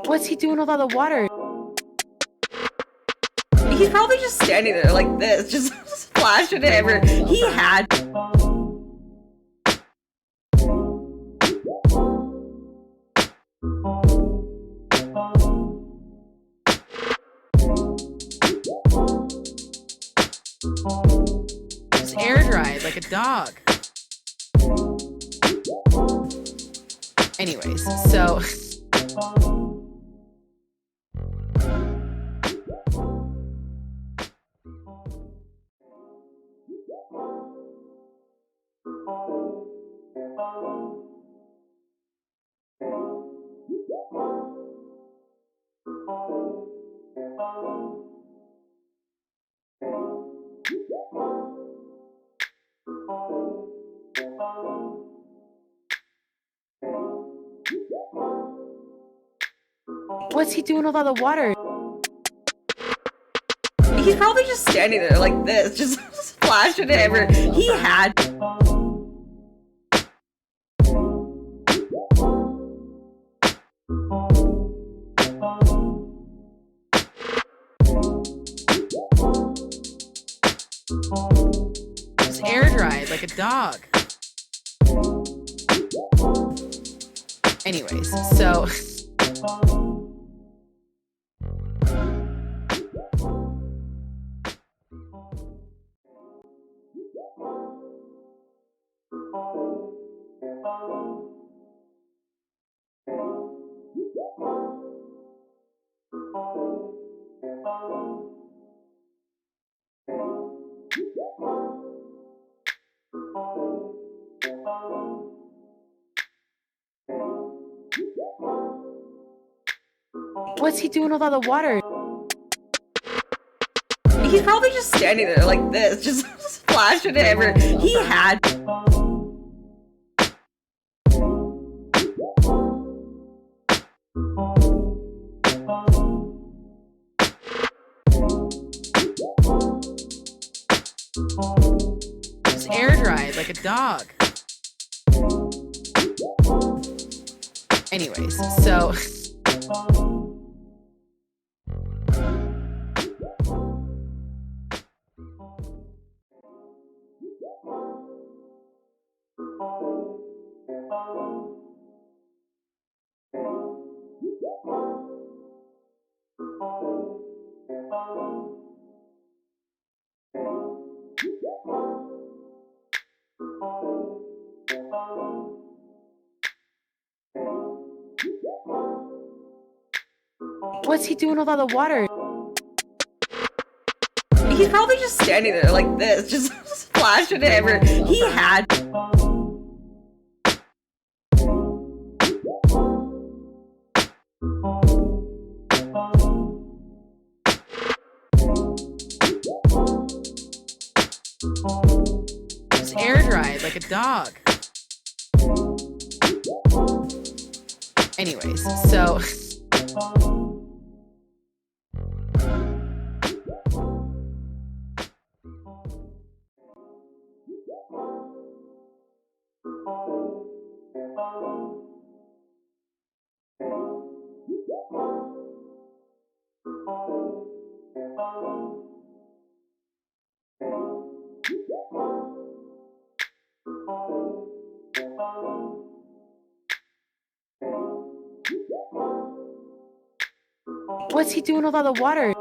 What's he doing with all the water? He's probably just standing there like this, just splashing it everywhere. He had. It's air dried like a dog. Anyways, so what's he doing with all the water? He's probably just standing there like this, just splashing it everywhere. He had. It's air dried like a dog. Anyways, so what's he doing with all the water? He's probably just standing there like this, just splashing it everywhere. He had. It's air dried like a dog. Anyways, so what's he doing with all the water? He's probably just standing there like this, just splashing it everywhere. He had. It's air dried like a dog. Anyways, so what's he doing with all the water?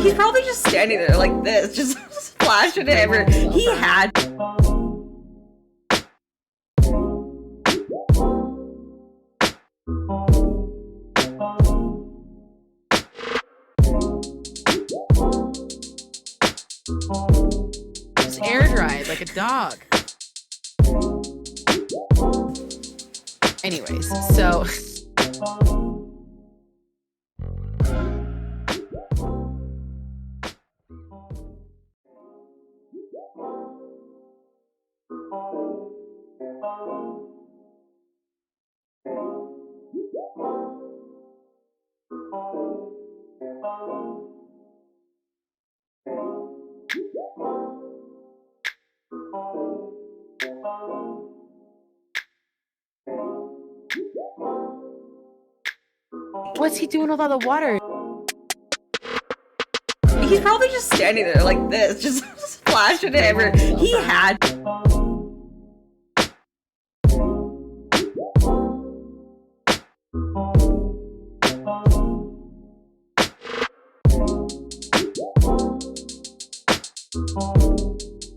He's probably just standing there like this, just splashing it everywhere. He had. It's air dried like a dog. Anyways, so What's he doing with all the water? He's probably just standing there like this, just splashing it everywhere. He had.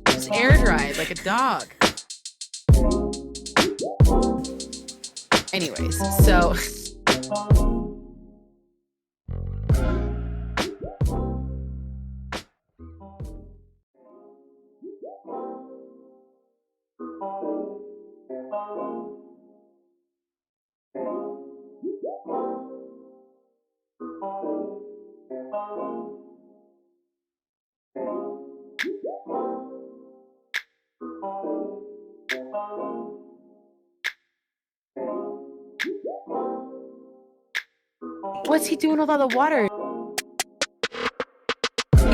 Just air dried like a dog. Anyways, so what's he doing with all the water?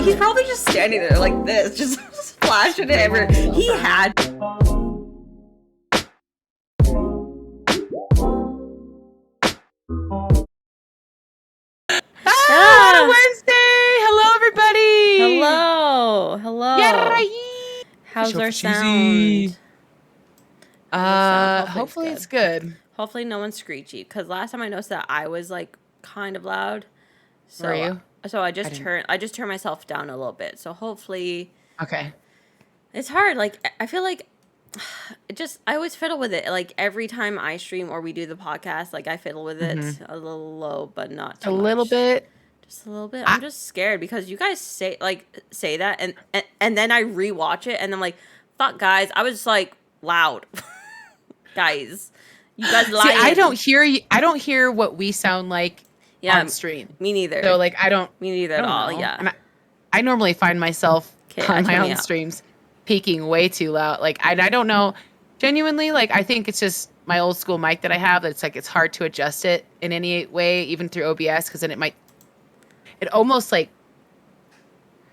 He's probably just standing there like this, just splashing it everywhere. He had. Wednesday! Hello, everybody! Hello. Yay! How's our Cheesy. sound? Hopefully it's good. Hopefully no one's screechy. Because last time I noticed that I was like kind of loud. So, Were you? So I just turned myself down a little bit. So hopefully Okay. it's hard. Like I feel like I always fiddle with it. Like every time I stream or we do the podcast, like I fiddle with it a little low, but not too A little much. bit. Just a little bit. I'm just scared because you guys say that and then I rewatch it and I'm like, fuck guys, I was like loud. Guys. You guys lying. See, I don't hear what we sound like on stream. Me neither. So like I don't Me neither at all, know. yeah. And I normally find myself Okay, on my turn me own up. streams peaking way too loud. Like I don't know. Genuinely, like I think it's just my old school mic that I have. It's like it's hard to adjust it in any way, even through OBS, because then it almost like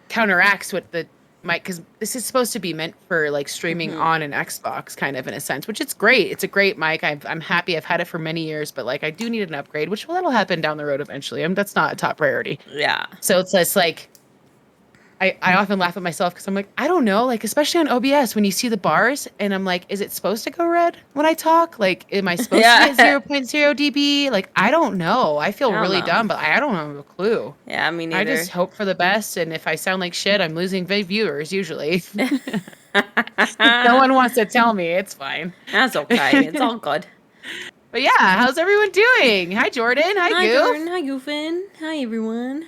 counteracts what the mic, because this is supposed to be meant for like streaming on an Xbox kind of in a sense, which it's great. It's a great mic. I'm happy. I've had it for many years, but like I do need an upgrade, which that'll happen down the road eventually. That's not a top priority. Yeah. So it's just like I often laugh at myself because I'm like, I don't know, like especially on OBS when you see the bars and I'm like, is it supposed to go red when I talk? Like, am I supposed to get 0.0 dB? Like, I don't know. I feel I don't really know. dumb, but I don't have a clue. Yeah, me neither. I just hope for the best, and if I sound like shit, I'm losing viewers usually. No one wants to tell me. It's fine. That's okay. It's all good. But yeah, how's everyone doing? Hi, Jordan. Hi, Goof. Jordan. Hi, Goofin. Hi, everyone.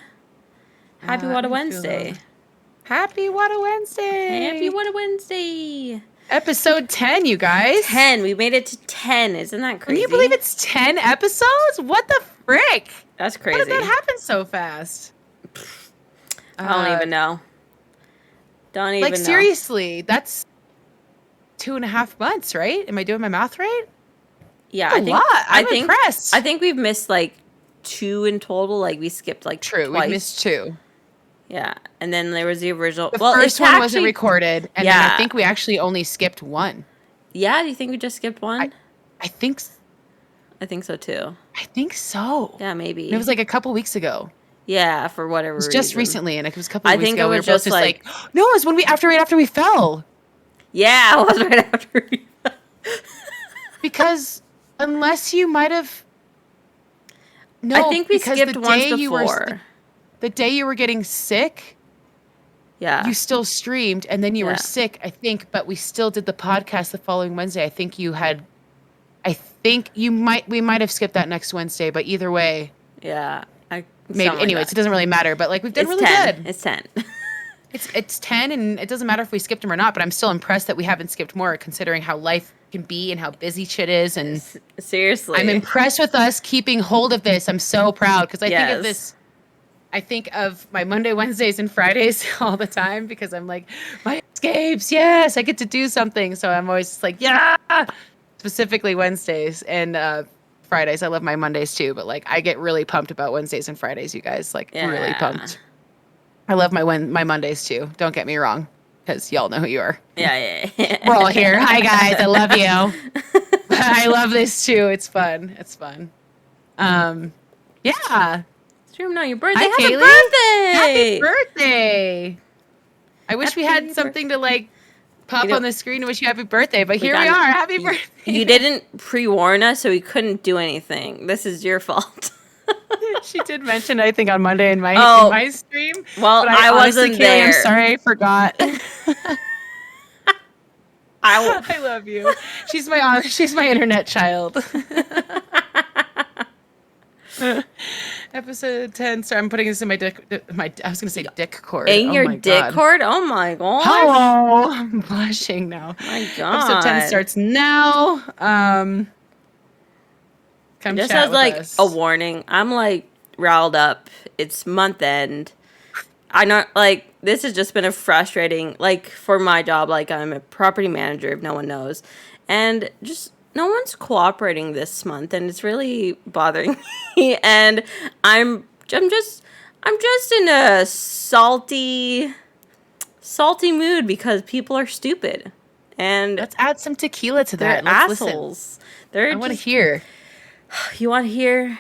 Happy I Wawta feel Wednesday. Happy Wawta Wednesday. Happy Wawta Wednesday. Episode 10, you guys. 10. We made it to 10. Isn't that crazy? Can you believe it's 10 episodes? What the frick? That's How crazy. did that happen so fast? I don't even know. Don't even know. Like, seriously, that's 2.5 months, right? Am I doing my math right? Yeah, That's a lot. I'm I think, impressed. I think we've missed like 2 in total. Like we skipped like True, twice. we missed 2. Yeah, and then there was the original. The well, first it's one actually, wasn't recorded, and then Yeah. I think we actually only skipped 1. Yeah, do you think we just skipped one? I think I think so too. so. Yeah, maybe. And it was like a couple weeks ago. Yeah, for whatever It was reason. just recently, and it was a couple I of weeks think ago. it We was were both just like- no, it was when right after we fell. Yeah, it was right after. Because unless you might have. No, I think we because skipped the once day you were- before. the day you were getting sick, Yeah. you still streamed, and then you were Yeah. sick, I think, but we still did the podcast the following Wednesday. I think we might have skipped that next Wednesday, but either way, Yeah. maybe. something like Anyways, that. it doesn't really matter, but like we've done It's really 10. good. It's 10. It's 10, and it doesn't matter if we skipped them or not, but I'm still impressed that we haven't skipped more, considering how life can be and how busy shit is. And Seriously. I'm impressed with us keeping hold of this. I'm so proud because I think of Yes. this. I think of my Monday, Wednesdays, and Fridays all the time because I'm like, my escapes. Yes, I get to do something. So I'm always just like, yeah. Specifically Wednesdays and Fridays. I love my Mondays too, but like I get really pumped about Wednesdays and Fridays. You guys, like really Yeah. pumped. I love my Mondays too. Don't get me wrong, because y'all know who you are. Yeah. We're all here. Hi guys, I love you. I love this too. It's fun. It's fun. Yeah. Stream on your birthday. Hi, Happy Kaylee. birthday! Happy birthday. I wish we Happy had something to like pop You know- on the screen and wish you happy birthday, but here got we it. are. Happy birthday. You didn't pre-warn us, so we couldn't do anything. This is your fault. She did mention, I think, on Monday in my stream. Well, But I honestly, wasn't Kaylee, there. I'm sorry, I forgot. I I love you. She's my internet child. Episode 10. Sorry, I'm putting this in my I was gonna say dick cord. in Oh your my dick God. cord? Oh my gosh. Hello. I'm blushing now. My God. Episode 10 starts now. Come Just chat as with like us. a warning, I'm like riled up. It's month end. I know, like, this has just been a frustrating, like, for my job. Like, I'm a property manager, if no one knows, and just no one's cooperating this month, and it's really bothering me. And I'm just in a salty mood because people are stupid, and Let's add some tequila to they're that. Let's listen. assholes. They're I want to just, hear. you want to hear?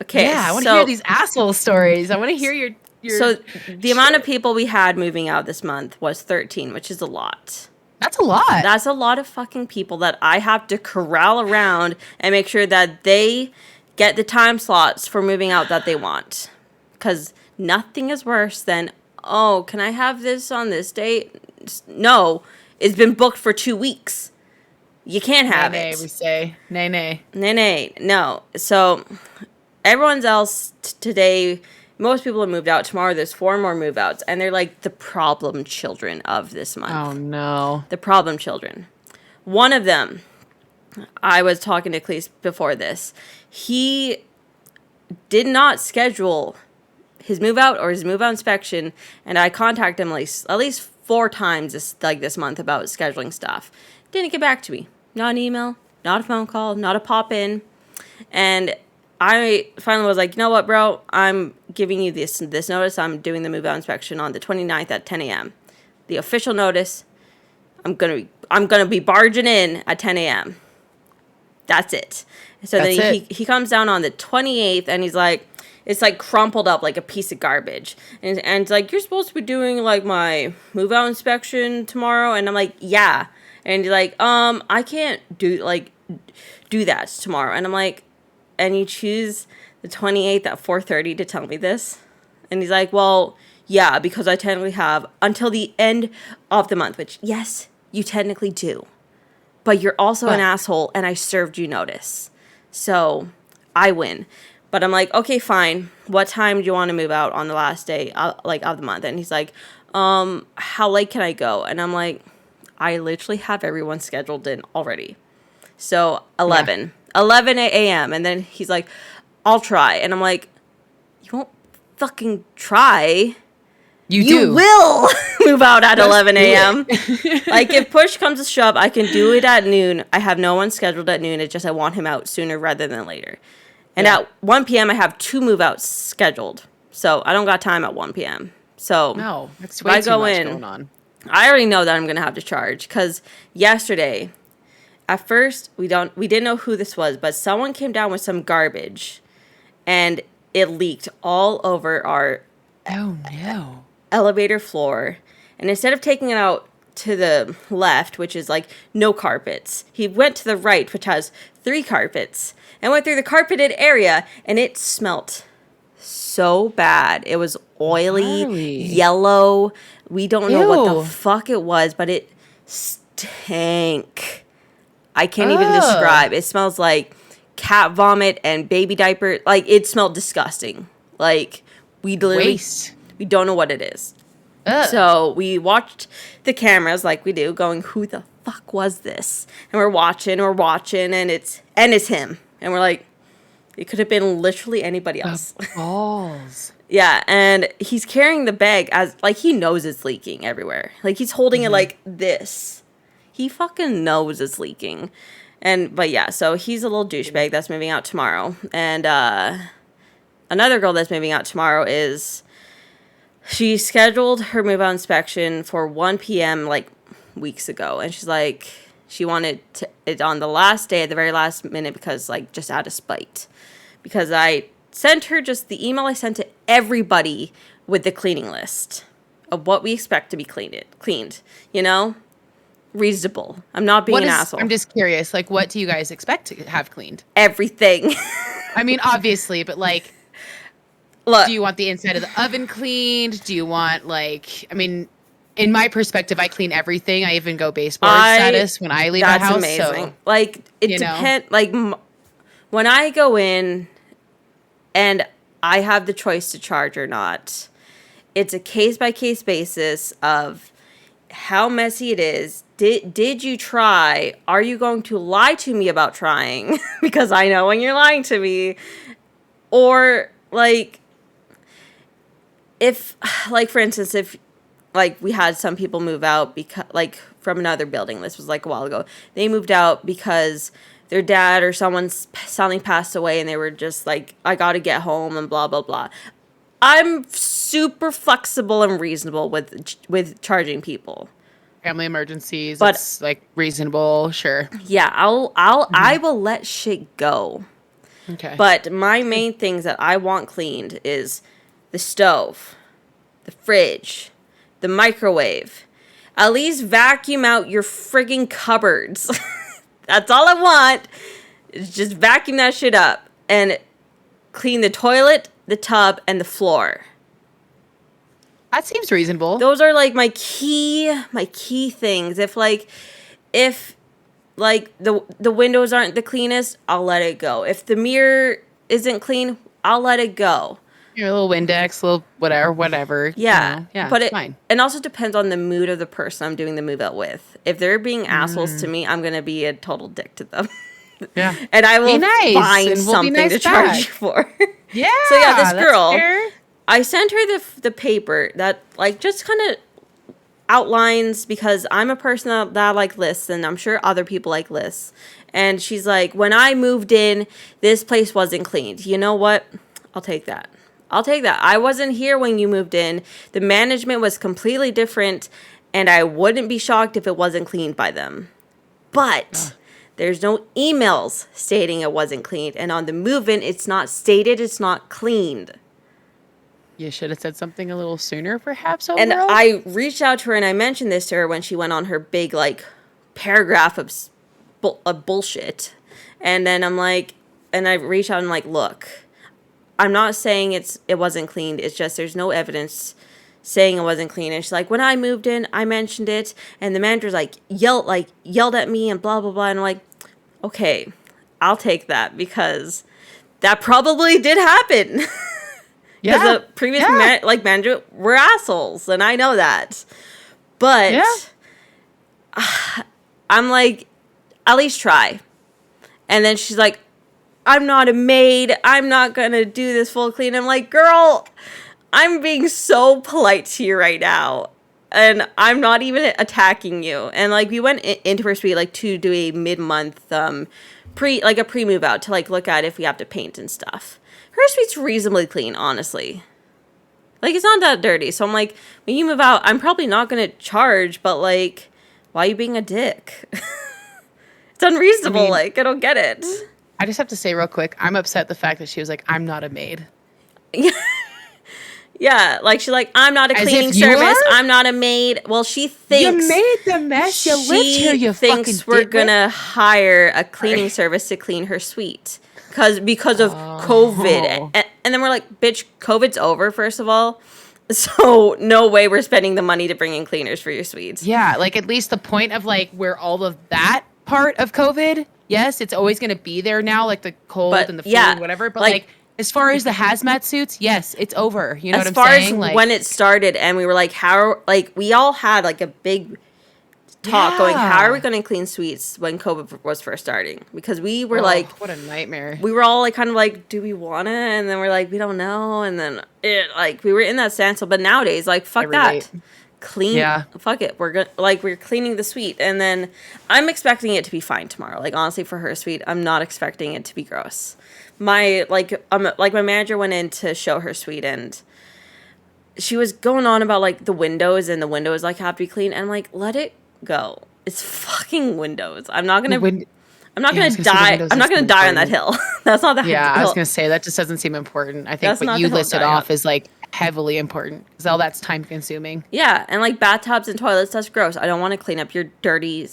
Okay, Yeah, I want to hear these asshole stories. I want to hear your. So the amount of shit. people we had moving out this month was 13, which is a lot. That's a lot. That's a lot of fucking people that I have to corral around and make sure that they get the time slots for moving out that they want. Because nothing is worse than, oh, can I have this on this date? No, it's been booked for 2 weeks. You can't have nay, it. we say. Nay. No. So everyone's else today, most people have moved out. Tomorrow there's 4 more move outs, and they're like the problem children of this month. Oh no. The problem children. One of them, I was talking to Cleese before this. He did not schedule his move out or his move out inspection, and I contacted him at least 4 times this month about scheduling stuff. Didn't get back to me. Not an email, not a phone call, not a pop in. And I finally was like, you know what, bro? I'm giving you this notice. I'm doing the move out inspection on the 29th at 10 a.m. The official notice. I'm gonna be barging in at 10 a.m. That's it. So then he comes down on the 28th, and he's like, it's like crumpled up like a piece of garbage, and it's like, you're supposed to be doing like my move out inspection tomorrow, and I'm like, yeah, and he's like, I can't do that tomorrow, and I'm like, and you choose the 28th at 4:30 to tell me this? And he's like, well, yeah, because I technically have until the end of the month, which, yes, you technically do. But you're also an asshole, and I served you notice. So I win. But I'm like, okay, fine. What time do you want to move out on the last day of the month? And he's like, how late can I go? And I'm like, I literally have everyone scheduled in already. So 11. Yeah. 11 a.m. And then he's like, I'll try. And I'm like, you won't fucking try. You will move out at 11 a.m. Like, if push comes to shove, I can do it at noon. I have no one scheduled at noon. It's just I want him out sooner rather than later. And at 1 p.m., I have 2 move-outs scheduled. So I don't got time at 1 p.m. So no, that's way too much going on. I already know that I'm going to have to charge. Because yesterday, at first, we didn't know who this was, but someone came down with some garbage, and it leaked all over our elevator floor. And instead of taking it out to the left, which is like no carpets, he went to the right, which has 3 carpets, and went through the carpeted area, and it smelt so bad. It was oily, yellow. We don't know what the fuck it was, but it stank. I can't even describe. It smells like cat vomit and baby diaper. Like, it smelled disgusting. Like, we literally we don't know what it is. So we watched the cameras like we do, going, who the fuck was this? And we're watching, and it's him. And we're like, it could have been literally anybody else. Balls. Yeah, and he's carrying the bag as, like, he knows it's leaking everywhere. Like, he's holding it like this. He fucking knows it's leaking. But yeah, so he's a little douchebag that's moving out tomorrow. And another girl that's moving out tomorrow she scheduled her move-out inspection for 1 p.m. like weeks ago. And she's like, she wanted it on the last day, at the very last minute, because, like, just out of spite. Because I sent her just the email I sent to everybody with the cleaning list of what we expect to be cleaned, you know? Reasonable. I'm not being an asshole. I'm just curious, like, what do you guys expect to have cleaned? Everything. I mean, obviously, but like, Look, do you want the inside of the oven cleaned? Do you want, like, I mean, in my perspective, I clean everything. I even go baseboard status when I leave the house. That's amazing. So, like, it depends. Like, when I go in and I have the choice to charge or not, it's a case-by-case basis of how messy it is. Did you try? Are you going to lie to me about trying? Because I know when you're lying to me. Or, like, if, like, for instance, if, like, we had some people move out because, like, from another building, this was, like, a while ago. They moved out because their dad or someone's suddenly passed away and they were just like, I gotta get home and blah, blah, blah. I'm super flexible and reasonable with charging people. Family emergencies, but it's like reasonable, sure. Yeah, I will let shit go. Okay. But my main things that I want cleaned is the stove, the fridge, the microwave. At least vacuum out your frigging cupboards. That's all I want. Is just vacuum that shit up and clean the toilet, the tub, and the floor. That seems reasonable. Those are like my key things. If the windows aren't the cleanest, I'll let it go. If the mirror isn't clean, I'll let it go. Your little Windex, little whatever. Yeah. You know? Yeah, but it's fine. It also depends on the mood of the person I'm doing the move out with. If they're being assholes to me, I'm going to be a total dick to them. Yeah. And I will find and something nice to charge back. you for. Yeah. So yeah, this girl, fair. I sent her the paper that like just kind of outlines, because I'm a person that like lists, and I'm sure other people like lists. And she's like, when I moved in, this place wasn't cleaned. You know what? I'll take that. I wasn't here when you moved in. The management was completely different, and I wouldn't be shocked if it wasn't cleaned by them. But there's no emails stating it wasn't cleaned. And on the move-in, it's not stated, it's not cleaned. You should have said something a little sooner, perhaps, overall. And I reached out to her and I mentioned this to her when she went on her big, like, paragraph of bullshit. And then I'm like, and I reached out and I'm like, look, I'm not saying it wasn't cleaned. It's just there's no evidence saying it wasn't clean. And she's like, when I moved in, I mentioned it. And the manager's yelled at me and blah, blah, blah. And I'm like, okay, I'll take that, because that probably did happen. Because the previous manager were assholes, and I know that. But I'm like, at least try. And then she's like, I'm not a maid. I'm not going to do this full clean. I'm like, girl, I'm being so polite to you right now. And I'm not even attacking you. And like, we went into her suite like to do a mid-month pre-move out to like look at if we have to paint and stuff. Her suite's reasonably clean, honestly. Like, it's not that dirty. So I'm like, when you move out, I'm probably not going to charge, but like, why are you being a dick? It's unreasonable. I mean, like, I don't get it. I just have to say real quick, I'm upset at the fact that she was like, I'm not a maid. Yeah, like she's like, I'm not a cleaning service. I'm not a maid. Well, she thinks you made the mess. You lived here. You thinks fucking we're gonna hire a cleaning service to clean her suite because of COVID. And then we're like, bitch, COVID's over. First of all, so no way we're spending the money to bring in cleaners for your suites. Yeah, like at least the point of like where all of that part of COVID. Yes, it's always gonna be there now, like the cold and the flu and whatever. But like as far as the hazmat suits, yes, it's over. You know what I'm saying? As far as when it started, and we were like, we all had like a big talk going, how are we going to clean suites when COVID was first starting? Because we were like, what a nightmare. We were all like, kind of like, do we want to? And then we're like, we don't know. And then we were in that standstill. But nowadays, like, fuck that. Clean. Yeah. Fuck it. We're cleaning the suite. And then I'm expecting it to be fine tomorrow. Like, honestly, for her suite, I'm not expecting it to be gross. My manager went in to show her suite, and she was going on about like the windows, and the windows like have to be clean. And I'm like, let it go. It's fucking windows. I'm not gonna I'm not Yeah, I gonna was gonna say the die. windows I'm not is gonna die on that important. hill. That's not the Yeah, I hill. was gonna say that just doesn't seem important. I think That's what not you the hill listed dying off on. is like heavily important because all that's time consuming. Yeah, and like bathtubs and toilets, that's gross. I don't want to clean up your dirty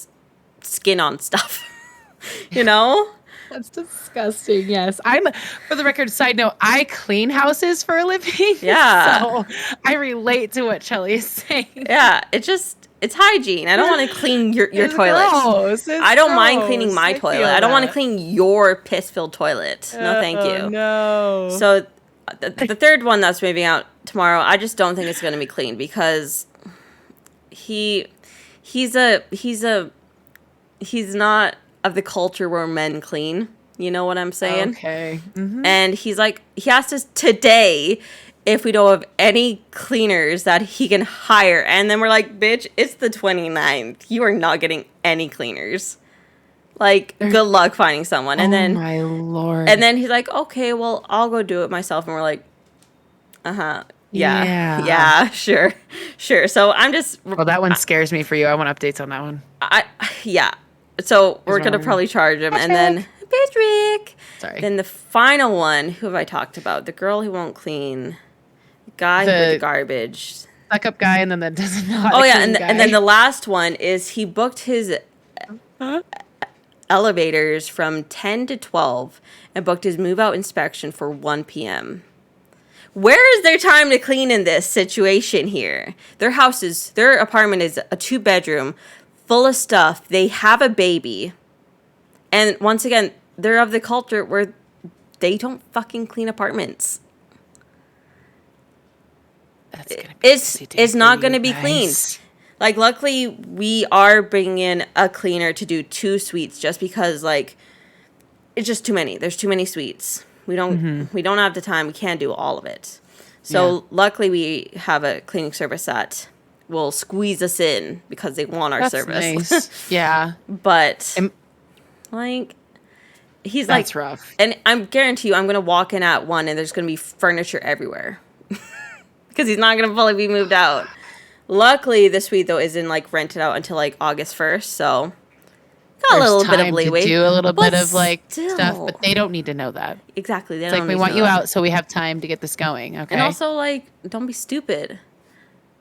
skin on stuff. You know? That's disgusting. Yes. For the record, side note, I clean houses for a living. Yeah. So I relate to what Shelly is saying. Yeah, it's hygiene. I don't want to clean your It's toilet. gross. I don't mind cleaning my I toilet. feel I don't want to that. clean your piss-filled toilet. No, thank Oh, you. no. So the third one that's moving out tomorrow, I just don't think it's going to be clean because he's not of the culture where men clean. You know what I'm saying? Okay. Mhm. And he's like, he asked us today if we know of any cleaners that he can hire. And then we're like, bitch, it's the 29th. You are not getting any cleaners. Like, good luck finding someone. And Oh my Lord. and then he's like, okay, well, I'll go do it myself. And we're like, uh-huh. Yeah. Yeah. Yeah, sure. Sure. So I'm just, Well, that one scares me for you. I want updates on that one. yeah. So we're Is going to wrong. probably charge him. And then, Patrick. Sorry. Then the final one, who have I talked about? The girl who won't clean. The guy with the garbage. Suck up guy, and then that doesn't know. How to Oh, yeah. clean And then the last one is he booked his elevators from 10 to 12 and booked his move out inspection for 1 p.m. Where is their time to clean in this situation here? Their apartment is a 2-bedroom full of stuff. They have a baby. And once again, they're of the culture where they don't fucking clean apartments. That's gonna be It's not going to be guys. cleaned. Like, luckily, we are bringing in a cleaner to do 2 suites just because, like, it's just too many. There's too many suites. We don't have the time. We can't do all of it. So, luckily, we have a cleaning service that will squeeze us in because they want our That's service. nice. Yeah. But, And like, he's that's like, rough. and I'm guarantee you, I'm going to walk in at 1 and there's going to be furniture everywhere. Because he's not going to fully be moved out. Luckily, the suite, though, isn't, like, rented out until, like, August 1st, so got a There's little bit of time leeway. to do a little But bit of like still. stuff, but they don't need to know that. Exactly. They It's don't like we need want to you know out so we have time to get this going. Okay. And also, like, don't be stupid.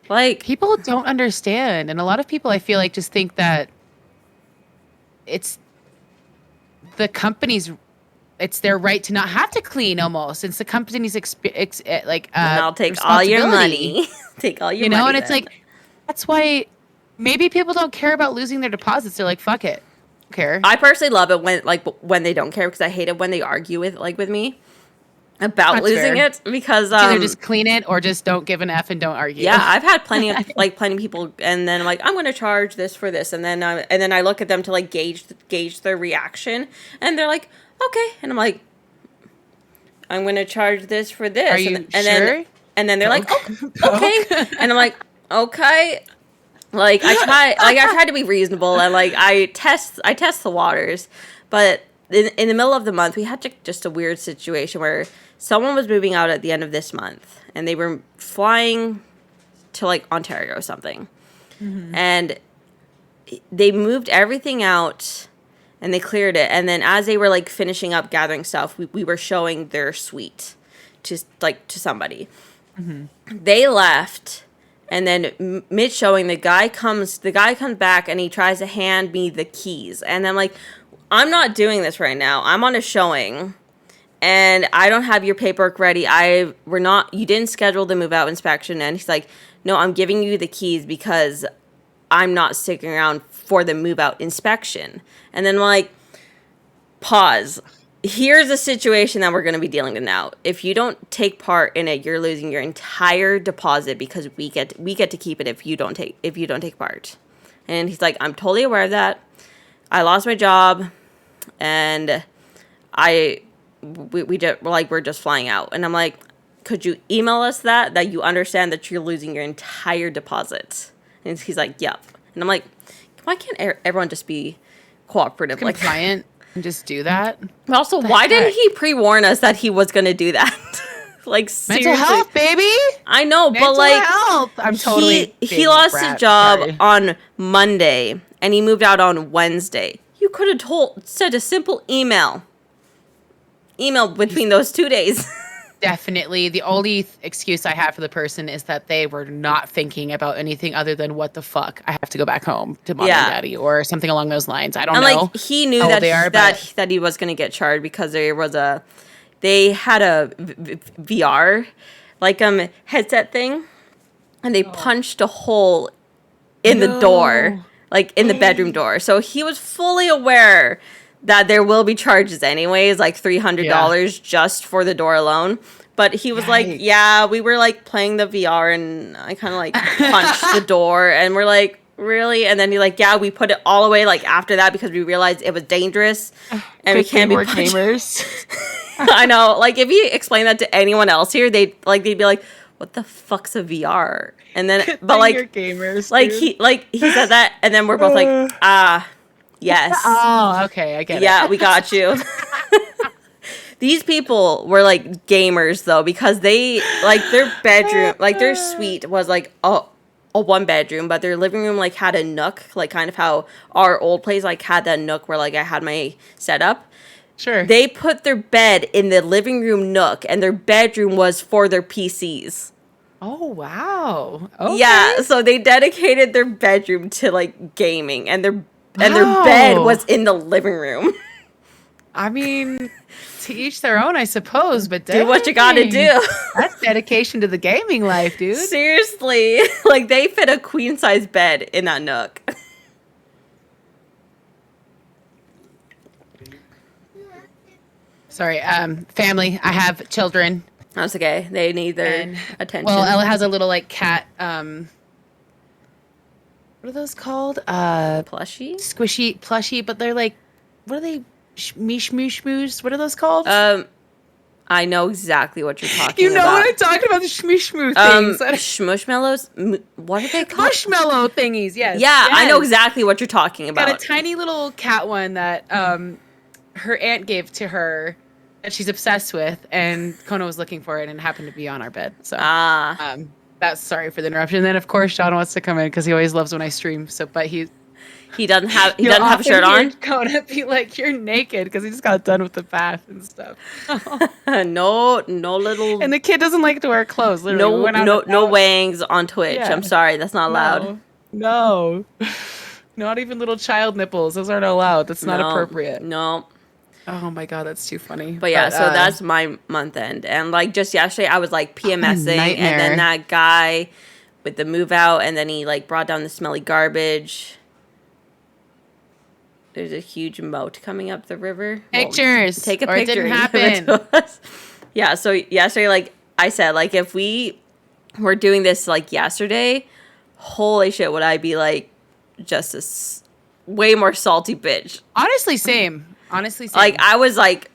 Like, People don't understand, and a lot of people I feel like just think that it's the company's. It's their right to not have to clean. Almost, it's the company's and I'll take all your responsibility. money. Take all your You money. know, and it's then. like that's why maybe people don't care about losing their deposits. They're like, fuck it, don't care. I personally love it when they don't care because I hate it when they argue with me about That's losing fair. it because Either just clean it or just don't give an F and don't argue. yeah, I've had plenty of people, and then I'm like, I'm going to charge this for this, and then I look at them to like gauge their reaction, and they're like, okay, and I'm like, I'm going to charge this for this, Are you and sure? then they're like, okay, and I'm like, okay. Like I try to be reasonable and like I test the waters, but in the middle of the month we had just a weird situation where someone was moving out at the end of this month and they were flying to like Ontario or something, and they moved everything out and they cleared it, and then as they were like finishing up gathering stuff, we were showing their suite to somebody. They left. And then mid showing, the guy comes back and he tries to hand me the keys. And I'm like, I'm not doing this right now. I'm on a showing and I don't have your paperwork ready. You didn't schedule the move out inspection. And he's like, no, I'm giving you the keys because I'm not sticking around for the move out inspection. And then I'm like, pause. Here's a situation that we're going to be dealing with now. If you don't take part in it, you're losing your entire deposit because we get to keep it if you don't take part. And he's like, I'm totally aware of that. I lost my job, and we're just flying out. And I'm like, could you email us that you understand that you're losing your entire deposit? And he's like, yep. And I'm like, why can't everyone just be cooperative like that? Compliant and just do that. But also, why didn't he pre-warn us that he was going to do that? Like, seriously. Mental health, baby. I know, Mental but like, health. I'm totally. he being lost brat, his job sorry. on Monday, and he moved out on Wednesday. You could have sent a simple email between those 2 days. Definitely. The only excuse I have for the person is that they were not thinking about anything other than what the fuck. I have to go back home to mommy and daddy or something along those lines. I don't know. Like he knew that he was going to get charged because they had a VR like headset thing, and they punched a hole in the door, like in the bedroom door. So he was fully aware that there will be charges anyways, like $300 just for the door alone. But he was like, yeah, we were like playing the VR and I kind of like punched the door and we're like, really? And then he's like, yeah, we put it all away like after that because we realized it was dangerous and we can't be gamers. I know. Like if you explain that to anyone else here, they'd be like, what the fuck's a VR? And then, but like, gamers, he said that and then we're both like, yes. Oh, okay. I get it. Yeah, we got you. These people were like gamers though, because they like their bedroom, like their suite was like a one bedroom, but their living room like had a nook, like kind of how our old place like had that nook where like I had my setup. Sure. They put their bed in the living room nook, and their bedroom was for their PCs. Oh wow. Okay. Yeah, so they dedicated their bedroom to like gaming, and their bed was in the living room. I mean, to each their own, I suppose, but do what you gotta do. That's dedication to the gaming life, dude. Seriously. Like, they fit a queen-size bed in that nook. Sorry, family. I have children. That's okay. They need their attention. Well, Ella has a little, like, cat, what are those called? Plushie? Squishy plushie, but they're like, what are they? Shmoosh. What are those called? I know exactly what you're talking about. You know what I'm talking about? The shmoosh things. Shmushmallows? What are they called? Marshmallow thingies, yes. Yeah, I know exactly what you're talking about. Got a tiny little cat one that her aunt gave to her that she's obsessed with, and Kona was looking for it and it happened to be on our bed. So that's sorry for the interruption. And then of course Sean wants to come in because he always loves when I stream. So, but he doesn't have a shirt on. Kona be like, "You're naked," because he just got done with the bath and stuff. No little. And the kid doesn't like to wear clothes. Literally. No wangs on Twitch. Yeah. I'm sorry, that's not allowed. No, not even little child nipples. Those aren't allowed. That's not appropriate. No. Oh my god, that's too funny. But yeah, so that's my month end. And like just yesterday I was like PMSing and then that guy with the move out and then he like brought down the smelly garbage. There's a huge moat coming up the river. Pictures. Take a picture. It didn't happen. Yeah, so yesterday like I said, like if we were doing this like yesterday, holy shit, would I be like just a way more salty bitch. Honestly, same. Like, I was, like,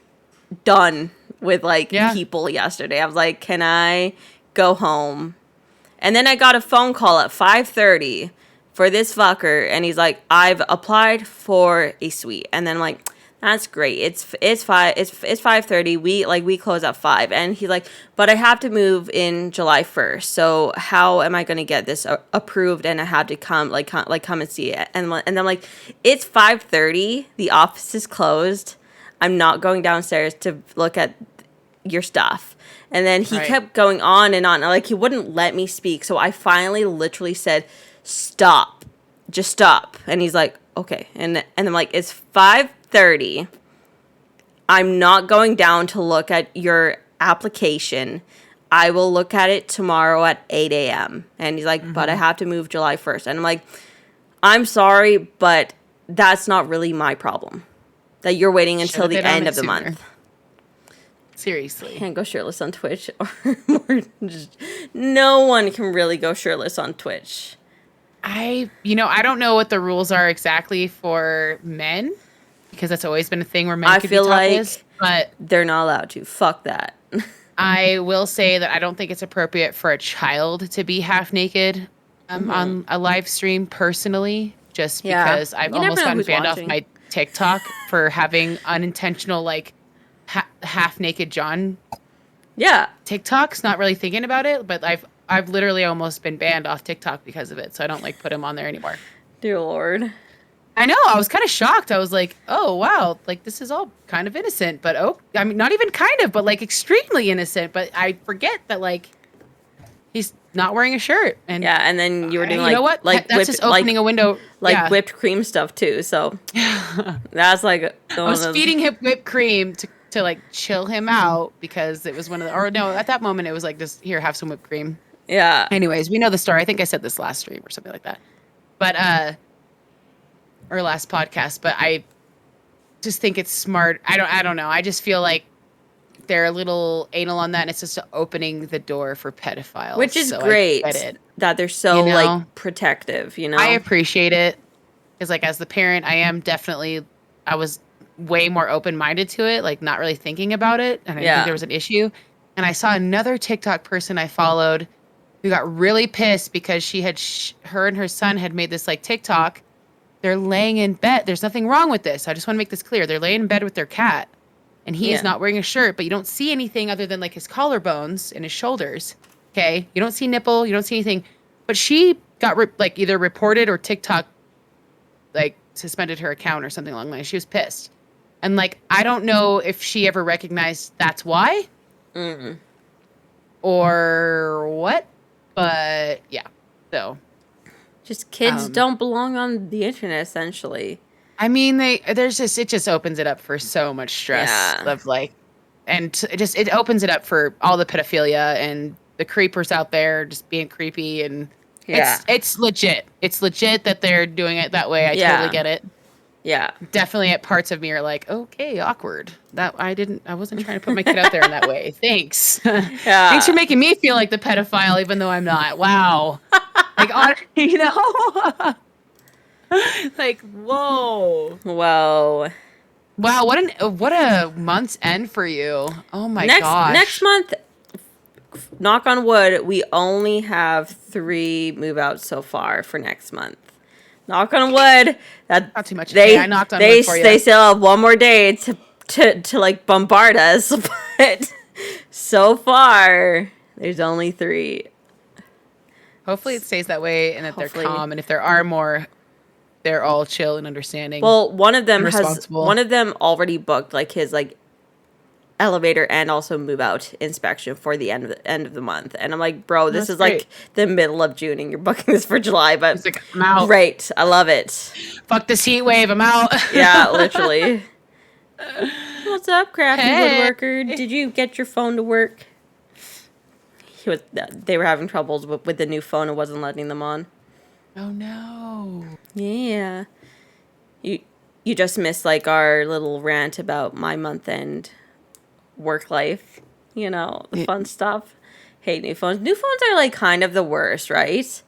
done with, like, people yesterday. I was like, can I go home? And then I got a phone call at 5:30 for this fucker, and he's like, I've applied for a suite. And then I'm like, that's great. It's 5:30. We close at 5. And he's like, but I have to move in July 1st. So how am I going to get this approved? And I had to come and see it. And I'm like, it's 5:30. The office is closed. I'm not going downstairs to look at your stuff. And then he kept going on and on. Like, he wouldn't let me speak. So I finally literally said, stop. Just stop. And he's like, okay. And I'm like, it's 5:30. I'm not going down to look at your application. I will look at it tomorrow at 8 a.m. And he's like, but I have to move July 1st. And I'm like, I'm sorry, but that's not really my problem. That you're waiting until the end of the month. Seriously. Can't go shirtless on Twitch. No one can really go shirtless on Twitch. I don't know what the rules are exactly for men, because that's always been a thing where men can be topless, but they're not allowed to. Fuck that. I will say that I don't think it's appropriate for a child to be half naked on a live stream personally, just because I've almost gotten banned off my TikTok for having unintentional like half naked John. Yeah, TikTok's not really thinking about it, but I've literally almost been banned off TikTok because of it, so I don't like put him on there anymore. Dear Lord. I know. I was kind of shocked. I was like, oh, wow. Like, this is all kind of innocent. But, I mean, not even kind of, but like extremely innocent. But I forget that, like, he's not wearing a shirt. And Yeah, and then you were doing you know what? like That's just opening a window. like whipped cream stuff too. So that's like I was feeding him whipped cream to like chill him out because it was one of the, or no, at that moment it was like, just here, have some whipped cream. Yeah. Anyways, we know the story. I think I said this last stream or something like that. But or last podcast, but I just think it's smart. I don't know. I just feel like they're a little anal on that, and it's just opening the door for pedophiles. Which is so great that they're so like protective, you know? I appreciate it. Because like as the parent, I was way more open-minded to it, like not really thinking about it. And I didn't think there was an issue. And I saw another TikTok person I followed who got really pissed because she had, her and her son had made this like TikTok. They're laying in bed. There's nothing wrong with this. I just want to make this clear. They're laying in bed with their cat. And he is not wearing a shirt, but you don't see anything other than like his collarbones and his shoulders. Okay. You don't see nipple. You don't see anything. But she got like either reported or TikTok like suspended her account or something along the line. She was pissed. And like, I don't know if she ever recognized that's why or what, but yeah. So just kids don't belong on the internet essentially. I mean, it just opens it up for so much stress of like, and it opens it up for all the pedophilia and the creepers out there just being creepy and it's legit. It's legit that they're doing it that way. I totally get it. Yeah. Definitely at parts of me are like, okay, awkward. I wasn't trying to put my kid out there in that way. Thanks. Thanks for making me feel like the pedophile, even though I'm not. Wow. Like, you know? Like, whoa. Whoa. Wow, what a month's end for you. Oh my gosh. Next month, knock on wood, we only have 3 move-outs so far for next month. Knock on wood. That's not too much. I knocked on wood for you. They still have one more day to like bombard us, but so far there's only 3. Hopefully it stays that way and that they're calm, and if there are more, they're all chill and understanding. Well, one of them already booked like his like elevator and also move out inspection for the end of the month, and I'm like, bro, this is great. Like the middle of June, and you're booking this for July. But it's like, I'm out. Great, I love it. Fuck this heat wave, I'm out. Yeah, literally. What's up, crafty woodworker? Did you get your phone to work? They were having troubles with the new phone. It wasn't letting them on. Oh no. Yeah. You just missed like our little rant about my month end work life. You know, the fun stuff. Hate new phones. New phones are like kind of the worst, right?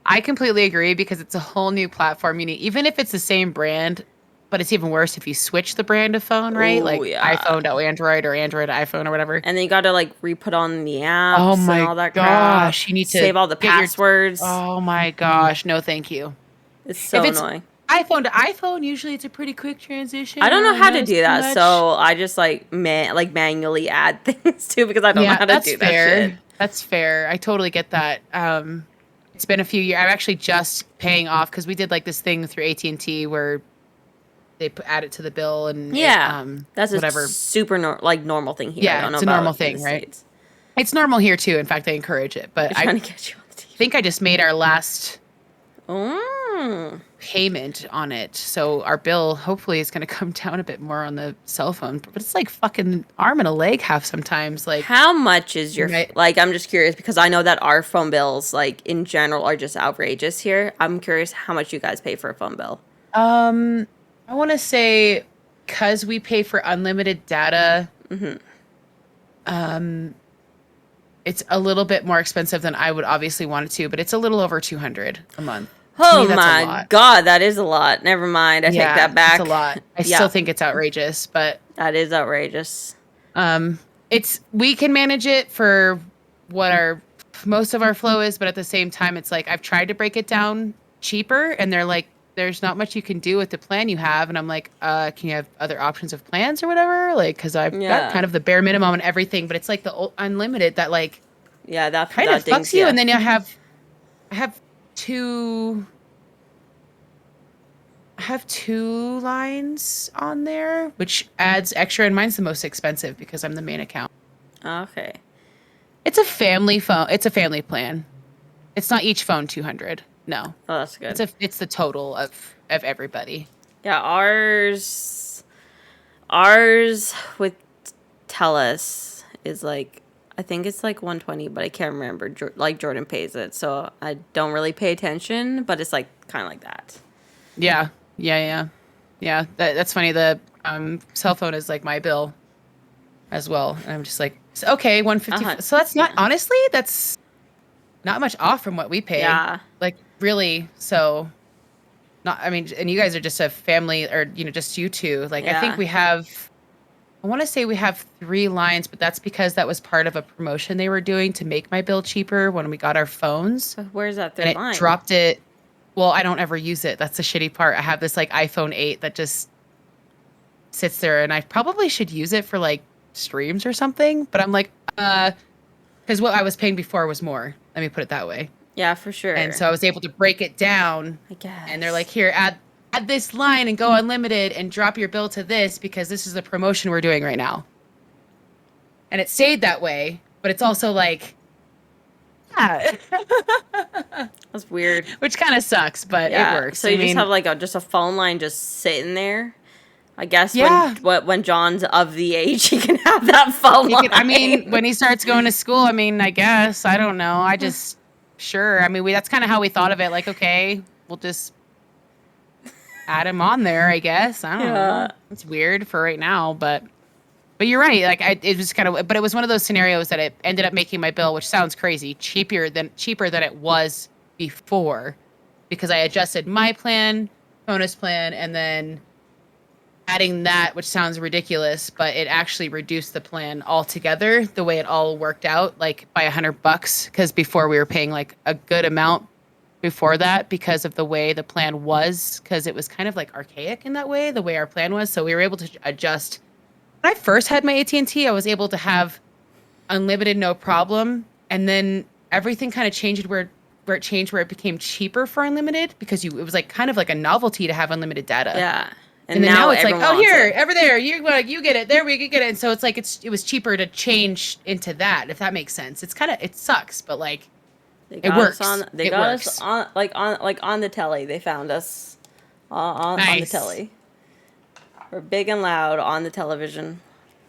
I completely agree because it's a whole new platform. You need, even if it's the same brand, but it's even worse if you switch the brand of phone, right? Like iPhone to Android or Android to iPhone or whatever. And then you got to like re-put on the apps and all that gosh, crap. You need to save all the passwords. Oh my gosh, no thank you. It's so annoying. iPhone to iPhone, usually it's a pretty quick transition. I don't know how to do that, so I just like manually add things too because I don't know how to do that shit. That's fair. I totally get that. It's been a few years. I'm actually just paying off because we did like this thing through AT&T where they add it to the bill and that's whatever. A super normal thing here. Yeah, it's a normal thing, right? It's normal here too. In fact, I encourage it. But I'm trying to get you on the TV. I think I just made our last payment on it, so our bill hopefully is going to come down a bit more on the cell phone. But it's like fucking arm and a leg half sometimes. Like, how much is your like? I'm just curious because I know that our phone bills, like in general, are just outrageous here. I'm curious how much you guys pay for a phone bill. I want to say, because we pay for unlimited data, it's a little bit more expensive than I would obviously want it to, but it's a little over $200 a month. Oh my God, that is a lot. Never mind. I take that back. It's a lot. I still think it's outrageous, but that is outrageous. We can manage it for what most of our flow is, but at the same time, it's like I've tried to break it down cheaper, and they're like, there's not much you can do with the plan you have. And I'm like, can you have other options of plans or whatever? Like, because I've got kind of the bare minimum and everything, but it's like the unlimited that like, that kind of fucks you. And then I have 2, have 2 lines on there, which adds extra, and mine's the most expensive because I'm the main account. Okay. It's a family phone. It's a family plan. It's not each phone 200. No. Oh, that's good. It's the total of everybody. Yeah, ours with Telus is like, I think it's like 120, but I can't remember. Like Jordan pays it, so I don't really pay attention, but it's like kind of like that. Yeah. That's funny. The cell phone is like my bill as well, and I'm just like, okay, 150. So that's not honestly. That's not much off from what we pay. Yeah. Like really. So, not. I mean, and you guys are just a family, or just you two. Like I think we have. I want to say we have 3 lines, but that's because that was part of a promotion they were doing to make my bill cheaper when we got our phones. Where's that and line? It dropped it. Well, I don't ever use it. That's the shitty part. I have this like iPhone 8 that just sits there, and I probably should use it for like streams or something. But I'm like, because what I was paying before was more. Let me put it that way. Yeah, for sure. And so I was able to break it down. I guess. And they're like, here, add this line and go unlimited and drop your bill to this because this is the promotion we're doing right now. And it stayed that way, but it's also like, yeah. That's weird. Which kind of sucks, but it works. So you just have like just a phone line just sitting there. I guess when John's of the age, he can have that phone line. I mean, when he starts going to school, I mean, I guess, I don't know. I just, sure. I mean, that's kind of how we thought of it. Like, okay, we'll just add him on there, I guess. I don't know. It's weird for right now, but you're right. Like it was kind of, but it was one of those scenarios that it ended up making my bill, which sounds crazy, cheaper than it was before, because I adjusted my plan, bonus plan, and then adding that, which sounds ridiculous, but it actually reduced the plan altogether. The way it all worked out, like by $100, because before we were paying like a good amount before that because of the way the plan was, because it was kind of like archaic in that way, the way our plan was. So we were able to adjust. When I first had my AT&T, I was able to have unlimited, no problem. And then everything kind of changed where it became cheaper for unlimited, because it was like kind of like a novelty to have unlimited data. Yeah. And then now it's like, oh, here, over there, you get it. There, we could get it. And so it's like it was cheaper to change into that, if that makes sense. It sucks, but like it works. They got us on the telly. They found us on the telly. We're big and loud on the television.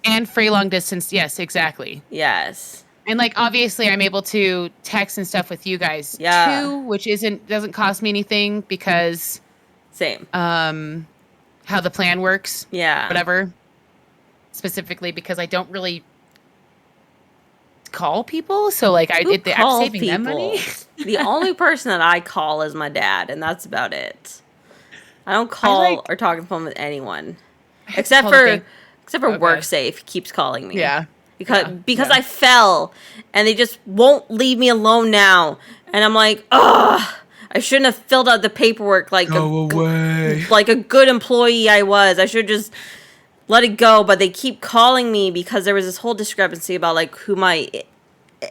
And free long distance. Yes, exactly. Yes. And like obviously I'm able to text and stuff with you guys too, which doesn't cost me anything because same. How the plan works. Yeah. Whatever. Specifically because I don't really call people, so like I'm saving them money. The only person that I call is my dad, and that's about it. I don't call or talk on the phone with anyone, except for WorkSafe. He keeps calling me. Yeah. Because I fell, and they just won't leave me alone now, and I'm like, ugh. I shouldn't have filled out the paperwork like a good employee I was. I should just let it go. But they keep calling me because there was this whole discrepancy about like who my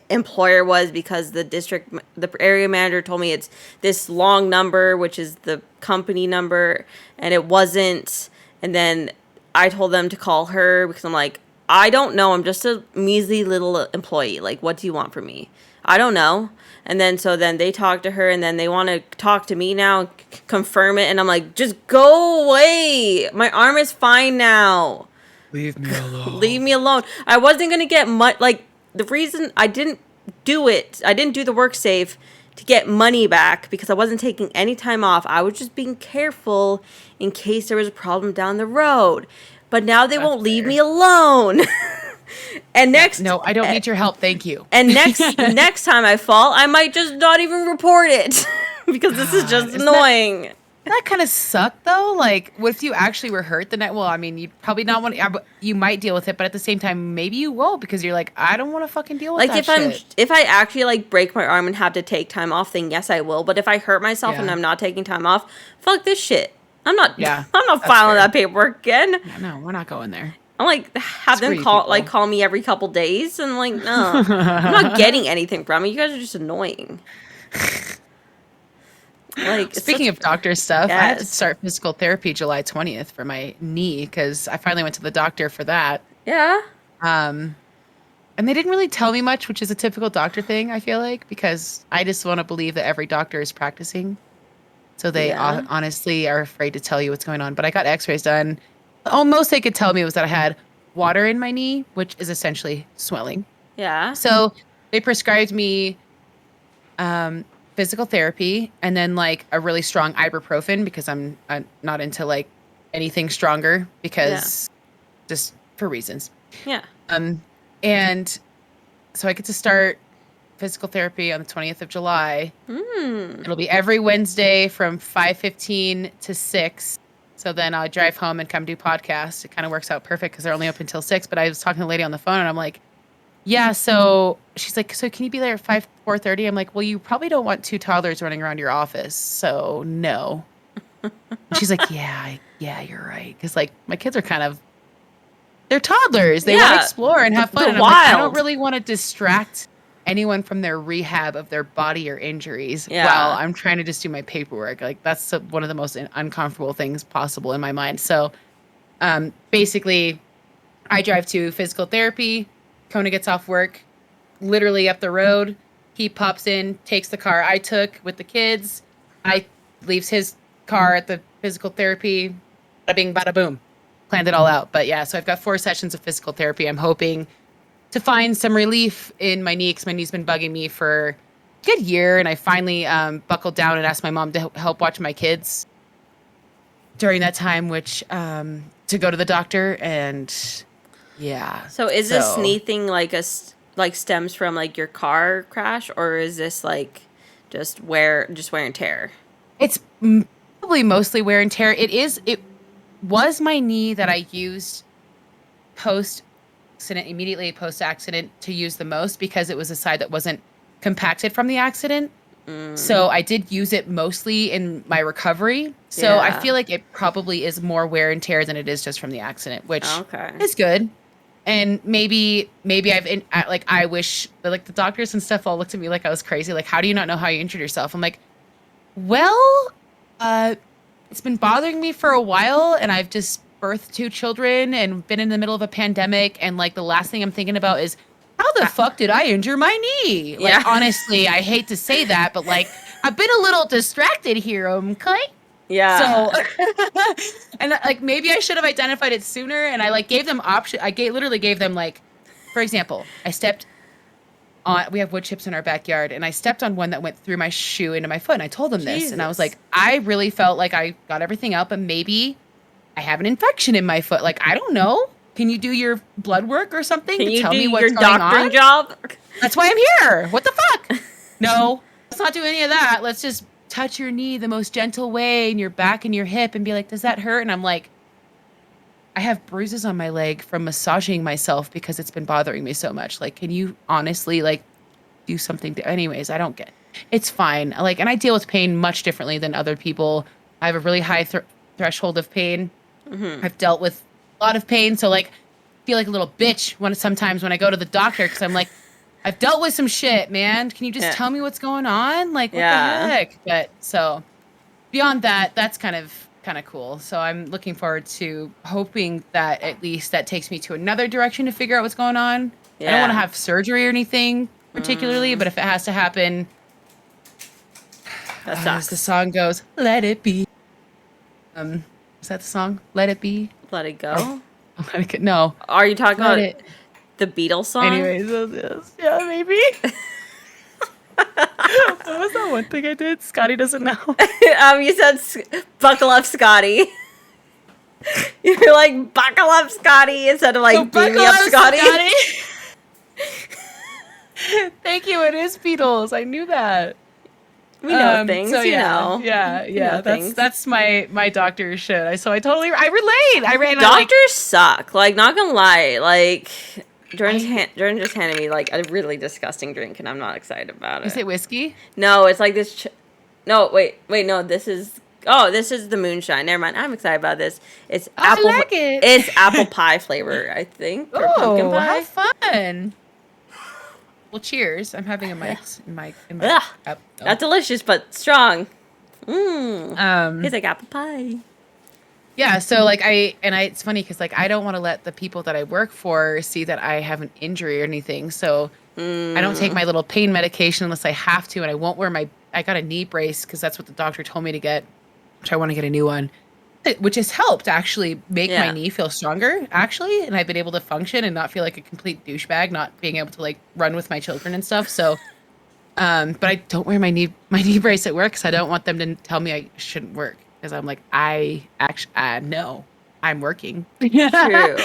employer was, because the area manager told me it's this long number, which is the company number, and it wasn't. And then I told them to call her because I'm like, I don't know. I'm just a measly little employee. Like, what do you want from me? I don't know. And then they talk to her, and then they want to talk to me now, confirm it. And I'm like, just go away. My arm is fine now. Leave me alone. Leave me alone. I wasn't going to get much. Like, the reason I didn't do it, I didn't do the WorkSafe to get money back because I wasn't taking any time off. I was just being careful in case there was a problem down the road. But now they won't leave me alone. And no, I don't need your help. Thank you. And next time I fall, I might just not even report it because this is just annoying. That kind of sucked though. Like, what if you actually were hurt the night? Well, I mean, you'd probably not want to. You might deal with it, but at the same time, maybe you won't because you're like, I don't want to fucking deal with that shit. If I actually like break my arm and have to take time off, then yes, I will. But if I hurt myself and I'm not taking time off, fuck this shit. I'm not filing that paperwork again. No, we're not going there. I'm like, have them call me every couple days, and like, no, I'm not getting anything from it. You guys are just annoying. Like, it's Speaking of doctor stuff, I had to Yes. start physical therapy July 20th for my knee because I finally went to the doctor for that. yeah, Um, and they didn't really tell me much, which is a typical doctor thing, I feel like, because I just want to believe that every doctor is practicing. So they Yeah. honestly are afraid to tell you what's going on. But I got x-rays done. Almost they could tell me was that I had water in my knee, which is essentially swelling. yeah, So they prescribed me um, physical therapy and then like a really strong ibuprofen because I'm not into like anything stronger because just for reasons. yeah. Um, and so I get to start physical therapy on the 20th of July. It'll be every Wednesday from 5:15 to 6. So then I'll drive home and come do podcasts. It kind of works out perfect because they're only open until 6. But I was talking to the lady on the phone and I'm like, yeah, so she's like, so can you be there at 4:30? I'm like, well, you probably don't want two toddlers running around your office. So no. And she's like, yeah, you're right. Because like my kids are kind of, they're toddlers. They want Yeah, to explore and have fun. they're And I'm like, I don't wild. really want to distract anyone from their rehab of their body or injuries Yeah. while I'm trying to just do my paperwork. Like that's one of the most uncomfortable things possible in my mind. So basically, I drive to physical therapy. Kona gets off work, literally up the road. He pops in, takes the car I took with the kids. I leaves his car at the physical therapy. Bada bing, bada boom. Planned it all out. But yeah, so I've got 4 sessions of physical therapy. I'm hoping to find some relief in my knee because my knee's been bugging me for a good year. And I finally buckled down and asked my mom to help watch my kids during that time, which to go to the doctor. And yeah. So is this knee thing like like stems from like your car crash, or is this like just wear and tear? It's probably mostly wear and tear. It was my knee that I used immediately post accident to use the most because it was a side that wasn't compacted from the accident. So I did use it mostly in my recovery. So I Yeah. feel like it probably is more wear and tear than it is just from the accident, which Okay. is good. And maybe I wish like the doctors and stuff all looked at me like I was crazy. Like, how do you not know how you injured yourself? I'm like, well, it's been bothering me for a while and I've just birthed 2 children and been in the middle of a pandemic. And like the last thing I'm thinking about is how the fuck did I injure my knee? Like, Yeah. honestly, I hate to say that, but like I've been a little distracted here. Okay. Yeah. So, and like maybe I should have identified it sooner. And I like gave them option. Literally gave them like, for example, I stepped on. We have wood chips in our backyard, and I stepped on one that went through my shoe into my foot. And I told them this, and I was Jesus. like, I really felt like I got everything out, but maybe I have an infection in my foot. Like I don't know. Can you do your blood work or something Can to you tell do me what's your going doctoring on? job? That's why I'm here. What the fuck? No, let's not do any of that. Let's just touch your knee the most gentle way and your back and your hip and be like, does that hurt? And I'm like, I have bruises on my leg from massaging myself because it's been bothering me so much. Like, can you honestly like do something? Anyways, I don't get it. It's fine. Like, and I deal with pain much differently than other people. I have a really high threshold of pain. I've dealt with a lot of pain. So like, I feel like a little bitch sometimes when I go to the doctor because I'm like, I've dealt with some shit, man. Can you just Yeah. tell me what's going on? Like, what Yeah. the heck? But so beyond that, that's kind of cool. So I'm looking forward to hoping that at least that takes me to another direction to figure out what's going on. I don't want to Yeah. have surgery or anything particularly, but if it has to happen, That as sucks. the song goes, let it be. Is that the song? Let it be? Let it go. No. Are you talking Let about it. the Beatles song? Anyways, yeah, maybe. What was that one thing I did? Scotty doesn't know. You said buckle up, Scotty. You're like buckle up, Scotty, instead of like beam buckle me up, Scotty. Thank you. It is Beatles. I knew that. We know things, So you yeah, know. yeah. know things. That's my doctor shit. I relate. I ran. Doctors suck. Like, not gonna lie. Like, Jordan just handed me like a really disgusting drink, and I'm not excited about it. Is it whiskey? No, it's like this. No, wait, no. This is the moonshine. Never mind. I'm excited about this. It's I apple. like it. It's apple pie flavor, I think, or pumpkin Oh, pie. how fun! Well, cheers. I'm having a mic in my Ugh. cup. Not delicious, but strong. He's like apple pie. Yeah, so like it's funny because like I don't want to let the people that I work for see that I have an injury or anything. So I don't take my little pain medication unless I have to, and I won't wear I got a knee brace because that's what the doctor told me to get, which I want to get a new one, which has helped actually make my knee feel stronger actually, and I've been able to function and not feel like a complete douchebag, not being able to like run with my children and stuff. So, but I don't wear my knee brace at work because I don't want them to tell me I shouldn't work. Because I'm like, no, I'm working. True.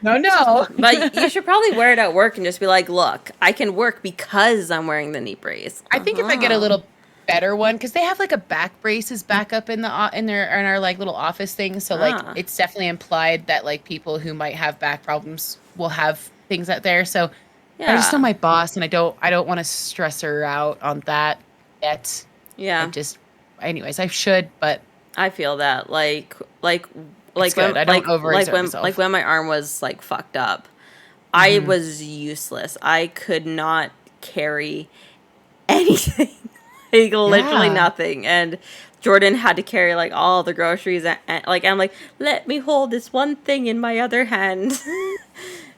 No. But you should probably wear it at work and just be like, look, I can work because I'm wearing the knee brace. I think if I get a little better one, because they have like a back braces back up in our like little office thing. So like it's definitely implied that like people who might have back problems will have things out there. So I just know my boss, and I don't want to stress her out on that yet. Yeah. Anyways, I should, but I feel that like good. when I don't overexert myself. when my arm was like fucked up, I was useless. I could not carry anything, like literally nothing. And Jordan had to carry like all the groceries, and like I'm like, let me hold this one thing in my other hand.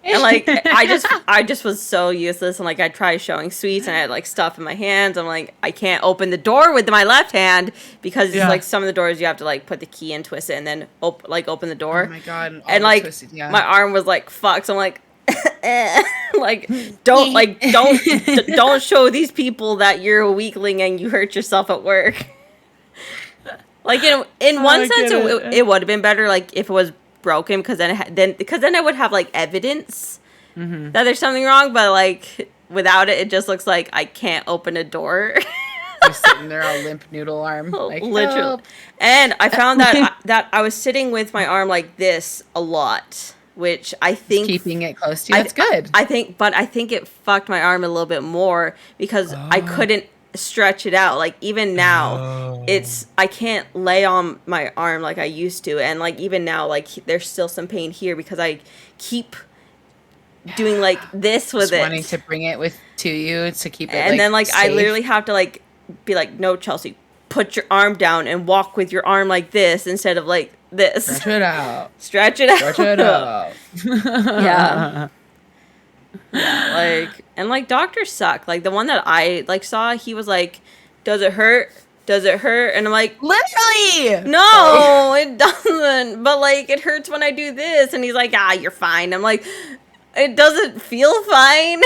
And like I just was so useless, and like I tried showing sweets and I had like stuff in my hands. I'm like, I can't open the door with my left hand because like some of the doors you have to like put the key and twist it and then open the door. Oh my god! And like twisted, my arm was like fucked. So I'm like, don't show these people that you're a weakling and you hurt yourself at work. Like in one sense it would have been better like if it was broken because then I would have like evidence that there's something wrong, but like without it just looks like I can't open a door. Just sitting there all limp noodle arm, like literally. Help. And I found that I was sitting with my arm like this a lot, which I think just keeping it close to you. That's good. I think it fucked my arm a little bit more because I couldn't stretch it out. Like even now I can't lay on my arm like I used to, and like even now like there's still some pain here because I keep doing like this with it, wanting to bring it to you to keep it and then like safe. I literally have to like be like, no, Chelsea, put your arm down and walk with your arm like this instead of like this. Stretch it out. Stretch it out. Stretch it out. Yeah. Yeah, like, and like doctors suck. Like the one that I like saw, he was like, does it hurt? Does it hurt? And I'm like, literally, no, it doesn't. But like, it hurts when I do this. And he's like, you're fine. I'm like, it doesn't feel fine.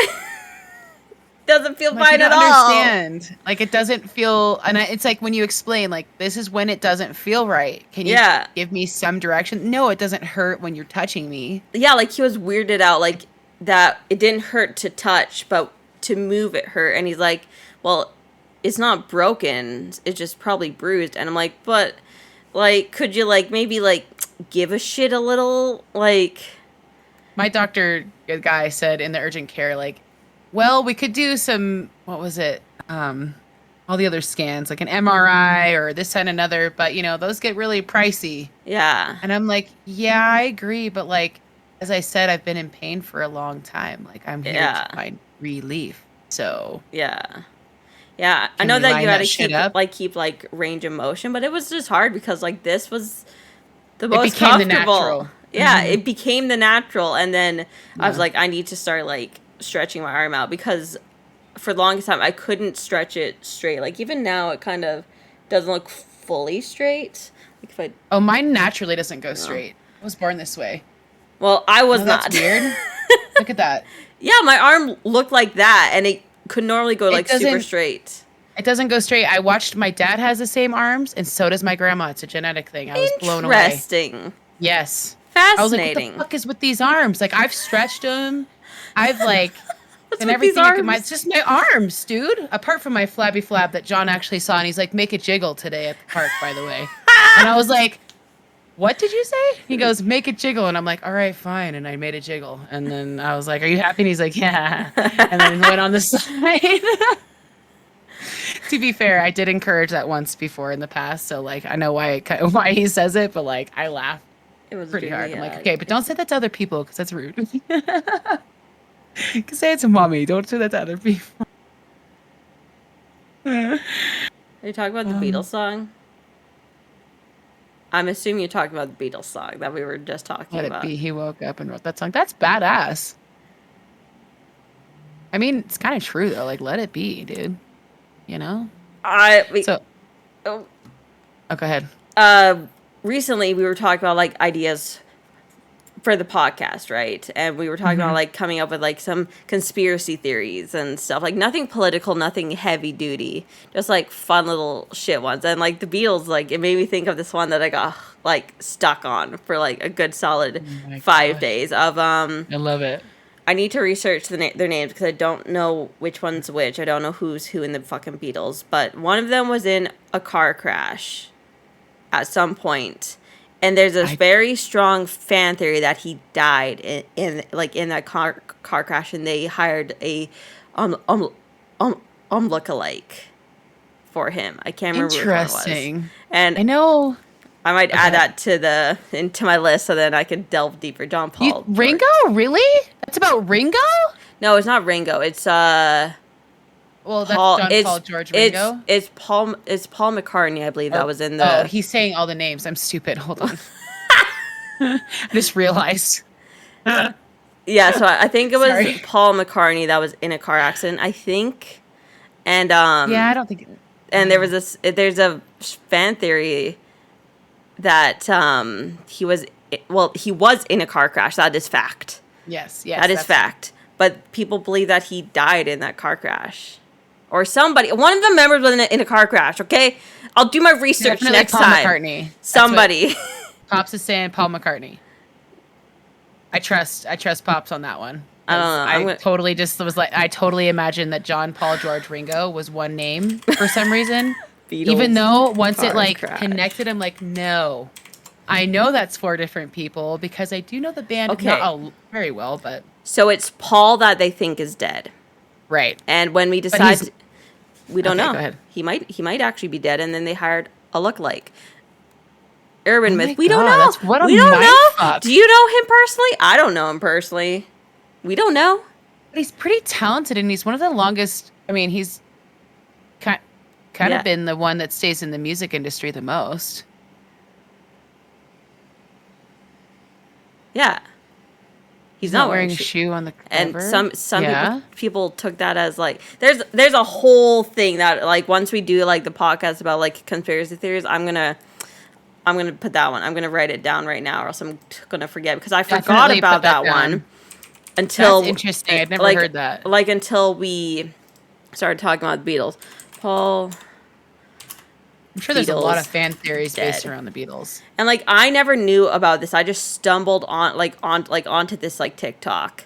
Doesn't feel fine at all. Understand? Like it doesn't feel, and it's like when you explain, like this is when it doesn't feel right. Can you give me some direction? No, it doesn't hurt when you're touching me. Yeah, like he was weirded out, like that it didn't hurt to touch, but to move it hurt. And he's like, well, it's not broken, it's just probably bruised. And I'm like, but like, could you like maybe like give a shit a little? Like my doctor guy said in the urgent care, like, well, we could do some, what was it? All the other scans, like an MRI or this and another, but you know, those get really pricey. Yeah. And I'm like, yeah, I agree, but like, as I said, I've been in pain for a long time. Like I'm here to find relief. So yeah. I know that you had to keep like range of motion, but it was just hard because like this was the most comfortable. The natural. Yeah, it became the natural, and then I was like, I need to start like stretching my arm out because for the longest time I couldn't stretch it straight. Like even now, it kind of doesn't look fully straight. Like if mine naturally doesn't go straight. I was born this way. Well, I was not. That's weird. Look at that. Yeah, my arm looked like that, and it could normally go like super straight. It doesn't go straight. I watched my dad has the same arms, and so does my grandma. It's a genetic thing. I was blown away. Interesting. Yes. Fascinating. I was like, what the fuck is with these arms? Like, I've stretched them. I've like, and everything. It's just my arms, dude. Apart from my flabby flab that John actually saw, and he's like, make it jiggle today at the park, by the way. And I was like, what did you say? He goes, make it jiggle. And I'm like, all right, fine. And I made it jiggle. And then I was like, are you happy? And he's like, yeah. And then went on the side. To be fair, I did encourage that once before in the past. So, like, I know why he says it, but, like, I laugh pretty hard. I'm like, okay, but don't say that to other people because that's rude. Say it to mommy. Don't say that to other people. Are you talking about the Beatles song? I'm assuming you're talking about the Beatles song that we were just talking Let about. It Be. He woke up and wrote that song. That's badass. I mean, it's kind of true though. Like, let it be, dude. You know. Oh, Oh, go ahead. Recently we were talking about like ideas for the podcast, right? And we were talking about like coming up with like some conspiracy theories and stuff. Like nothing political, nothing heavy duty, just like fun little shit ones. And like the Beatles, like it made me think of this one that I got like stuck on for like a good solid 5 days of I love it. I need to research their names because I don't know which one's which. I don't know who's who in the fucking Beatles. But one of them was in a car crash at some point. And there's a very strong fan theory that he died in that car crash, and they hired a lookalike for him. I can't remember which one it was. Interesting. And I know. I might add that into my list so then I can delve deeper. John Paul. Ringo? Really? That's about Ringo? No, it's not Ringo. It's Well, that's John Paul George Ringo. It's Paul McCartney, I believe, that was in the. Oh, he's saying all the names. I'm stupid. Hold on. I just realized. Yeah, so I think it was Sorry. Paul McCartney that was in a car accident, I think. And Yeah, I don't think. and there's a fan theory that he was in a car crash. That is fact. Yes. That is fact. But people believe that he died in that car crash. Or somebody, one of the members was in a car crash, okay? I'll do my research Definitely next Paul time. McCartney. Somebody. Pops is saying Paul McCartney. I trust Pops on that one. I don't know. I totally imagined that John Paul George Ringo was one name for some reason. Beatles, even though once it car like crash. connected, I'm like, no. I know that's 4 different people because I do know the band not very well, but So it's Paul that they think is dead. right. And when we decide, we don't know. Go ahead. He might actually be dead, and then they hired a lookalike. Urban Oh my myth. We don't God, know. that's what a We don't know. mindfuck. Do you know him personally? I don't know him personally. We don't know. But he's pretty talented, and he's one of the longest. I mean, he's kind Yeah. of been the one that stays in the music industry the most. Yeah. He's not wearing a shoe on the cover. And some people took that as like there's a whole thing that like once we do like the podcast about like conspiracy theories, I'm gonna put that one. I'm gonna write it down right now, or else I'm gonna forget because I forgot Definitely about put that that down. one until That's interesting. I'd never like, heard that. Like until we started talking about the Beatles. Paul. I'm sure there's a lot of Beatles fan theories based dead. around the Beatles. And like I never knew about this. I just stumbled onto this like TikTok,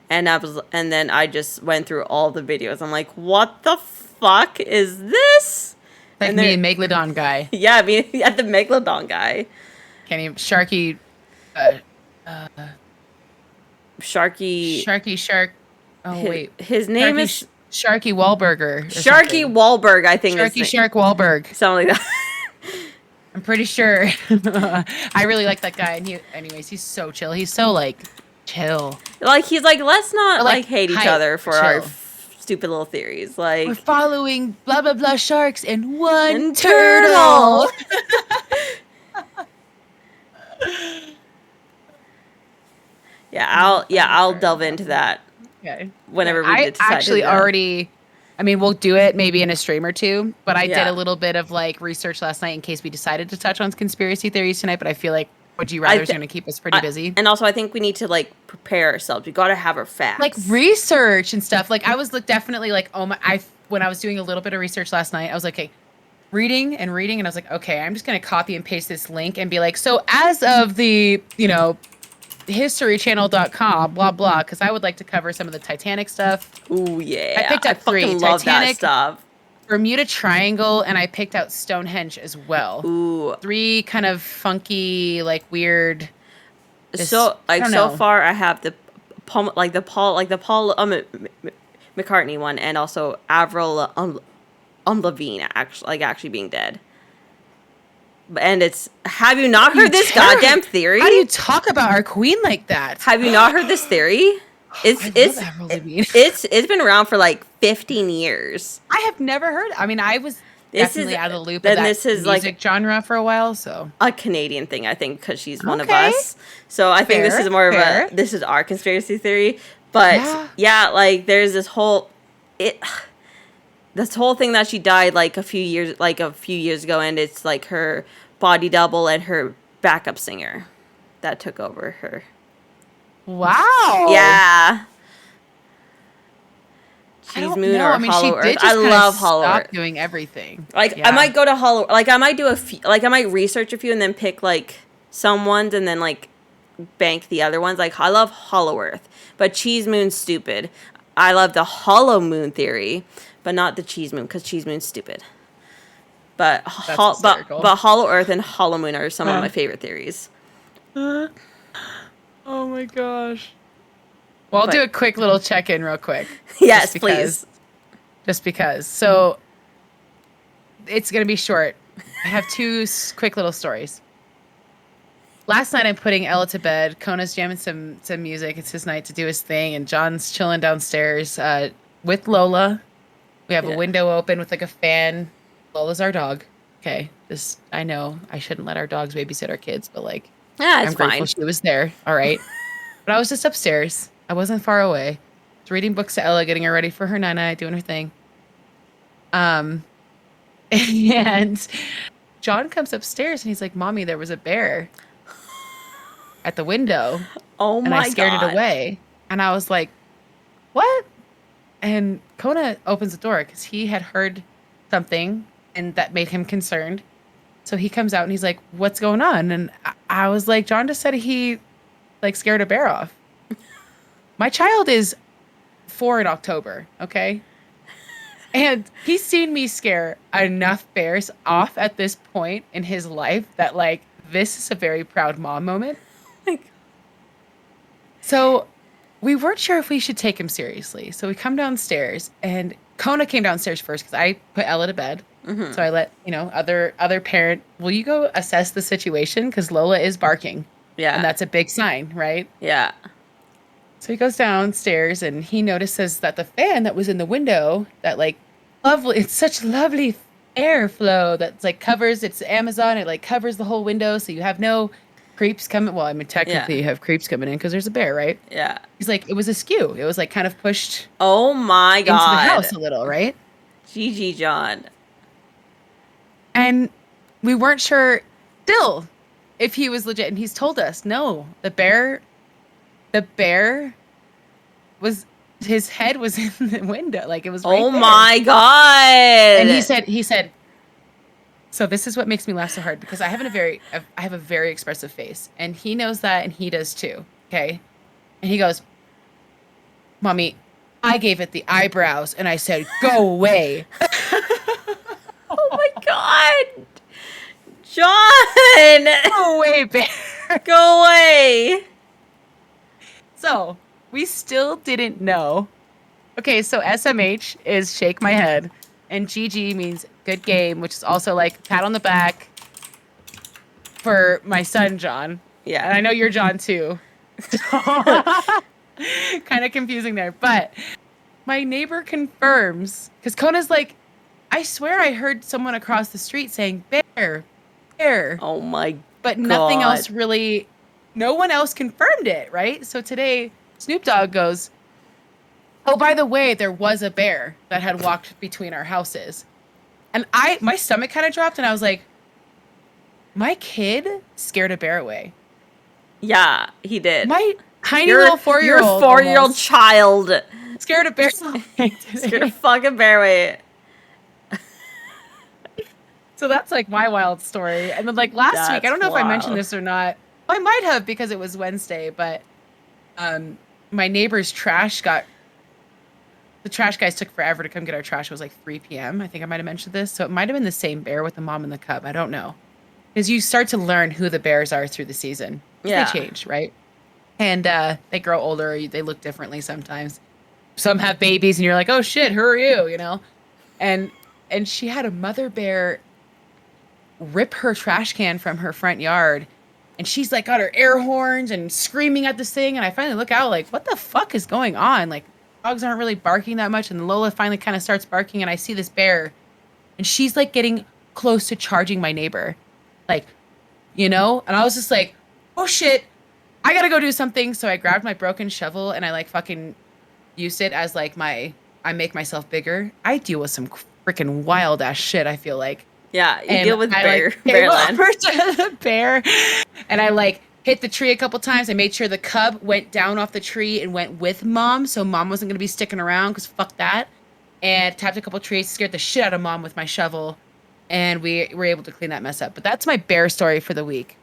and then I just went through all the videos. I'm like, what the fuck is this? Like and me and Megalodon guy. Yeah, I mean, the Megalodon guy, Can't even Sharky Shark. Oh wait. his name Sharky, is Sharky Wahlberger. Sharky Wahlberg. I think Sharky Shark Wahlberg. something like that. I'm pretty sure. I really like that guy, and he's so chill. He's so like chill. Like he's like, let's not Or, like hate each hype, other for our chill. stupid little theories. Like We're following blah blah blah sharks and one And turtle. I'll delve into that Okay. whenever we I decide actually to do that. already. I mean, we'll do it maybe in a stream or two, but I did Yeah. a little bit of like research last night in case we decided to touch on conspiracy theories tonight. But I feel like Would You Rather is going to keep us pretty busy. And also, I think we need to like prepare ourselves. We got to have our facts. Like research and stuff. Like I was definitely like, oh my! When I was doing a little bit of research last night, I was like, okay, reading, and I was like, okay, I'm just going to copy and paste this link and be like, so as of the historychannel.com, blah blah, because I would like to cover some of the Titanic stuff. Ooh yeah, I picked up fucking 3: love Titanic, that stuff. Bermuda Triangle, and I picked out Stonehenge as well. Ooh, 3 kind of funky, like weird. so far I have the Paul McCartney one, and also Avril Lavigne actually being dead. And it's, have you not heard this goddamn theory? How do you talk about our queen like that? Have you not heard this theory? Avril Lavigne. It's been around for like 15 years. I have never heard. I mean, I was This definitely is out of the loop of then that this is music like genre for a while. So a Canadian thing, I think, because she's one of Okay. us. So I think this Fair, is more fair. of a this is our conspiracy theory. But Yeah. yeah, like there's this whole this whole thing that she died like a few years ago, and it's like her body double and her backup singer that took over her. Wow. Yeah. I Cheese don't Moon know. or I mean, Hollow she Earth. did I just kind love of Hollow stop Earth. doing everything. Like Yeah. I might go to Hollow. Like I might do a few. Like I might research a few and then pick like some ones and then like bank the other ones. Like I love Hollow Earth, but Cheese Moon's stupid. I love the Hollow Moon theory, but not the Cheese Moon because Cheese Moon's stupid. But hysterical. but Hollow Earth and Hollow Moon are some of my favorite theories. Oh my gosh. Well, I'll But- do a quick little check-in real quick. Yes, just please. Just because. So it's going to be short. I have two quick little stories. Last night I'm putting Ella to bed. Kona's jamming some music. It's his night to do his thing, and John's chilling downstairs with Lola. We have a window open with like a fan. Lola's our dog. Okay, I know I shouldn't let our dogs babysit our kids, but like Yeah, it's I'm grateful fine. she was there. All right, but I was just upstairs. I wasn't far away. I was reading books to Ella, getting her ready for her night, doing her thing. And John comes upstairs and he's like, "Mommy, there was a bear at the window." Oh And my I scared god. it away. And I was like, "What?" And Kona opens the door because he had heard something and that made him concerned. So he comes out and he's like, "What's going on?" And I was like, "John just said he like scared a bear off." My child is 4 in October, okay? And he's seen me scare enough bears off at this point in his life that like this is a very proud mom moment. So we weren't sure if we should take him seriously. So we come downstairs and Kona came downstairs first because I put Ella to bed. Mm-hmm. So I let, other parent, will you go assess the situation? Because Lola is barking. Yeah. And that's a big sign, right? Yeah. So he goes downstairs and he notices that the fan that was in the window, that like lovely, it's such lovely airflow that's like covers, it's Amazon, it like covers the whole window. So you have no creeps coming. Well, I mean, technically you have creeps coming in because there's a bear, right? Yeah. He's like, it was askew. It was like kind of pushed Oh my into god. the house a little, right? GG John. And we weren't sure still if he was legit. And he's told us, no, the bear was, his head was in the window. Like it was right Oh there. my god. And he said, so this is what makes me laugh so hard because I have a very expressive face and he knows that and he does too. Okay. And he goes, "Mommy, I gave it the eyebrows and I said, go away." Oh my god. John. Go away, bear. Go away. So we still didn't know. Okay, so SMH is shake my head, and GG means good game, which is also like pat on the back for my son, John. And Yeah. I know you're John too. Kind of confusing there. But my neighbor confirms, because Kona's like, I swear I heard someone across the street saying, bear, bear. Oh my But nothing God. else really, no one else confirmed it, right? So today, Snoop Dogg goes, "Oh, by the way, there was a bear that had walked between our houses." And my stomach kind of dropped and I was like, my kid scared a bear away. Yeah, he did. My tiny little 4-year-old Your 4-year-old almost child scared a bear away scared a today. fucking bear away. So that's like my wild story. And then like last week, I That's don't know if I mentioned wild. this or not. Well, I might have because it was Wednesday, but my neighbor's trash the trash guys took forever to come get our trash. It was like 3 p.m. I think I might have mentioned this. So it might have been the same bear with the mom and the cub. I don't know. Because you start to learn who the bears are through the season. Yeah. They change, right? And they grow older. They look differently sometimes. Some have babies and you're like, oh shit, who are you? You know? And she had a mother bear rip her trash can from her front yard. And she's like got her air horns and screaming at this thing. And I finally look out like, what the fuck is going on? Like dogs aren't really barking that much. And Lola finally kind of starts barking and I see this bear and she's like getting close to charging my neighbor, like, you know. And I was just like, oh shit, I gotta go do something. So I grabbed my broken shovel and I like fucking used it as like I make myself bigger. I deal with some freaking wild ass shit, I feel like. Yeah, you And deal with I, bear like, came land. over to the bear, and I like hit the tree a couple times. I made sure the cub went down off the tree and went with mom, so mom wasn't gonna be sticking around because fuck that. And tapped a couple trees, scared the shit out of mom with my shovel, and we were able to clean that mess up. But that's my bear story for the week.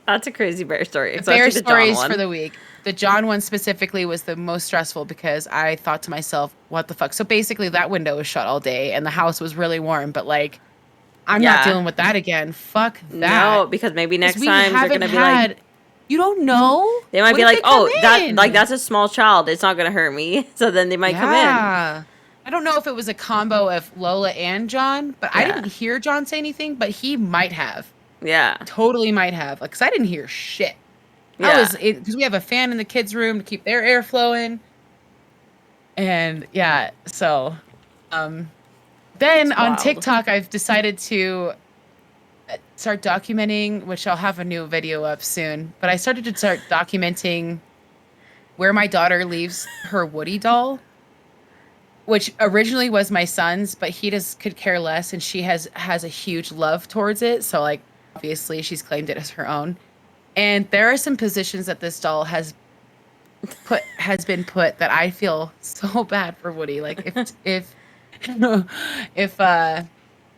That's a crazy bear story. The Especially bear the John stories one. for the week. The John one specifically was the most stressful because I thought to myself, what the fuck? So basically that window was shut all day and the house was really warm, but like, I'm not dealing with that again. Fuck that. No, because maybe next We time they're haven't gonna be had, like, you don't know. they might What be if like, they come oh, that in? like that's a small child. It's not gonna hurt me. So then they might come in. Yeah. I don't know if it was a combo of Lola and John, but I Yeah. didn't hear John say anything, but he might have. Yeah. Totally might have. Like, 'cause I didn't hear shit. Yeah. Because we have a fan in the kids' room to keep their air flowing. And yeah, so then It's on wild. TikTok, I've decided to start documenting, which I'll have a new video up soon. But I started to start documenting where my daughter leaves her Woody doll, which originally was my son's, but he just could care less, and she has a huge love towards it. So like, obviously, she's claimed it as her own. And there are some positions that this doll has been put that I feel so bad for Woody. Like if oh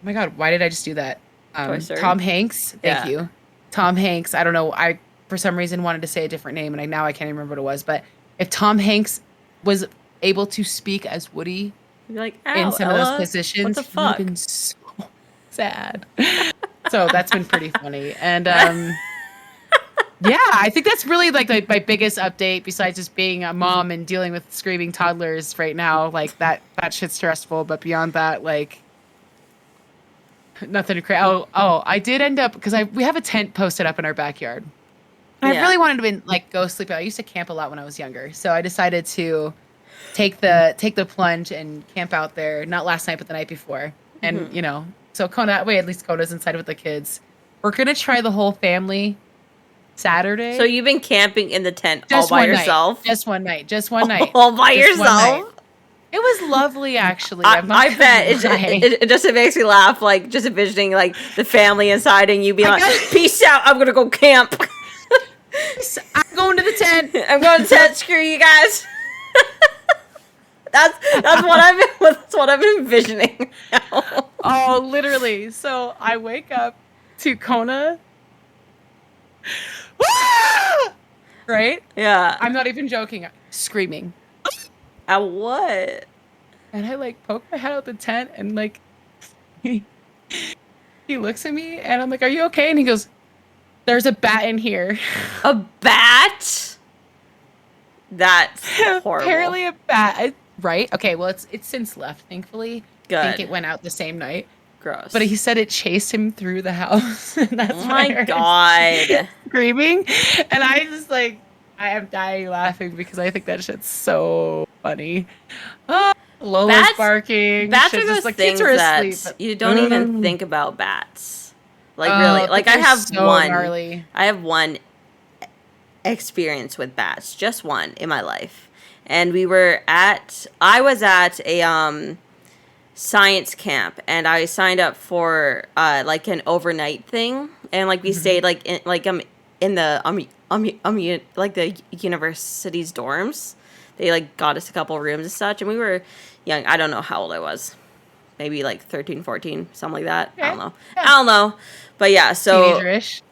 my God, why did I just do that? Toy Story. Tom Hanks. Thank Yeah. you. Tom Hanks. I don't know. I for some reason wanted to say a different name, and now I can't even remember what it was. But if Tom Hanks was able to speak as Woody You're like, in ow, some Ella, of those positions, what the he would have fuck? been so sad. So that's been pretty funny. And yeah, I think that's really like my biggest update besides just being a mom and dealing with screaming toddlers right now. Like that shit's stressful. But beyond that, like nothing crazy. Oh, I did end up because we have a tent posted up in our backyard. And Yeah. I really wanted to like go sleep out. I used to camp a lot when I was younger, so I decided to take the plunge and camp out there. Not last night, but the night before. And you know, so Kona, that way at least Kona's inside with the kids. We're gonna try the whole family Saturday. So you've been camping in the tent all Just by one yourself? Night. Just one night. Just one night. All by Just one night. yourself? It was lovely, actually. I I'm not I gonna bet lie. it just makes me laugh, like just envisioning like the family inside and you be like, "Peace out, I'm gonna go camp. I'm going to the tent. I'm going to tent. Screw you guys." That's what I'm envisioning. now. Oh, literally. So I wake up to Kona. Right? Yeah. I'm not even joking. Screaming. At what? And I like poke my head out the tent and like he looks at me and I'm like, "Are you okay?" And he goes, "There's a bat in here." A bat? That's horrible. Apparently a bat. Right? Okay, well it's since left, thankfully. I Good. think it went out the same night. Gross. But he said it chased him through the house. And that's Oh why I my heard god. screaming. And I just like I am dying laughing because I think that shit's so funny. Oh, Lola's Bats- barking. Bats Shit's are just those like, things kids are that asleep. you don't even think about bats. Like Oh, really. but Like I they're have so one. gnarly. I have one experience with bats, just one in my life. And I was at a science camp and I signed up for like an overnight thing and like we stayed like in the like the university's dorms. They like got us a couple rooms and such and we were young. I don't know how old I was. Maybe like 13, 14, something like that. I don't know. Yeah. I don't know. But yeah, so Teenager-ish.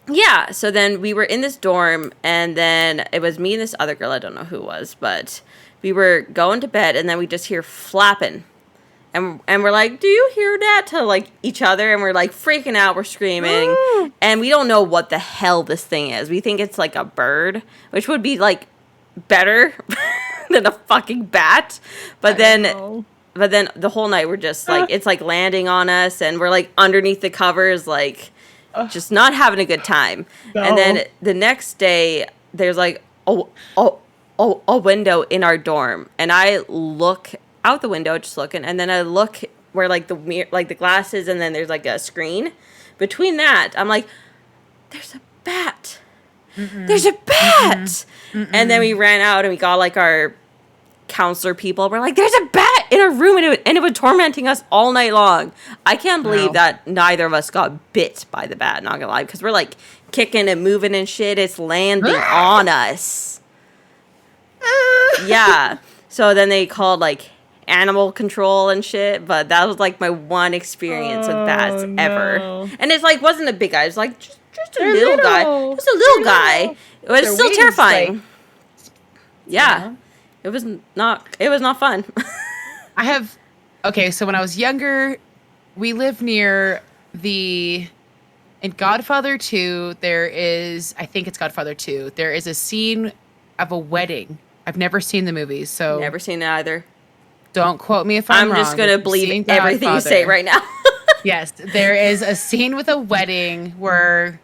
yeah, so then we were in this dorm, and then it was me and this other girl, I don't know who it was, but we were going to bed, and then we just hear flapping. And we're like, "Do you hear that?" to like each other, and we're like freaking out, we're screaming, and we don't know what the hell this thing is. We think it's like a bird, which would be like better than a fucking bat. But then the whole night we're just like, it's like landing on us, and we're like underneath the covers, like just not having a good time. No. And then the next day, there's like a window in our dorm, and I look out the window, just looking, and then I look where like the glasses, and then there's like a screen. Between that, I'm like, there's a bat. There's a bat. And then we ran out and we got like our counselor people. We're like, there's a bat in a room, and it was tormenting us all night long. I can't believe that neither of us got bit by the bat, not gonna lie, because we're like kicking and moving and shit. It's landing on us. Yeah. So then they called like animal control and shit, but that was like my one experience with bats ever. And it's like wasn't a big guy. It was like just a little guy. Just a little guy. It was still terrifying. Like, yeah. It was not fun. So when I was younger, we lived near in Godfather 2, I think it's Godfather 2, there is a scene of a wedding. I've never seen the movie, so. Never seen it either. Don't quote me if I'm wrong. I'm just going to believe everything you say right now. Yes, there is a scene with a wedding where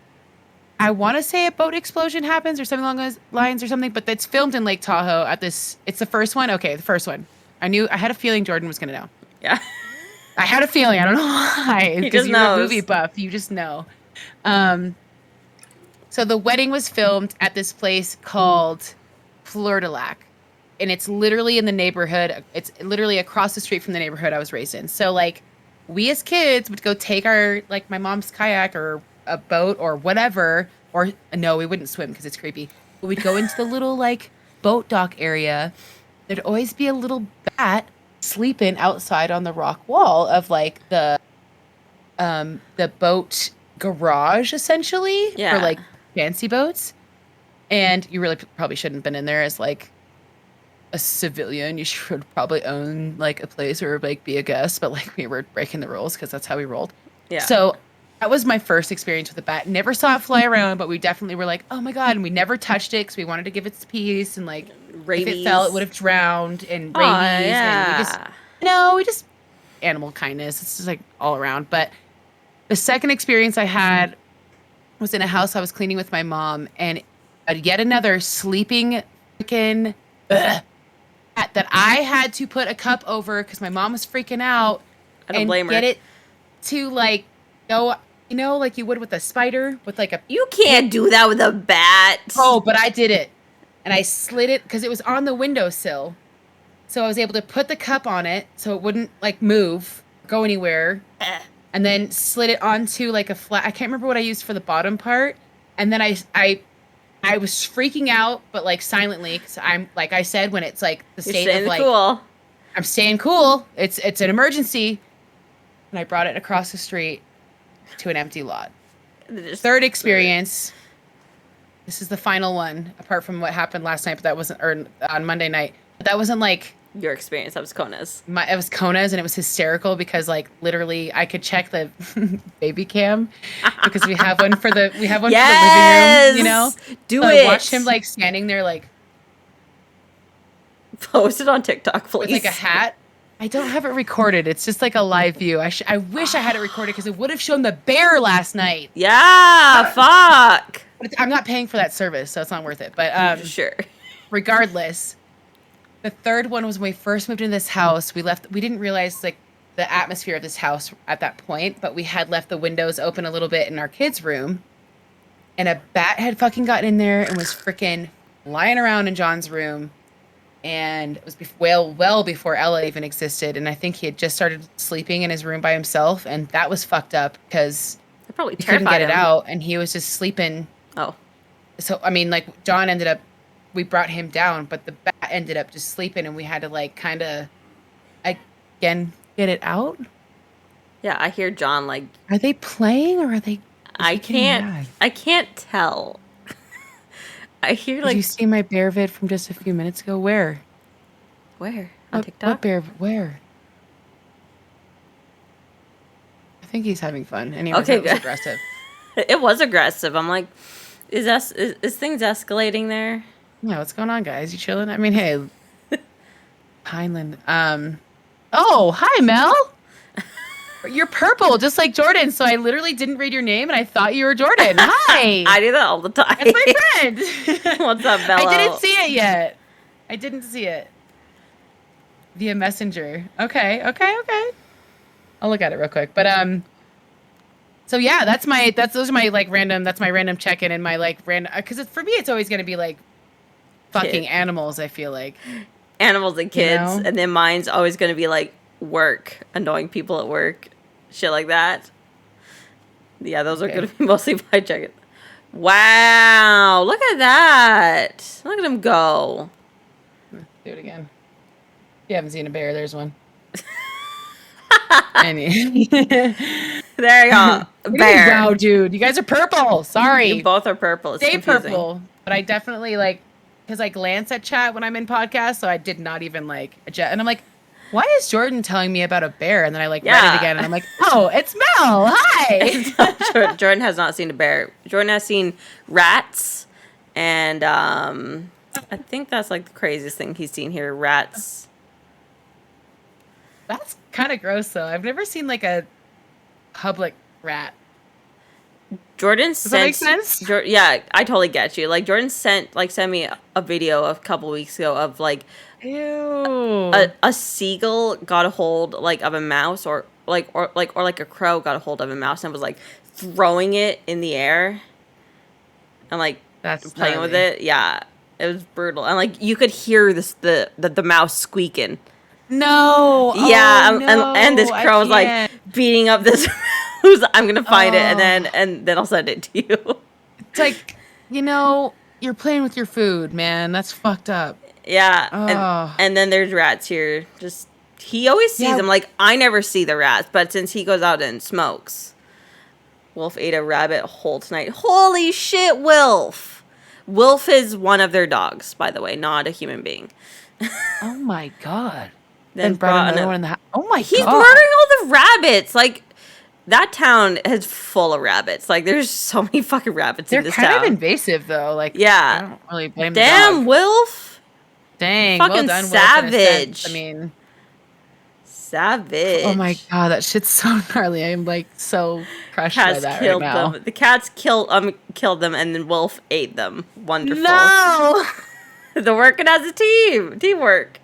I want to say a boat explosion happens or something along those lines or something, but that's filmed in Lake Tahoe it's the first one? Okay, the first one. I had a feeling Jordan was going to know. Yeah. I had a feeling. I don't know why. Because you're a movie buff. You just know. So the wedding was filmed at this place called Fleur de Lac. And it's literally in the neighborhood. It's literally across the street from the neighborhood I was raised in. So, like, we as kids would go take my mom's kayak or a boat or whatever. Or, no, we wouldn't swim because it's creepy. But we'd go into the little, like, boat dock area. There'd always be a little bat sleeping outside on the rock wall of, like, the boat garage, essentially. Yeah. For, like, fancy boats. And you really probably shouldn't have been in there as, like, a civilian. You should probably own like a place or like be a guest, but like we were breaking the rules because that's how we rolled. Yeah. So that was my first experience with a bat. Never saw it fly around, but we definitely were like, oh my God. And we never touched it because we wanted to give it its peace. And like, rabies. If it fell, it would have drowned and rabies. Yeah. And we just animal kindness. It's just like all around. But the second experience I had was in a house I was cleaning with my mom, and yet another sleeping freaking that I had to put a cup over because my mom was freaking out. I don't blame her. Get it to like go, like you would with a spider with like a. You can't do that with a bat. Oh, but I did it, and I slid it because it was on the windowsill, so I was able to put the cup on it so it wouldn't like move, go anywhere, and then slid it onto like a flat. I can't remember what I used for the bottom part, and then I was freaking out, but like silently, because I'm like I said, when it's like the state of like cool. I'm staying cool. It's an emergency, and I brought it across the street to an empty lot. Third experience. This is the final one, apart from what happened last night, but that wasn't on Monday night. But that wasn't like your experience. That was Kona's. It was Kona's, and it was hysterical because like literally I could check the baby cam because we have one for the living room, Do so it. I watched him like standing there like post it on TikTok, please. With like a hat. I don't have it recorded. It's just like a live view. I wish I had it recorded because it would have shown the bear last night. Yeah, fuck. But I'm not paying for that service, so it's not worth it. But sure. Regardless. The third one was when we first moved into this house. We didn't realize like the atmosphere of this house at that point, but we had left the windows open a little bit in our kids' room, and a bat had fucking gotten in there and was freaking lying around in John's room, and it was well before Ella even existed, and I think he had just started sleeping in his room by himself, and that was fucked up because he probably couldn't get it out, and he was just sleeping. Oh, so I mean, like John ended up. We brought him down, but the bat ended up just sleeping, and we had to like kind of again get it out. Yeah, I hear John like. Are they playing or are they? I can't tell. I hear like. Did you see my bear vid from just a few minutes ago? Where? On TikTok? What bear? Where? I think he's having fun. Anyway, okay, it was aggressive. It was aggressive. I'm like, is things escalating there? Yeah, what's going on, guys? You chilling? I mean, hey, Pineland. Oh, hi, Mel. You're purple, just like Jordan. So I literally didn't read your name, and I thought you were Jordan. Hi. I do that all the time. That's my friend. What's up, Bella? I didn't see it yet. Via Messenger. Okay. I'll look at it real quick. But so yeah, those are my like random. That's my random check-in and my like random. Because for me, it's always gonna be like fucking Kid. animals. I feel like Animals and kids, know? and then mine's always going to be like work, annoying people at work, shit like that. Yeah, those are Okay. going to be mostly my check. Wow, look at that! Look at him go. Do it again. If you haven't seen a bear, there's one. Any. There you go, bear. Wow, dude, you guys are purple. Sorry. You both are purple. It's Stay confusing. purple, but I definitely like because I glance at chat when I'm in podcasts, so I did not even like adjust. And I'm like, why is Jordan telling me about a bear? And then I like read Yeah. it again, and I'm like, oh, it's Mel. Hi. Jordan has not seen a bear. Jordan has seen rats, and I think that's like the craziest thing he's seen here. Rats. That's kind of gross, though. I've never seen like a public rat. Jordan Does that make sent. sense? Yeah, I totally get you. Like Jordan sent me a video a couple weeks ago of like Ew. a seagull got a hold like of a mouse or like a crow got a hold of a mouse and was like throwing it in the air and like That's playing with gnarly. it. Yeah, it was brutal. And like you could hear the mouse squeaking. No. Yeah, Oh, and this no, I crow was like can't. beating up this mouse. I'm gonna find it Oh. and then I'll send it to you. It's like, you're playing with your food, man. That's fucked up. Yeah, Oh. and then there's rats here. Just he always sees Yeah. them. Like I never see the rats, but since he goes out and smokes, Wolf ate a rabbit whole tonight. Holy shit, Wolf! Wolf is one of their dogs, by the way, not a human being. Oh my god. Then Then brought brought another ano- one in the house. Oh my He's god. murdering all the rabbits. Like that town is full of rabbits. Like there's so many fucking rabbits They're in this kind town. of invasive though. Like Yeah. I don't really blame the Damn, dog. Wolf! Dang, fucking well done, Will, in a sense. savage. I mean, Savage. oh my god, that shit's so gnarly. I'm like so crushed by Cats that killed right now. them. The cats killed them, and then Wolf ate them. Wonderful. No. They're working as a team. Teamwork.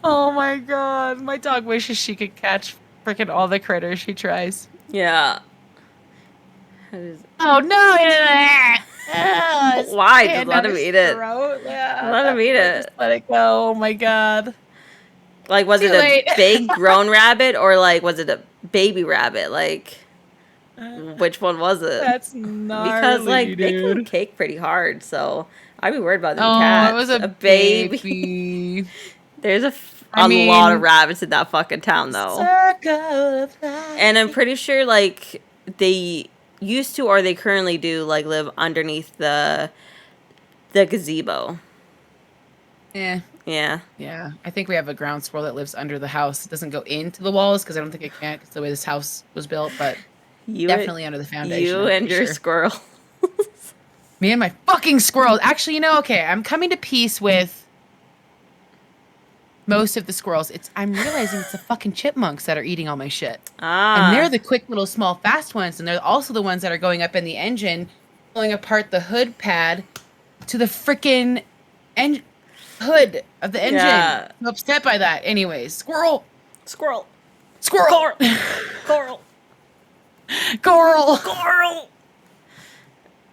Oh my god, my dog wishes she could catch freaking all the critters she tries. Yeah. That is- Oh no! Why? Just let him eat it. Yeah, Let him eat it. Just let it go. Oh my god. Like, was Too it a late. big grown rabbit or like was it a baby rabbit? Like, which one was it? That's gnarly, Because like they can dude. cake pretty hard, so I'd be worried about them Oh, cats. it was a baby. There's I a lot of mean- rabbits in that fucking town though. Circle of life. And I'm pretty sure like they used to or they currently do like live underneath the gazebo. Yeah. Yeah. Yeah, I think we have a ground squirrel that lives under the house. It doesn't go into the walls because I don't think it can because the way this house was built, but You definitely under the foundation. You I'm and pretty your sure. squirrel. Me and my fucking squirrels. Actually, okay, I'm coming to peace with most of the squirrels. I'm realizing it's the fucking chipmunks that are eating all my shit. Ah. And they're the quick little small fast ones, and they're also the ones that are going up in the engine, pulling apart the hood pad to the freaking hood of the engine. Yeah. I'm upset by that. Anyways, squirrel. Squirrel. Squirrel. Coral. Squirrel. Coral.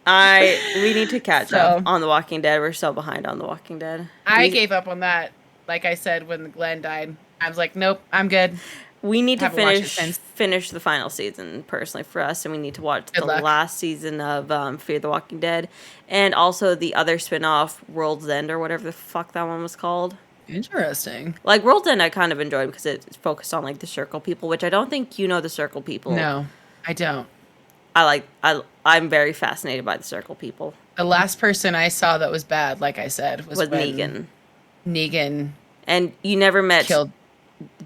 We need to catch up on The Walking Dead. We're so behind on The Walking Dead. I gave up on that. Like I said, when Glenn died, I was like, nope, I'm good. We need to Haven't watched it since. finish the final season personally for us, and we need to watch Good the luck. last season of Fear the Walking Dead, and also the other spin-off, World's End or whatever the fuck that one was called. Interesting. Like World's End, I kind of enjoyed because it's focused on like the Circle people, which I don't think you know the Circle people. No, I don't. I'm very fascinated by the Circle people. The last person I saw that was bad, like I said, was when Negan, Negan and you never met killed.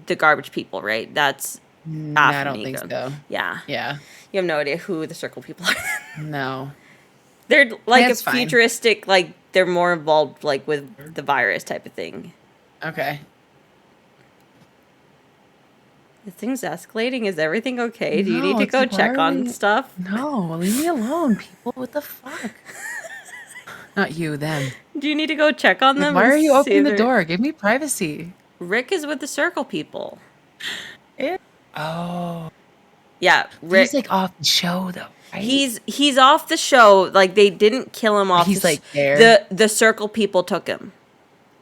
the garbage people, right? That's I after don't think Negan. so. Yeah, Yeah. you have no idea who the Circle people are. No. They're like That's a fine. futuristic, like they're more involved, like with the virus type of thing. Okay. This thing's escalating. Is everything okay? Do you No, need to it's go check on entirely- stuff? No, leave me alone, people. What the fuck? Not you, them. Do you need to go check on them? Why and are you see opening if the they're- door? Give me privacy. Rick is with the Circle people. Oh. Yeah, Rick. He's like off the show though. Right? He's off the show. Like they didn't kill him off. He's like there. The Circle people took him.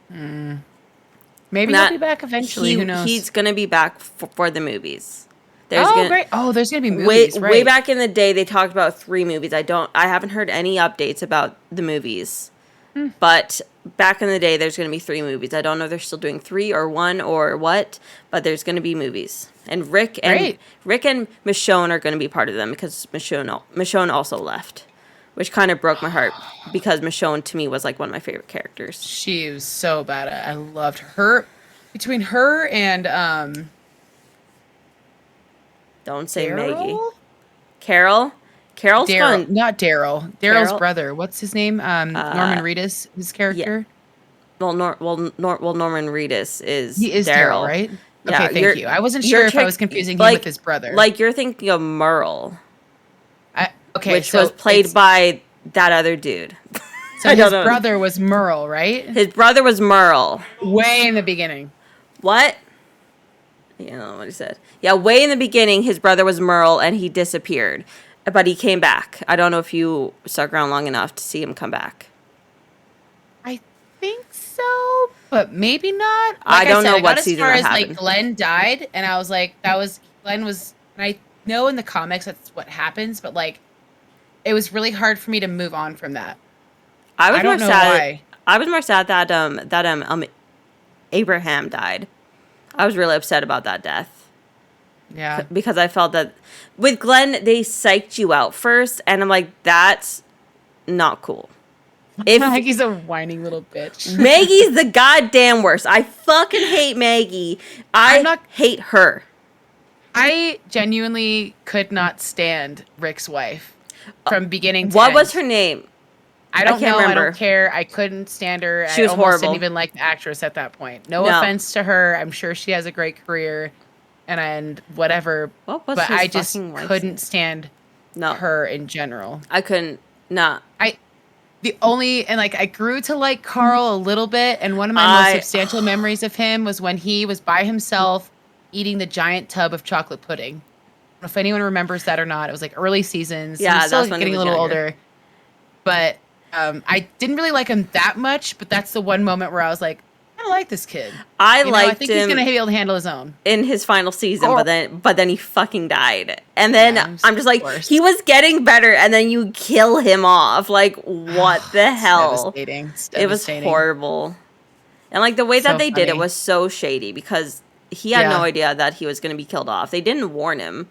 Maybe he'll be back eventually. Who knows? He's gonna be back for the movies. Great. Oh, there's gonna be movies. Way back in the day, they talked about 3 movies. I haven't heard any updates about the movies. But back in the day, there's gonna be 3 movies. I don't know if they're still doing 3 or 1 or what, but there's gonna be movies. And Rick and Michonne are gonna be part of them because Michonne also left, which kind of broke my heart because Michonne to me was like one of my favorite characters. She was so bad. I loved her. Between her and Don't say Daryl? Maggie. Carol's fun. Not Daryl. Daryl's brother. What's his name? Norman Reedus, his character. Yeah. Norman Reedus is he is Daryl, right? Yeah, okay, thank you. I wasn't sure if I was confusing him with his brother. Like you're thinking of Merle. Which so was played by that other dude. So his brother was Merle, right? His brother was Merle. Way in the beginning. What? You know what he said. Yeah, way in the beginning, his brother was Merle, and he disappeared. But he came back. I don't know if you stuck around long enough to see him come back. I think so, but maybe not. I don't know what season that happened. As far as like Glenn died, and I was like, Glenn was. And I know in the comics that's what happens, but like, it was really hard for me to move on from that. I don't know why. I was more sad that Abraham died. I was really upset about that death. Yeah. Because I felt that with Glenn, they psyched you out first, and I'm like, that's not cool. Maggie's a whining little bitch. Maggie's the goddamn worst. I fucking hate Maggie. I hate her. I genuinely could not stand Rick's wife from beginning to What end. was her name? I don't know. Remember. I don't care. I couldn't stand her. She was I horrible. Didn't even like the actress at that point. No offense to her. I'm sure she has a great career, and whatever. What was but his I just fucking wife couldn't name? stand her in general. I couldn't. Not. I grew to like Carl a little bit, and one of my most substantial memories of him was when he was by himself eating the giant tub of chocolate pudding. I don't know if anyone remembers that or not. It was like early seasons. Yeah, he was still that's when getting he a was little younger. older. But I didn't really like him that much, but that's the one moment where I was like, I don't like this kid. I think he's gonna be able to handle his own in his final season, but then he fucking died. And then I'm just like, worst. he was getting better, and then you kill him off. Like, what the hell? It's It was horrible. And like the way that they did it was so shady because he had no idea that he was gonna be killed off. They didn't warn him.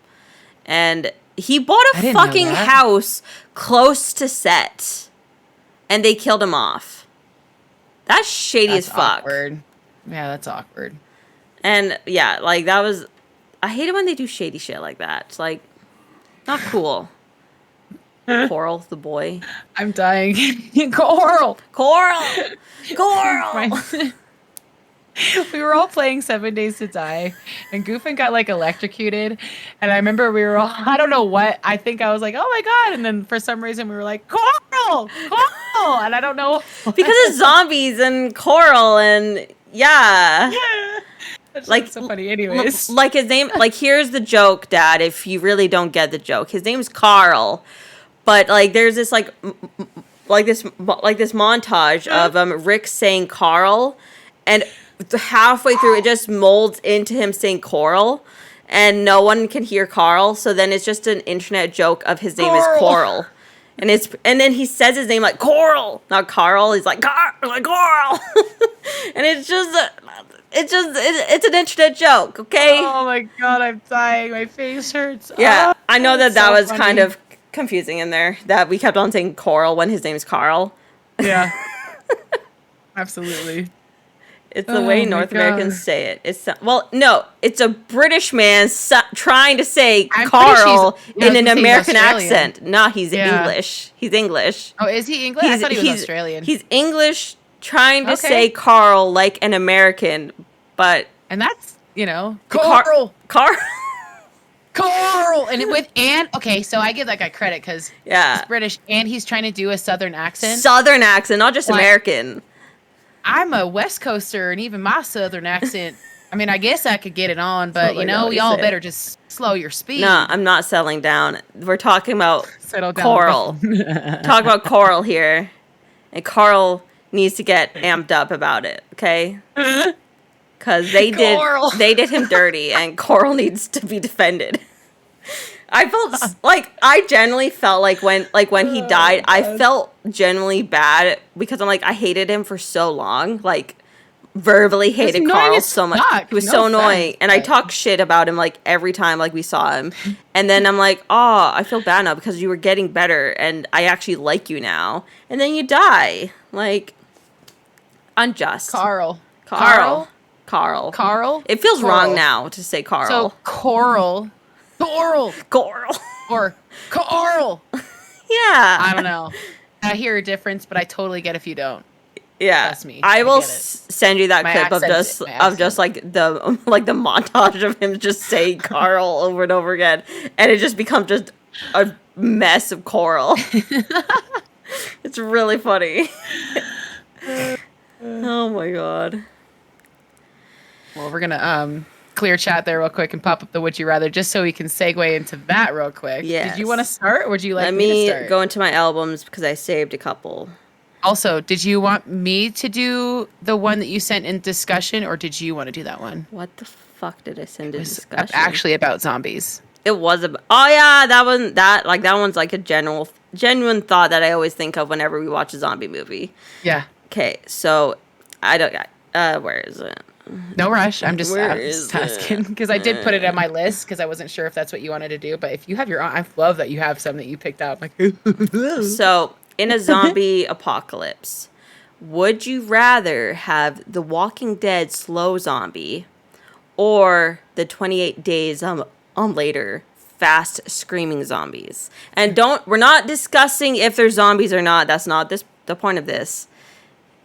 And he bought a fucking house close to set. And they killed him off. That's shady as fuck. Awkward. Yeah, that's awkward. And yeah, like that was. I hate it when they do shady shit like that. It's like not cool. Coral, the boy. I'm dying. Coral. We were all playing 7 Days to Die, and Goofin got like electrocuted. And I remember we were all, I don't know what, I think I was like, oh my God. And then for some reason we were like, Coral. And I don't know. Because it's zombies and Coral and yeah. That's like so funny. Anyways. Like his name, like here's the joke, Dad, if you really don't get the joke. His name's Carl. But like there's this like this montage of Rick saying Carl, and halfway through it just molds into him saying Coral, and no one can hear Carl, so then it's just an internet joke of his name is Coral. And then he says his name like Coral, not Carl. He's like Coral. And it's an internet joke, okay? Oh my God, I'm dying. My face hurts. Yeah, I know that so was funny. kind of confusing in there, that we kept on saying Coral when his name is Carl. Yeah. Absolutely. It's the way North Americans say it. It's a British man trying to say Carl in an American accent. No, he's English. He's English. Oh, is he English? I thought he was Australian. He's English trying to say Carl like an American, but and that's Carl. Carl, and so I give that guy credit because he's British and he's trying to do a Southern accent. Not just American. I'm a West Coaster, and even my Southern accent. I mean, I guess I could get it on, but Totally know what you y'all say. better just slow your speed. No, I'm not settling down. We're talking about Settle down. Coral. Talk about Coral here. And Carl needs to get amped up about it, okay? Because Coral. they did him dirty, and Coral needs to be defended. I felt like I genuinely felt like when he died, I felt genuinely bad because I'm like I hated him for so long, like verbally hated annoying Carl as so much. fuck. He was No so annoying, offense, and I but- talked shit about him like every time like we saw him, and then I'm like, oh, I feel bad now because you were getting better, and I actually like you now, and then you die, like unjust. Carl. Carl. It feels Coral. wrong now to say Carl. So Coral. Coral. Or Coral. Yeah. I don't know. I hear a difference, but I totally get if you don't. Yeah, Trust me, I I will get it. send you that My clip of accent- just like the montage of him just saying Carl over and over again, and it just becomes just a mess of Coral. It's really funny. Oh my god. Well, we're gonna clear chat there real quick and pop up the would you rather just so we can segue into that real quick. Yes. Did you want to start, or would you like Let me to me start? go into my albums because I saved a couple. Also, did you want me to do the one that you sent in discussion, or did you want to do that one? What the fuck did I send in It's discussion? actually about zombies. It was about. Oh yeah, that one's like a genuine thought that I always think of whenever we watch a zombie movie. Yeah. Okay, so I don't. Where is it? No rush. I'm just Where is asking because I did put it on my list because I wasn't sure if that's what you wanted to do. But if you have your own, I love that you have some that you picked out. Like, So in a zombie apocalypse, would you rather have the Walking Dead slow zombie, or the 28 days later fast screaming zombies? And we're not discussing if they're zombies or not. That's not the point of this.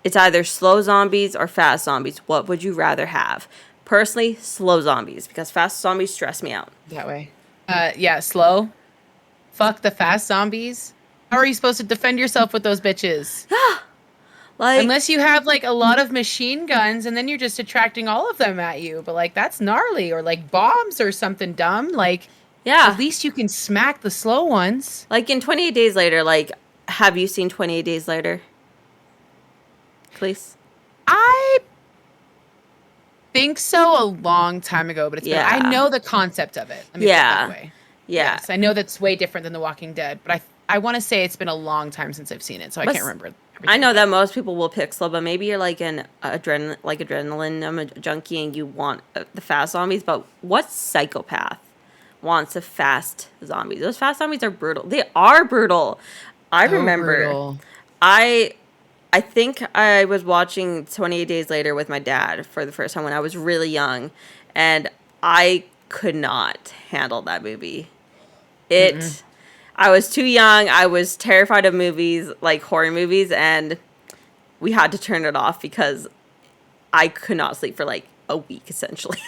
It's either slow zombies or fast zombies. What would you rather have? Personally, slow zombies, because fast zombies stress me out. that way. Yeah, slow. Fuck the fast zombies. How are you supposed to defend yourself with those bitches? Like, Unless you have like a lot of machine guns and then you're just attracting all of them at you. But like that's gnarly, or like bombs or something dumb. Like yeah. at least you can smack the slow ones. Like in 28 Days Later, like, have you seen 28 Days Later? Please? I think so, a long time ago, but Yeah. I know the concept of it. Let me put it that way. Yeah. Yes, I know that's way different than The Walking Dead, but I want to say it's been a long time since I've seen it, so I can't remember. I know that most people will pick slow, but maybe you're like an adrenaline junkie and you want the fast zombies. But what psychopath wants a fast zombies? Those fast zombies are brutal. They are brutal. I remember. Brutal. I think I was watching 28 Days Later with my dad for the first time when I was really young, and I could not handle that movie. I was too young. I was terrified of movies, like horror movies, and we had to turn it off because I could not sleep for like a week, essentially.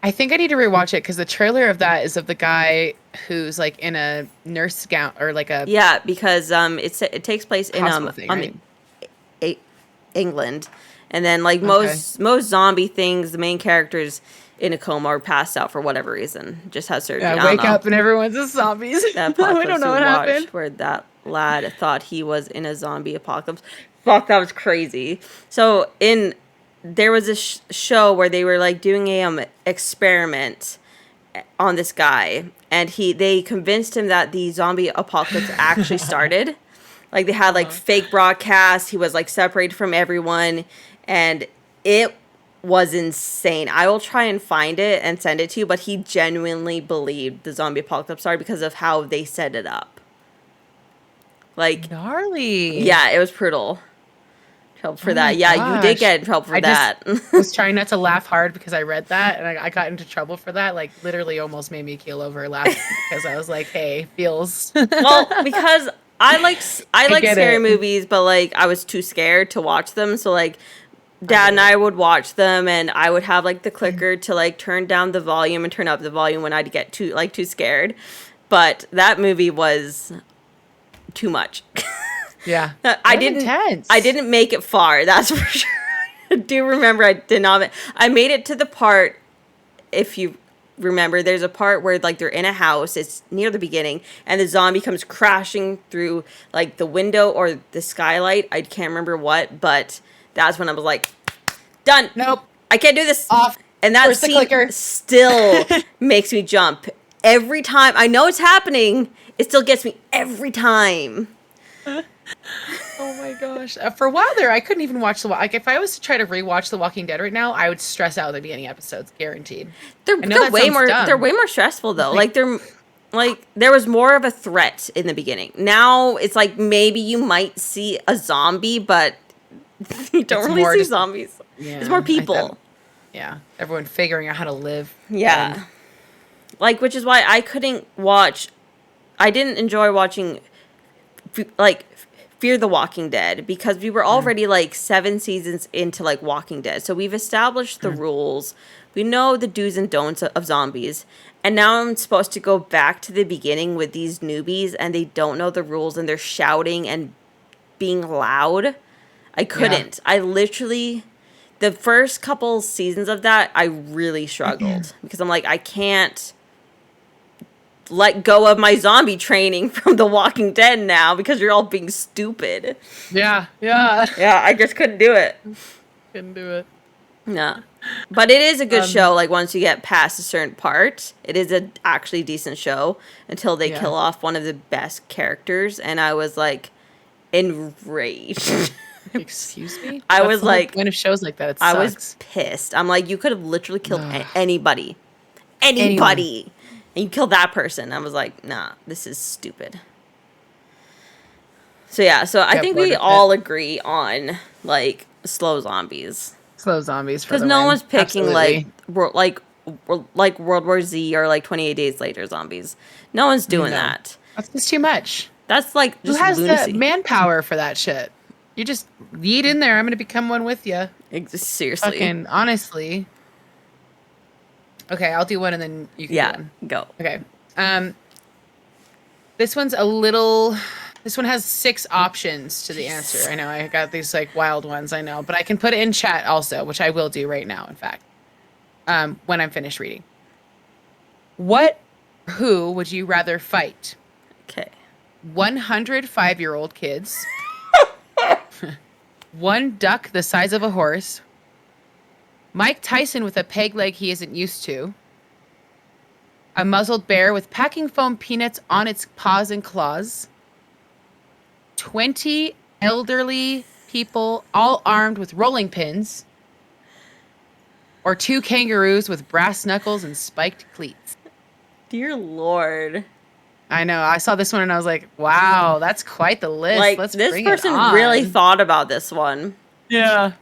I think I need to rewatch it because the trailer of that is of the guy who's like in a nurse gown or like a Yeah, because it takes place in hospital thing, right? England, and then like most zombie things, the main characters in a coma or passed out for whatever reason, just has surgery. I Yeah, don't wake know. up and everyone's just zombies. That we podcast don't know we what watched happened. where that lad thought he was in a zombie apocalypse. Fuck, that was crazy. So there was a show where they were like doing a experiment on this guy, and they convinced him that the zombie apocalypse actually started. Like they had like fake broadcasts. He was like separated from everyone, and it was insane. I will try and find it and send it to you, but he genuinely believed the zombie apocalypse started because of how they set it up. Like, Gnarly. yeah, it was brutal. Trouble for that. my Yeah, you did gosh. get in trouble for that. Was trying not to laugh hard because I read that and I got into trouble for that. Like literally almost made me keel over laughing because I was like, hey, feels. Well, because I like get scary it. movies, but like I was too scared to watch them. So like Dad and I would watch them, and I would have like the clicker to like turn down the volume and turn up the volume when I'd get too scared. But that movie was too much. Yeah. I didn't make it far, that's for sure. do remember I did not. I made it to the part, if you remember, there's a part where like they're in a house. It's near the beginning, and the zombie comes crashing through like the window or the skylight. I can't remember what, but that's when I was like, done. Nope. I can't do this. Off. And that Where's the scene clicker? still makes me jump every time. I know it's happening. It still gets me every time. Oh my gosh. For a while there, I couldn't even watch like if I was to try to rewatch The Walking Dead right now, I would stress out the beginning episodes, guaranteed. They're way more dumb. they're way more stressful though. Like there was more of a threat in the beginning. Now it's like maybe you might see a zombie, but you don't really see zombies. Yeah, it's more people. Yeah. Everyone figuring out how to live. Yeah. Like, which is why I didn't enjoy watching like Fear the Walking Dead, because we were already like 7 seasons into like Walking Dead. So we've established the rules. We know the do's and don'ts of zombies. And now I'm supposed to go back to the beginning with these newbies and they don't know the rules and they're shouting and being loud. I couldn't. I literally, the first couple seasons of that, I really struggled because I'm like, I can't let go of my zombie training from The Walking Dead now because you're all being stupid. Yeah. Yeah. Yeah, I just couldn't do it. Couldn't do it. No. But it is a good show. Like, once you get past a certain part, it is a actually decent show until they kill off one of the best characters. And I was, like, enraged. Excuse me? I That's was the whole like... point of shows like that, it I sucks. was pissed. I'm like, you could have literally killed anybody. Anybody. Anyone. And you killed that person. I was like, nah, this is stupid. So, yeah. So, I think we all agree on, like, slow zombies. Slow zombies. Because no one's picking, like World War Z or, like, 28 Days Later zombies. No one's doing that. That's just too much. That's, like, Who just has lunacy. the manpower for that shit? You just yeet in there. I'm going to become one with you. Seriously. Fucking honestly. Okay, I'll do one and then you can do one. Go. Okay. This one's a little... This one has 6 options to the answer. I know, I got these, like, wild ones, I know. But I can put it in chat also, which I will do right now, in fact. When I'm finished reading. Who would you rather fight? Okay. 100 5-year-old kids. 1 duck the size of a horse. Mike Tyson with a peg leg he isn't used to. A muzzled bear with packing foam peanuts on its paws and claws. 20 elderly people all armed with rolling pins. Or 2 kangaroos with brass knuckles and spiked cleats. Dear Lord. I know. I saw this one and I was like, wow, that's quite the list. Like, Let's this bring person it on. really thought about this one. Yeah.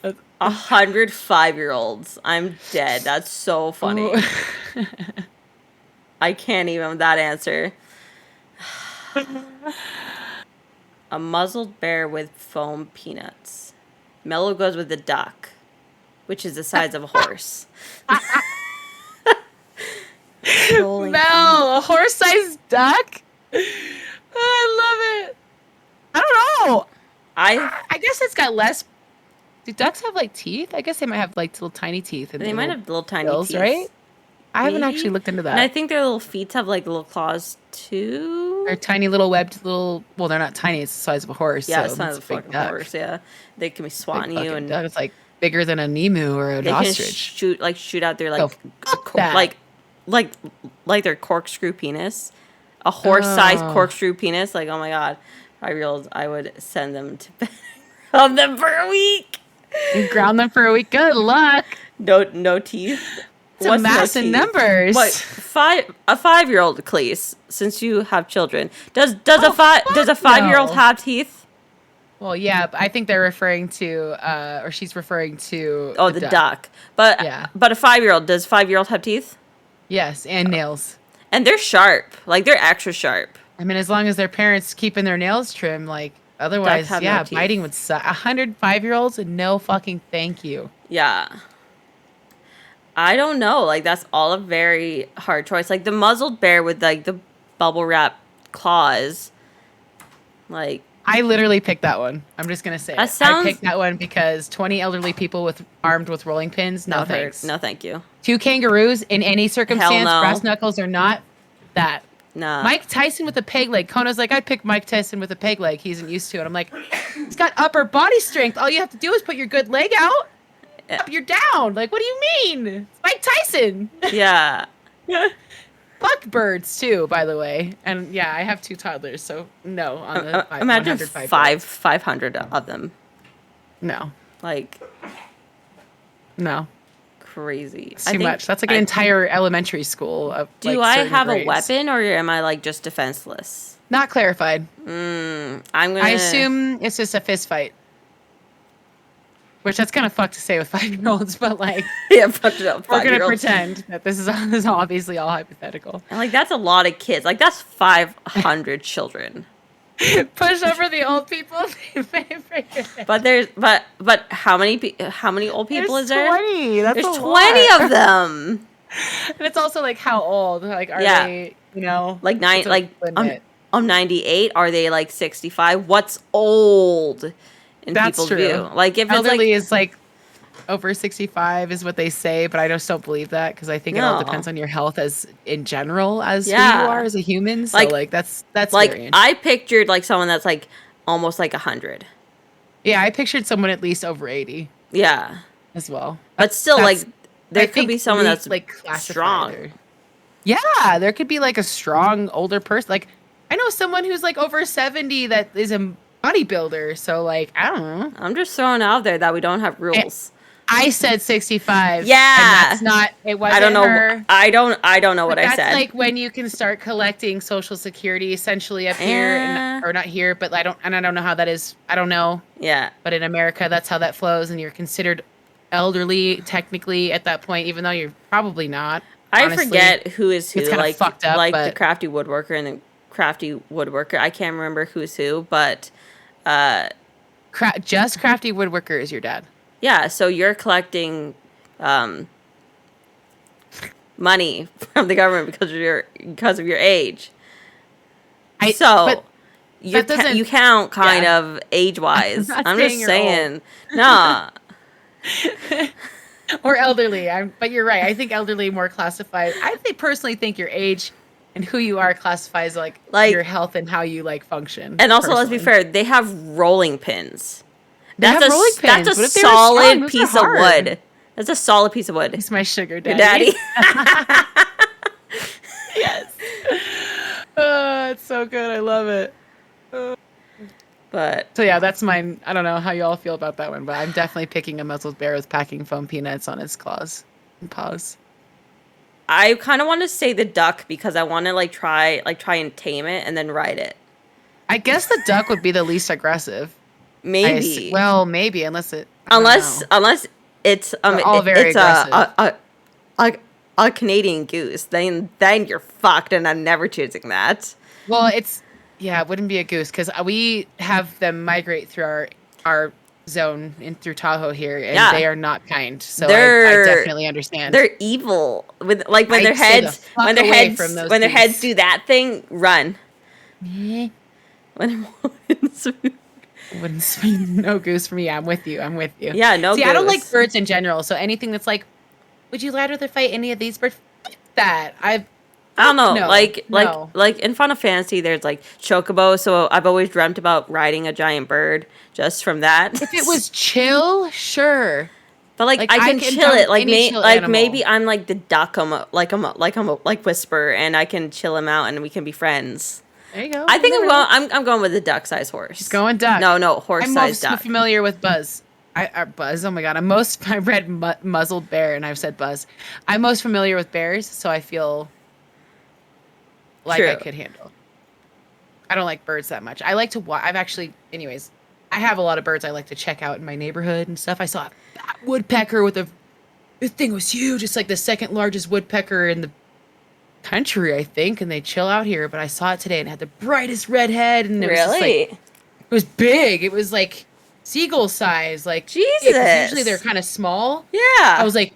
100 5-year-olds. I'm dead. That's so funny. I can't even with that answer. A muzzled bear with foam peanuts. Mello goes with the duck, which is the size of a horse. Mel, a horse-sized duck? I love it. I don't know. I guess it's got less. Do ducks have, like, teeth? I guess they might have, like, little tiny teeth. They might have little tiny gills, teeth. right? I haven't Maybe. actually looked into that. And I think their little feet have, like, little claws, too. They're tiny little webbed little... Well, they're not tiny. It's the size of a horse. Yeah, so it's not it's a a big fucking duck. horse, yeah. They can be swatting Big you fucking and... duck. It's, like, bigger than an emu or an They can ostrich. shoot out their, like... Oh, fuck that. Like their corkscrew penis. A horse-sized corkscrew penis. Like, oh my god. I realized I would send them to bed. Of them for a week. You ground them for a week. Good luck. No teeth. It's a mass in numbers. What, a 5-year-old, Cleese, since you have children. Does a 5-year-old no. have teeth? Well, yeah, but I think they're referring to, or she's referring to. Oh, the duck. But Yeah. But a 5-year-old, does 5-year-old have teeth? Yes, and nails. And they're sharp. Like, they're extra sharp. I mean, as long as their parents keeping their nails trim, like, otherwise, have yeah, no teeth. biting would suck. 105-year-olds, no fucking thank you. Yeah. I don't know. Like, that's all a very hard choice. Like, the muzzled bear with, like, the bubble wrap claws. Like, I literally picked that one. I'm just gonna say That it. sounds- I picked that one because 20 elderly people armed with rolling pins. No That would hurt. thanks. No, thank you. 2 kangaroos in any circumstance, no. brass knuckles or not. That. Nah. Mike Tyson with a peg leg. Kona's like, I'd pick Mike Tyson with a peg leg. He isn't used to it. I'm like, he's got upper body strength. All you have to do is put your good leg out. Yeah. You're down. Like, what do you mean? It's Mike Tyson. Yeah. Fuck birds too, by the way. And yeah, I have 2 toddlers, so no on the Imagine 105 500 of them. No, Like, no, crazy. it's too much. That's like an entire elementary school. Of, Do like, I certain have a grades. weapon, or am I, like, just defenseless? Not clarified. I'm gonna... I assume it's just a fist fight. Which that's kind of fucked to say with 5-year-olds, but like Yeah, fucked it up. we're gonna 5-year-olds. pretend that this is obviously all hypothetical. And, like, that's a lot of kids. Like, that's 500 children. Push over the old people. But how many old people There's is there? 20. That's There's a 20 lot. of them. And it's also like how old? Like are Yeah. they? You know, Like it's a limit. I'm 98. Are they like 65? What's old in That's people's true. view? Like if Elderly it's is like over 65 is what they say, but I just don't believe that because I think it all No. depends on your health as in general as who Yeah. you are as a human. So Like- like that's like very I pictured like someone that's like almost like 100. yeah, I pictured someone at least over 80 Yeah, as well. but still That's- like there I could think be someone we, that's like classified strong. or- Yeah, there could be like a strong older person. Like I know someone who's like over 70 that is a bodybuilder. So like I don't know. I'm just throwing out there that we don't have rules. I said 65. Yeah. and that's not. It wasn't I don't know. her. I don't know what But I said. That's like when you can start collecting Social Security essentially up here, and, or not here, but I don't know how that is. I don't know, Yeah. but in America, that's how that flows, and you're considered elderly technically at that point, even though you're probably not. I honestly. forget who is who. It's kinda Like fucked up, like the but- crafty woodworker and the crafty woodworker. I can't remember who's who, but Just Crafty Woodworker is your dad. yeah. So you're collecting money from the government because of your age. So you that doesn't- you count kind yeah. of age wise. I'm not I'm saying just you're saying, nah. Or elderly. But you're right. I think elderly more classified. Personally think your age and who you are classifies like your health and how you like function. And also, let's be personally. fair, they have rolling pins. have rolling pins. That's What a if they were strong? solid Those are piece of hard. wood. That's a solid piece of wood. He's my sugar Your daddy. daddy. Yes. Oh, it's so good. I love it. But So yeah, that's mine. I don't know how you all feel about that one, but I'm definitely picking a muzzled bear with packing foam peanuts on its claws and paws. I kind of want to say the duck because I want to try and tame it and then ride it. I guess the duck would be the least aggressive. Maybe. Maybe unless it. I don't know. Unless it's They're all very it's a Canadian goose. Then you're fucked, and I'm never choosing that. Well, it wouldn't be a goose because we have them migrate through our zone in through Tahoe here, and they are not kind. So I definitely understand. They're evil with when I'd their stay the heads fuck when their away heads from those when their heads things. do that thing, run. Eh, When wouldn't swing no goose for me. I'm with you. yeah, no. See, I don't like goose. birds in general. So anything that's like, would you rather fight any of these birds? That I don't know. No, like in Final Fantasy, there's like chocobo. So I've always dreamt about riding a giant bird just from that. If it was chill, sure. But like, I I can can chill dump it. Like any chill maybe animal. I'm like the duck. I'm like Whisper, and I can chill him out, and we can be friends. There you go. I think You never know. I'm going with the duck-sized horse. Going duck. No, I'm horse-sized most duck. familiar with Buzz. Buzz. Oh my god. I read muzzled bear and I've said Buzz. I'm most familiar with bears, so I feel like I True. could handle. I don't like birds that much. I like to watch. Anyways, I have a lot of birds I like to check out in my neighborhood and stuff. I saw a fat woodpecker this thing was huge. It's like the second largest woodpecker in the country, I think, and they chill out here. But I saw it today and it had the brightest red head, and it was just, Really? it was big. It was like seagull size, like Jesus. Usually they're kind of small. Yeah. I was like,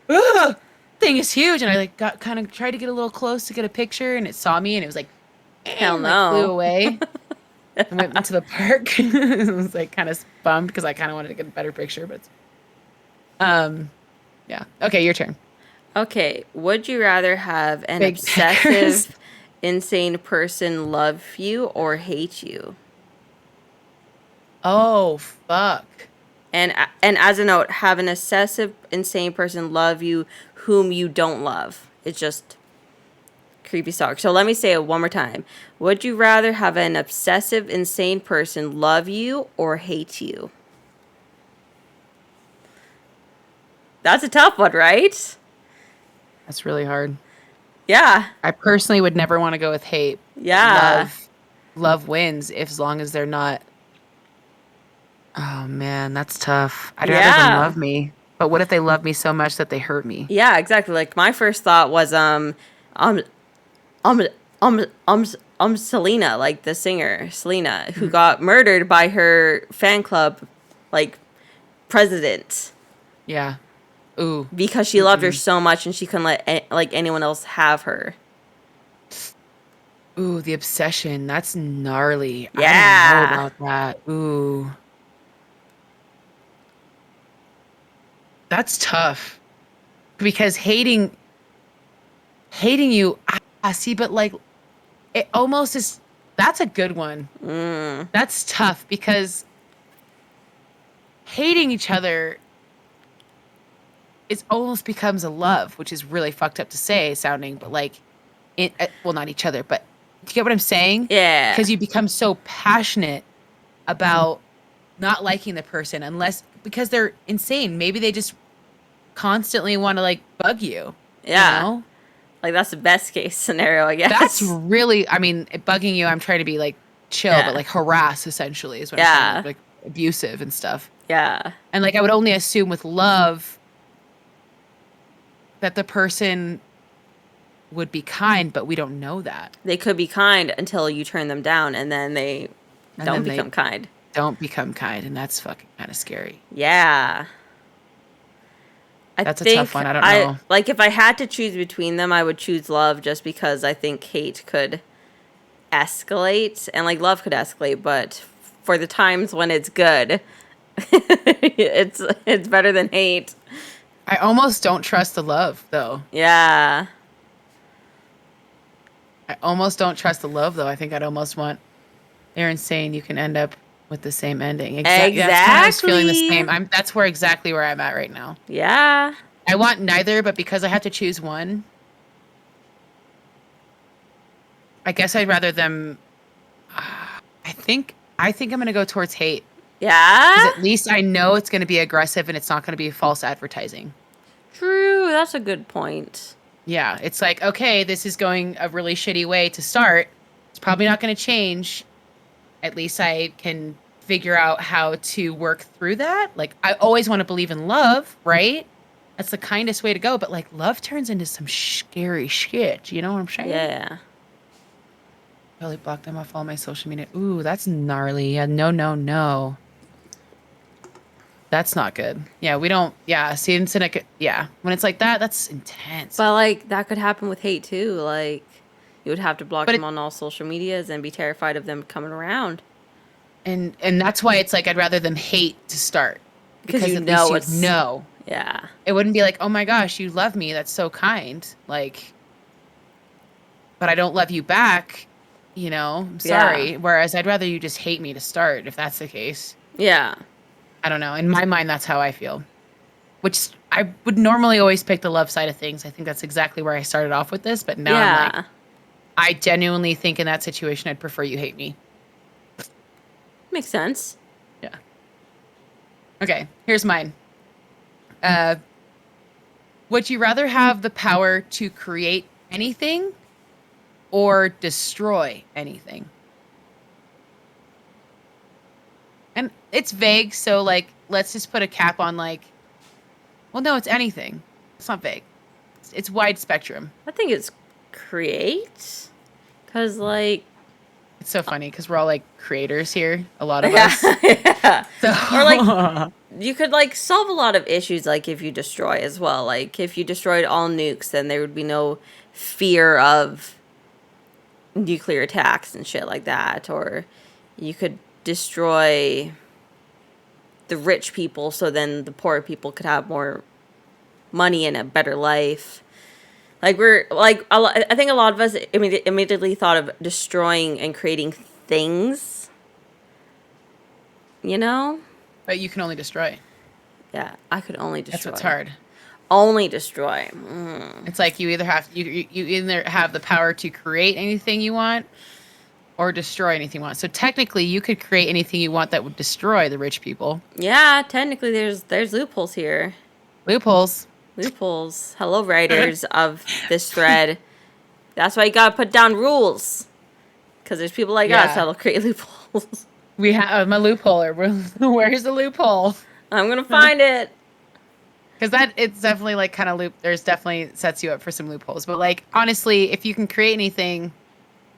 ugh, thing is huge, and I got kind of tried to get a little close to get a picture, and it saw me, and it was like, Hell and, no. flew away. I went into the park. I was like kind of bummed because I kind of wanted to get a better picture, but um, yeah. Okay, your turn. Okay, would you rather have an Big pickers. obsessive, insane person love you or hate you? Oh fuck. And as a note, have an obsessive, insane person love you whom you don't love. It's just creepy stalker. So let me say it one more time. Would you rather have an obsessive, insane person love you or hate you? That's a tough one, right? That's really hard. Yeah. I personally would never want to go with hate. Yeah. Love wins if as long as they're not. Oh man, that's tough. I'd rather them Yeah. love me. But what if they love me so much that they hurt me? Yeah, exactly. Like my first thought was um um Selena, like the singer Selena, who got murdered by her fan club like president Yeah. Ooh. because she loved her so much and she couldn't let like anyone else have her. Ooh, the obsession. That's gnarly. I don't Yeah. know about that. Ooh. That's tough. Because hating you, see, but like it almost is that's a good one. That's tough because hating each other it almost becomes a love, which is really fucked up to say sounding, but like it well not each other, but do you get what I'm saying? Yeah. Because you become so passionate about not liking the person unless because they're insane. Maybe they just constantly want to like bug you, you Yeah. know? Like that's the best case scenario, I That's guess. really, I mean, bugging you, I'm trying to be like chill, but Yeah. like harass essentially is what I'm Yeah. saying, like abusive and stuff. Yeah. And like I would only assume with love that the person would be kind, but we don't know that. They could be kind until you turn them down and then they And don't then become they kind. don't become kind, and that's fucking kind of scary. Yeah. I That's a think tough one. I don't know. like if I had to choose between them, I would choose love just because I think hate could escalate and like love could escalate, but for the times when it's good, it's better than hate. I almost don't trust the love though. Yeah. I almost don't trust the love though. I think I'd almost want they're insane. You can end up with the same ending. Exactly. That's kind of I was feeling the Exactly. same. That's where exactly where I'm at right now. Yeah. I want neither, but because I have to choose one, I guess I'd rather them. I think I'm gonna go towards hate because Yeah. at least I know it's gonna be aggressive and it's not gonna be false advertising. True. That's a good point. Yeah, it's like okay, this is going a really shitty way to start. It's probably not gonna change. At least I can figure out how to work through that. Like I always want to believe in love, right? That's the kindest way to go. But like love turns into some scary shit. You know what I'm saying? Yeah. Really blocked them off all my social media. Ooh, that's gnarly. Yeah, no, no, no. That's not good. Yeah, we don't. Yeah, see, yeah, when it's like that, that's intense. But like that could happen with hate too. Like you would have to block But them on all social medias and be terrified of them coming around and that's why it's like I'd rather them hate to start because you at know least it's you know. yeah. It wouldn't be like, oh my gosh, you love me. That's so kind. Like, but I don't love you back. You know, I'm sorry. Yeah. Whereas I'd rather you just hate me to start if that's the case. Yeah. I don't know. In my mind, that's how I feel. Which I would normally always pick the love side of things. I think that's exactly where I started off with this. But now I'm like, I genuinely think in that situation, I'd prefer you hate me. Makes sense. Yeah. Okay, here's mine. Would you rather have the power to create anything or destroy anything? And it's vague, so like let's just put a cap on like well no, it's anything. It's not vague. It's wide spectrum. I think it's create because like It's so funny because we're all like creators here, a lot of yeah, us. yeah. So Or like you could like solve a lot of issues like if you destroy as well. Like if you destroyed all nukes, then there would be no fear of nuclear attacks and shit like that. Or you could destroy the rich people so then the poor people could have more money and a better life. Like I think a lot of us immediately thought of destroying and creating things. You know? But you can only destroy. Yeah, I could only destroy. That's what's hard. Only destroy. It's like you either have you either have the power to create anything you want or destroy anything you want. So technically you could create anything you want that would destroy the rich people. Yeah, technically there's loopholes here. Loopholes. Loopholes. Hello, writers of this thread. That's why you gotta put down rules. Because there's people like us that'll create loopholes. We have a loopholer. Where's the loophole? I'm gonna find it. Because it's definitely like kind of there's definitely sets you up for some loopholes. But like, honestly, if you can create anything,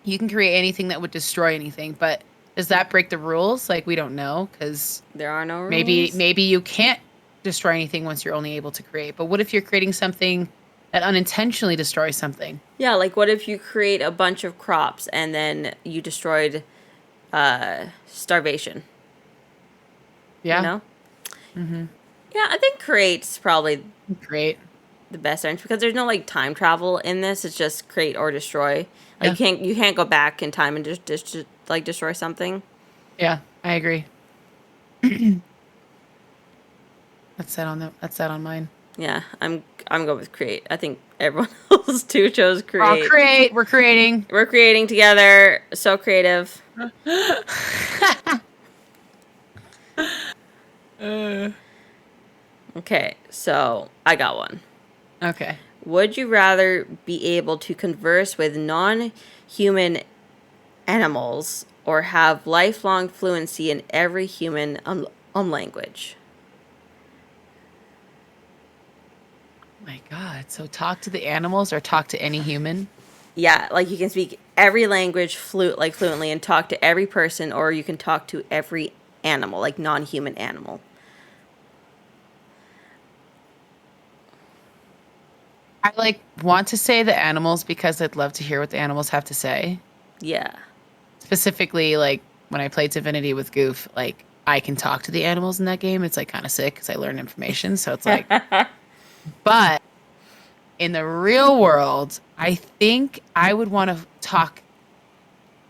you can create anything that would destroy anything. But does that break the rules? Like, we don't know, because there are no rules. Maybe you can't destroy anything once you're only able to create. But what if you're creating something that unintentionally destroys something? Yeah, like what if you create a bunch of crops and then you destroyed starvation? Yeah. You know? Mm-hmm. Yeah, I think create's probably great. The best answer, because there's no like time travel in this. It's just create or destroy. Like you can't go back in time and just destroy something. Yeah, I agree. That's that on mine. Yeah, I'm going with create. I think everyone else too chose create. Oh, create. We're creating. We're creating together. So creative. Okay, so I got one. Okay. Would you rather be able to converse with non-human animals or have lifelong fluency in every human language? My God. So talk to the animals or talk to any human? Yeah, like you can speak every language fluently and talk to every person, or you can talk to every animal, like non-human animal. I want to say the animals because I'd love to hear what the animals have to say. Yeah. Specifically, like when I played Divinity with Goof, like I can talk to the animals in that game. It's like kind of sick because I learn information. So it's like, but in the real world, I think I would want to talk.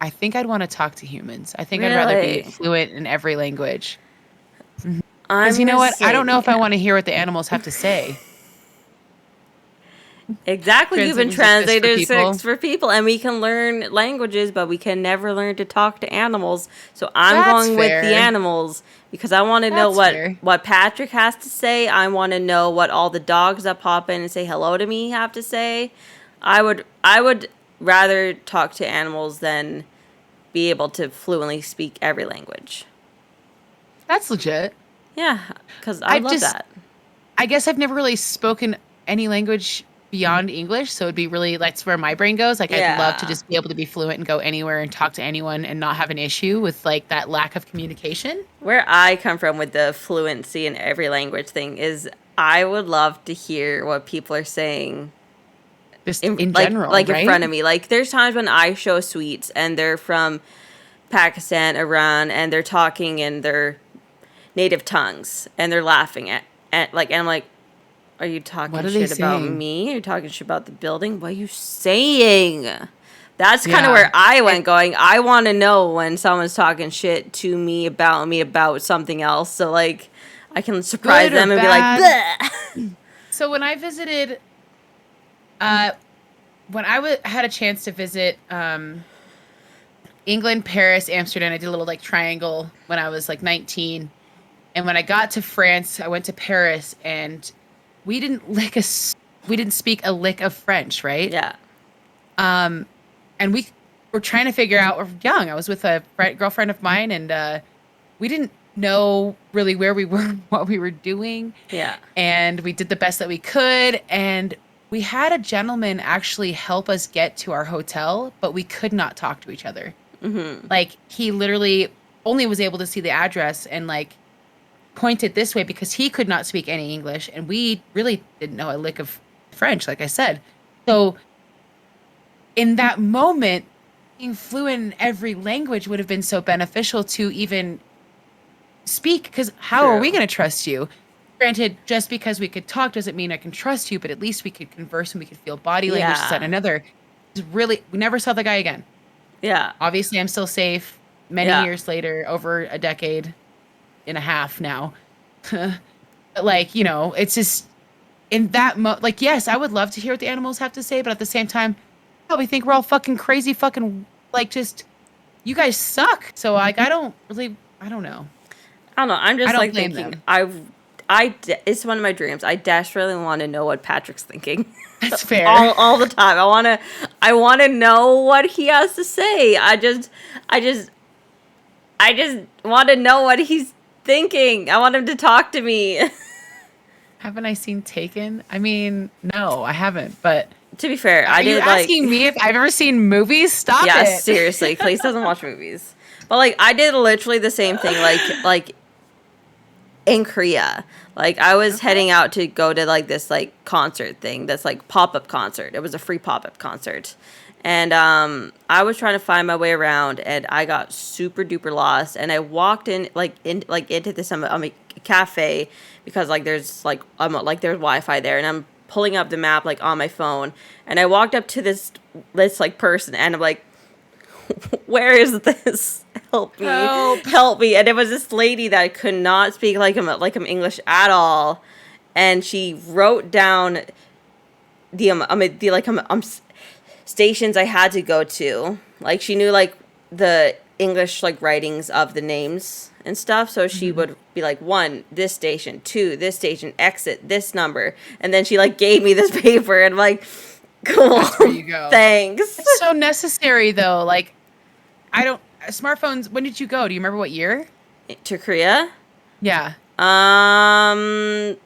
I think I'd want to talk to humans. I think I'd rather be fluent in every language. Because you know what? I don't know if I want to hear what the animals have to say. Exactly. You've been translators for people, and we can learn languages, but we can never learn to talk to animals. So I'm going with the animals because I want to know what Patrick has to say. I want to know what all the dogs that pop in and say hello to me have to say. I would rather talk to animals than be able to fluently speak every language. That's legit. Yeah, because I love that. I guess I've never really spoken any language beyond English, so it'd be really, that's where my brain goes. Like, I'd love to just be able to be fluent and go anywhere and talk to anyone and not have an issue with like that lack of communication. Where I come from with the fluency in every language thing is I would love to hear what people are saying just in general, like right? in front of me. Like there's times when I show sweets and they're from Pakistan, Iran, and they're talking in their native tongues and they're laughing at and I'm like, are you talking shit about me? Are you talking shit about the building? What are you saying? That's kind of where I went going. I want to know when someone's talking shit to me about something else. So, like, I can surprise them and be like, bleh. So, when I visited, when I had a chance to visit England, Paris, Amsterdam, I did a little, like, triangle when I was, like, 19. And when I got to France, I went to Paris, and we didn't speak a lick of French, right? Yeah. And we were trying to figure out, we're young. I was with a girlfriend of mine, and we didn't know really where we were, what we were doing. Yeah. And we did the best that we could. And we had a gentleman actually help us get to our hotel, but we could not talk to each other. Mm-hmm. Like, he literally only was able to see the address and, like, pointed this way because he could not speak any English, and we really didn't know a lick of French, like I said. So in that moment, being fluent in every language would have been so beneficial to even speak, because how are we True. going to trust you? Granted, just because we could talk doesn't mean I can trust you, but at least we could converse and we could feel body language Yeah. and another. We never saw the guy again. Yeah. Obviously, I'm still safe many Yeah. years later, over a decade and a half now. But like, it's just in that like, yes, I would love to hear what the animals have to say, but at the same time, I probably think we're all fucking crazy, fucking like, just you guys suck. So like, I don't know. I don't know. I'm just I don't like blame thinking. them. It's one of my dreams. I desperately want to know what Patrick's thinking. That's fair. all the time. I want to know what he has to say. I just want to know what he's thinking. I want him to talk to me. Haven't I seen Taken? I mean, no, I haven't. But To be fair, are I you did asking me if I've ever seen movies? Stop Yeah, it. seriously. Clay doesn't watch movies. But like I did literally the same thing like in Korea. Like I was heading out to go to like this like concert thing that's like pop-up concert. It was a free pop-up concert. And I was trying to find my way around and I got super duper lost and I walked into this cafe because like there's there's Wi-Fi there and I'm pulling up the map like on my phone and I walked up to this like person and I'm like, where is this? Help me. Help me. And it was this lady that could not speak like I'm English at all. And she wrote down the stations I had to go to. Like she knew like the English like writings of the names and stuff. So she would be like, 1, this station, 2, this station, exit, this number. And then she like gave me this paper and I'm like, cool. There you go. Thanks. It's so necessary though. Like, smartphones, when did you go? Do you remember what year? To Korea? Yeah. I'm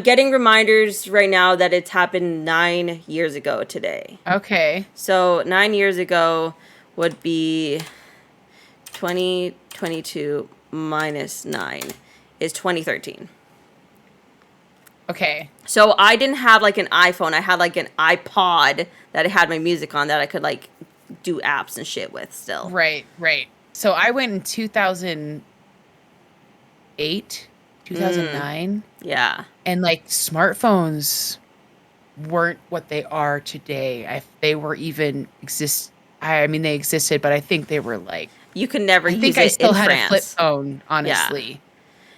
getting reminders right now that it's happened 9 years ago today. Okay. So 9 years ago would be 2022 minus 9 is 2013. Okay. So I didn't have like an iPhone. I had like an iPod that I had my music on that I could like do apps and shit with still. Right. So I went in 2008, 2009. Yeah. And like smartphones weren't what they are today. If they were even I mean, they existed, but I think they were like, You can never use think it I still in had France. a flip phone, honestly.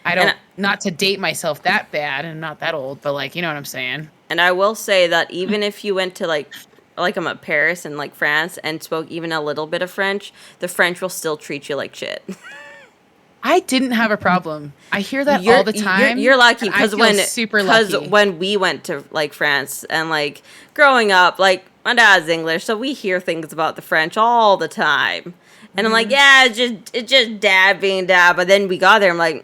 I don't, not to date myself that bad and not that old, but like, you know what I'm saying? And I will say that even if you went to like I'm at Paris and like France and spoke even a little bit of French, the French will still treat you like shit. I didn't have a problem. I hear that all the time. You're lucky and I feel super lucky. when we went to like France and like growing up, like my dad's English, so we hear things about the French all the time. And I'm like, yeah, it's just dad being dad. But then we got there, I'm like,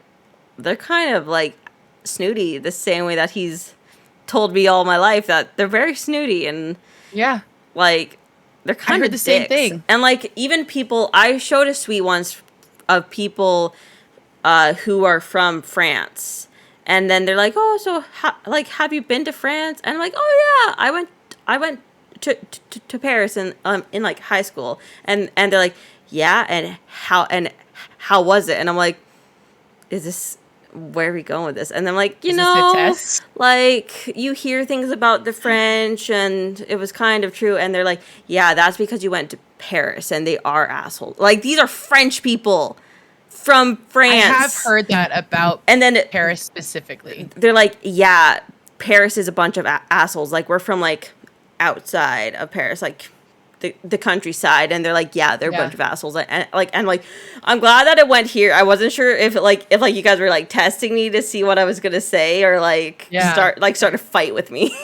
they're kind of like snooty the same way that he's told me all my life that they're very snooty and Yeah. like they're kind heard of the same dicks. thing. And like even people, I showed a tweet once of people who are from France, and then they're like, oh, so have you been to France? And I'm like, oh yeah, I went to Paris in like high school, and they're like, yeah, and how was it? And I'm like, where are we going with this? And I'm like, Is this a test? like you hear things about the French and it was kind of true. And they're like, yeah, that's because you went to Paris and they are assholes. Like these are French people from France. I have heard that about And then Paris specifically. they're like, yeah, Paris is a bunch of assholes. Like we're from like outside of Paris, like the countryside, and they're like, yeah, they're a bunch of assholes. And I'm glad that it went here. I wasn't sure if you guys were like testing me to see what I was gonna say or like start a fight with me.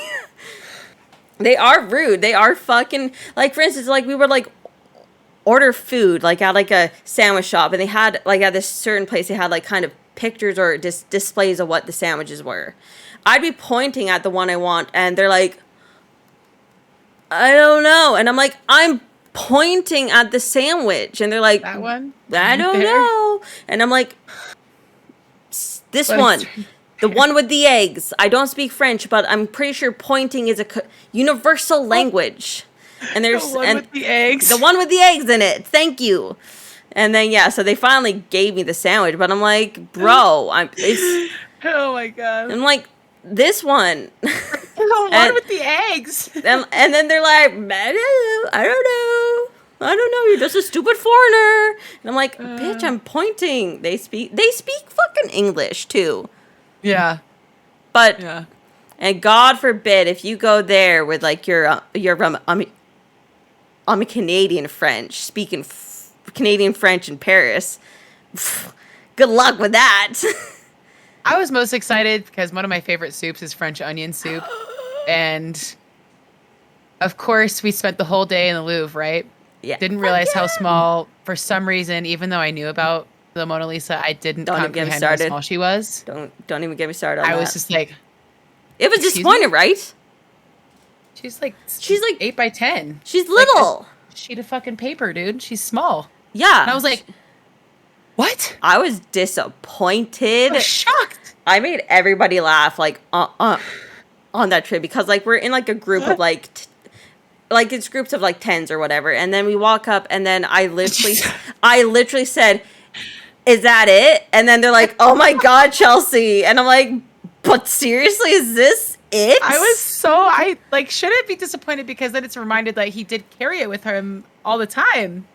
They are rude. They are fucking like, for instance, like we were like order food like at like a sandwich shop, and they had like at this certain place they had like kind of pictures or displays of what the sandwiches were. I'd be pointing at the one I want, and they're like, I don't know. And I'm like, I'm pointing at the sandwich. And they're like, That one? I don't know. And I'm like, this But one. The one with the eggs. I don't speak French, but I'm pretty sure pointing is a universal language. And there's The one with the eggs. The one with the eggs in it. Thank you. And then so they finally gave me the sandwich, but I'm like, bro, Oh my god. I'm like, this one. The one with the eggs. And then they're like, I don't know. You're just a stupid foreigner. And I'm like, bitch, I'm pointing. They speak fucking English too. Yeah. But Yeah. and God forbid if you go there with like your I'm a Canadian French speaking Canadian French in Paris. Good luck with that. I was most excited because one of my favorite soups is French onion soup. And of course, we spent the whole day in the Louvre, right? Yeah. Didn't realize how small, for some reason, even though I knew about the Mona Lisa, I didn't comprehend how small she was. Don't even get me started on that. I was just like, it was disappointing, right? She's like 8 by 10. She's little. Like a sheet of fucking paper, dude. She's small. Yeah. And I was like, what? I was disappointed. I was shocked. I made everybody laugh like on that trip because like we're in like a group of like it's groups of like 10s or whatever, and then we walk up and then I literally said, "Is that it?" And then they're like, "Oh my god, Chelsea!" And I'm like, "But seriously, is this it?" I shouldn't be disappointed because then it's reminded that he did carry it with him all the time.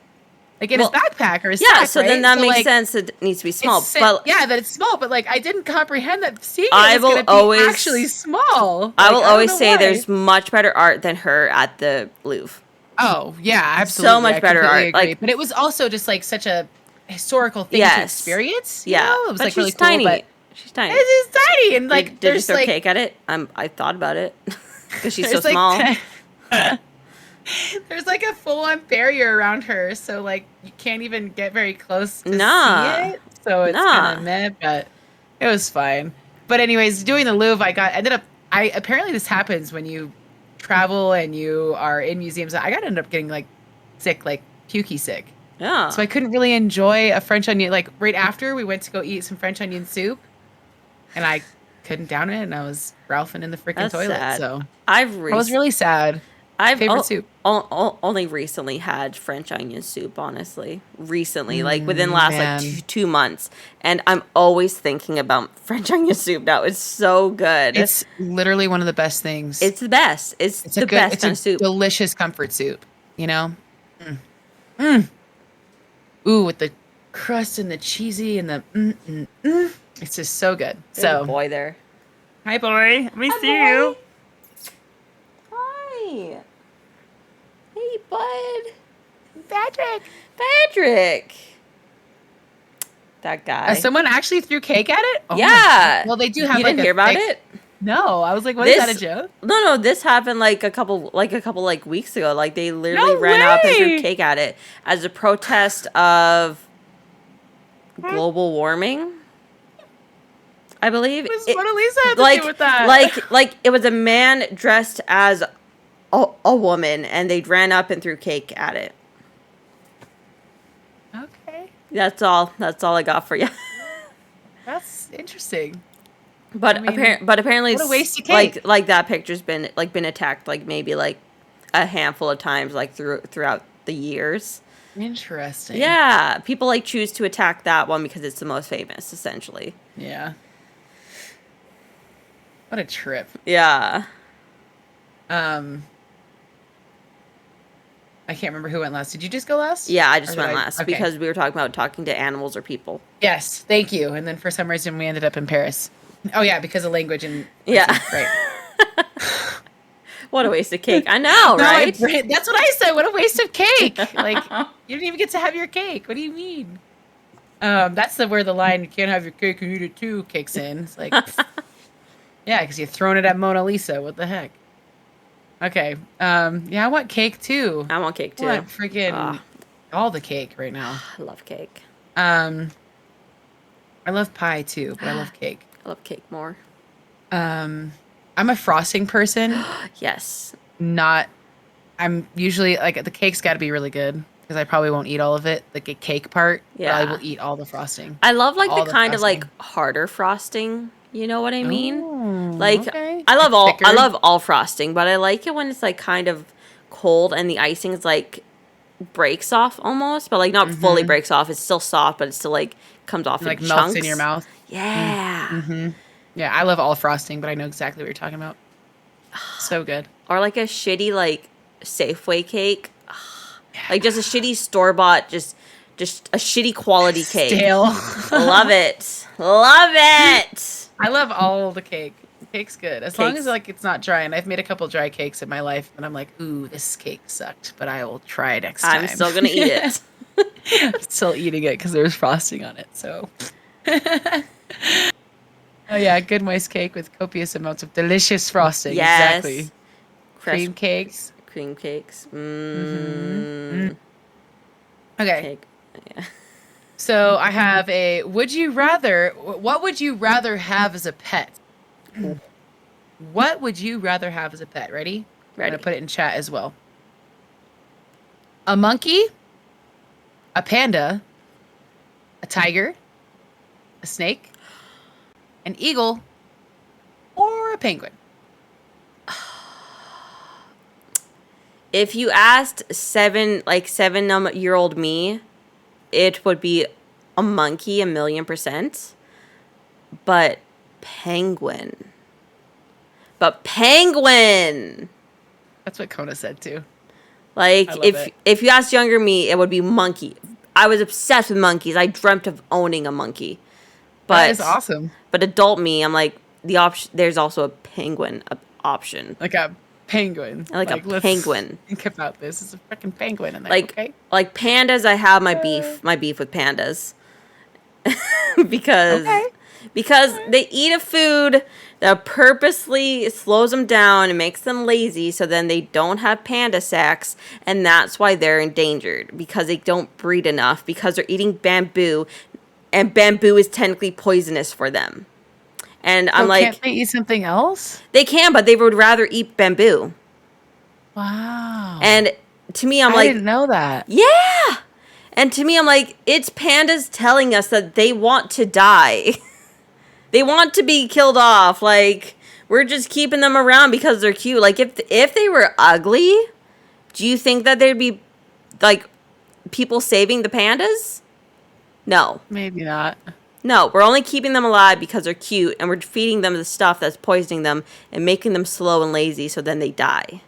Like in his backpack or his sack, so right? then that makes sense. It needs to be small, but that it's small. But like, I didn't comprehend that seeing it I was will going to always be actually small. I will don't always know say why. there's much better art than her at the Louvre. Oh yeah, absolutely. So much better art. Agree. Like, but it was also just like such a historical thing to experience. You know? It was but like really she's cool. tiny. But She's tiny. it's just tiny, and like did you there's throw like cake at it? I thought about it because she's so there's, small. There's like a full-on barrier around her, so like you can't even get very close to Nah. see it. So it's kind of meh, but it was fine. But anyways, doing the Louvre, apparently this happens when you travel and you are in museums. Ended up getting like sick, like pukey sick. Yeah. So I couldn't really enjoy a French onion. Like right after we went to go eat some French onion soup, and I couldn't down it, and I was ralphing in the freaking toilet. Sad. So I was really sad. Favorite soup. Only recently had French onion soup, honestly. Recently, like within the last man. like 2 months. And I'm always thinking about French onion soup now. It's so good. It's literally one of the best things. It's the best. It's the best kind of soup. Delicious comfort soup, you know? Ooh, with the crust and the cheesy and the It's just so good. There's a boy there. Hi, boy. Let me see you. Hi. Hey, bud. Patrick. That guy. Someone actually threw cake at it? Oh yeah. Well, they do have You like didn't a hear about thick- it? No, I was like, what is that, a joke? No, this happened like a couple weeks ago. Like they literally ran up and threw cake at it as a protest of global warming. I believe. What does Mona Lisa have to do with that? Like it was a man dressed as a woman, and they ran up and threw cake at it. Okay. That's all I got for you. That's interesting. But apparently, what a waste of cake. Like that picture's been attacked like maybe like a handful of times like throughout the years. Interesting. Yeah, people like choose to attack that one because it's the most famous, essentially. Yeah. What a trip. Yeah. I can't remember who went last. Did you just go last? Yeah, I just Or went did last okay. because we were talking about talking to animals or people. Yes, thank you. And then for some reason we ended up in Paris. Oh yeah, because of language and Yeah. right. What a waste of cake. I know, right? That's what I said. What a waste of cake. Like you didn't even get to have your cake. What do you mean? That's where the line "you can't have your cake and eat it too" kicks in. It's like, yeah, because you're throwing it at Mona Lisa. What the heck? Okay. Yeah, I want cake too. I want cake too. I want freaking all the cake right now. I love cake. I love pie too, but I love cake. I love cake more. I'm a frosting person. Yes. I'm usually like the cake's got to be really good because I probably won't eat all of it. Like a cake part. Yeah. But I will eat all the frosting. I love like All the kind frosting. of like harder frosting. You know what I mean? Oh, Like okay. I Thicker. love all frosting, but I like it when it's like kind of cold and the icing is like breaks off almost, but like not fully breaks off. It's still soft, but it still like comes off And, in like melts chunks. in your mouth. Yeah. Yeah, I love all frosting, but I know exactly what you're talking about. So good. Or like a shitty like Safeway cake. Like just a shitty store bought, just a shitty quality cake. Stale. Love it. Love it. I love all the cake. Cake's good as long as Cake's- like it's not dry. And I've made a couple dry cakes in my life, and I'm like, ooh, this cake sucked, but I will try next time. I'm still gonna eat it. I'm still eating it because there's frosting on it. So, oh yeah, good moist cake with copious amounts of delicious frosting. Yes. Exactly. Fresh Cream cakes. cream cakes. Okay. Cake. Yeah. So I have a would you rather what would you rather have as a pet? What would you rather have as a pet? Ready? I'm Ready. gonna put it in chat as well. A monkey, a panda, a tiger, a snake, an eagle, or a penguin. If you asked 7-year-old me, it would be a monkey 1,000,000%. But penguin. That's what Kona said too. Like I love if it. if you asked younger me, it would be monkey. I was obsessed with monkeys. I dreamt of owning a monkey. But That is awesome. But adult me, I'm like the option. There's also a penguin option. Like a penguin. I like a let's penguin. Think about this. It's a freaking penguin in there. Like okay. like pandas. I have my beef with pandas because Okay. they eat a food that purposely slows them down and makes them lazy, so then they don't have panda sacs, and that's why they're endangered, because they don't breed enough, because they're eating bamboo, and bamboo is technically poisonous for them. And I'm So like, can't they eat something else? they can, but they would rather eat bamboo. Wow. And to me, I'm I like, didn't know that. yeah. And to me, I'm like, it's pandas telling us that they want to die. They want to be killed off. Like, we're just keeping them around because they're cute. Like, if they were ugly, do you think that there'd be, like, people saving the pandas? No. Maybe not. No, we're only keeping them alive because they're cute, and we're feeding them the stuff that's poisoning them and making them slow and lazy, so then they die.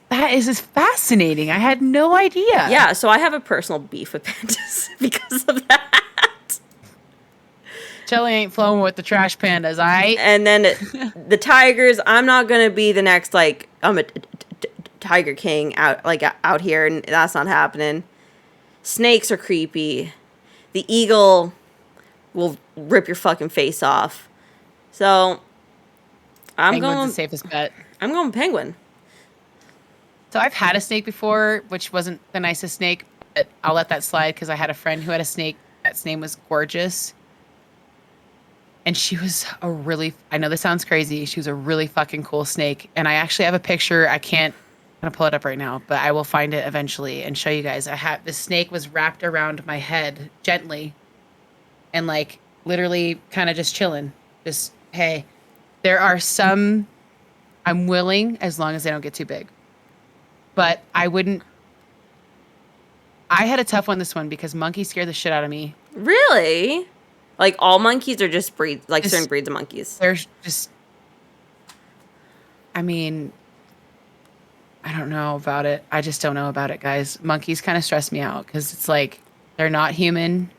That is just fascinating. I had no idea. Yeah, so I have a personal beef with pandas because of that. Shelly ain't flowing with the trash pandas, I. And then the tigers, I'm not going to be the next, like, I'm a tiger king out here, and that's not happening. Snakes are creepy. The eagle will rip your fucking face off. So, Penguin's the safest bet. I'm going penguin. So I've had a snake before, which wasn't the nicest snake, but I'll let that slide because I had a friend who had a snake. That's name was Gorgeous. And she was I know this sounds crazy. She was a really fucking cool snake. And I actually have a picture. I'm gonna pull it up right now, but I will find it eventually and show you guys. The snake was wrapped around my head gently and like literally kind of just chilling. Just, hey, there are some I'm willing as long as they don't get too big. But I had a tough one this one because monkeys scare the shit out of me. Really? Like all monkeys, or just breeds, like Just- certain breeds of monkeys? They're just, I mean, I don't know about it. I just don't know about it, guys. Monkeys kind of stress me out because it's like they're not human,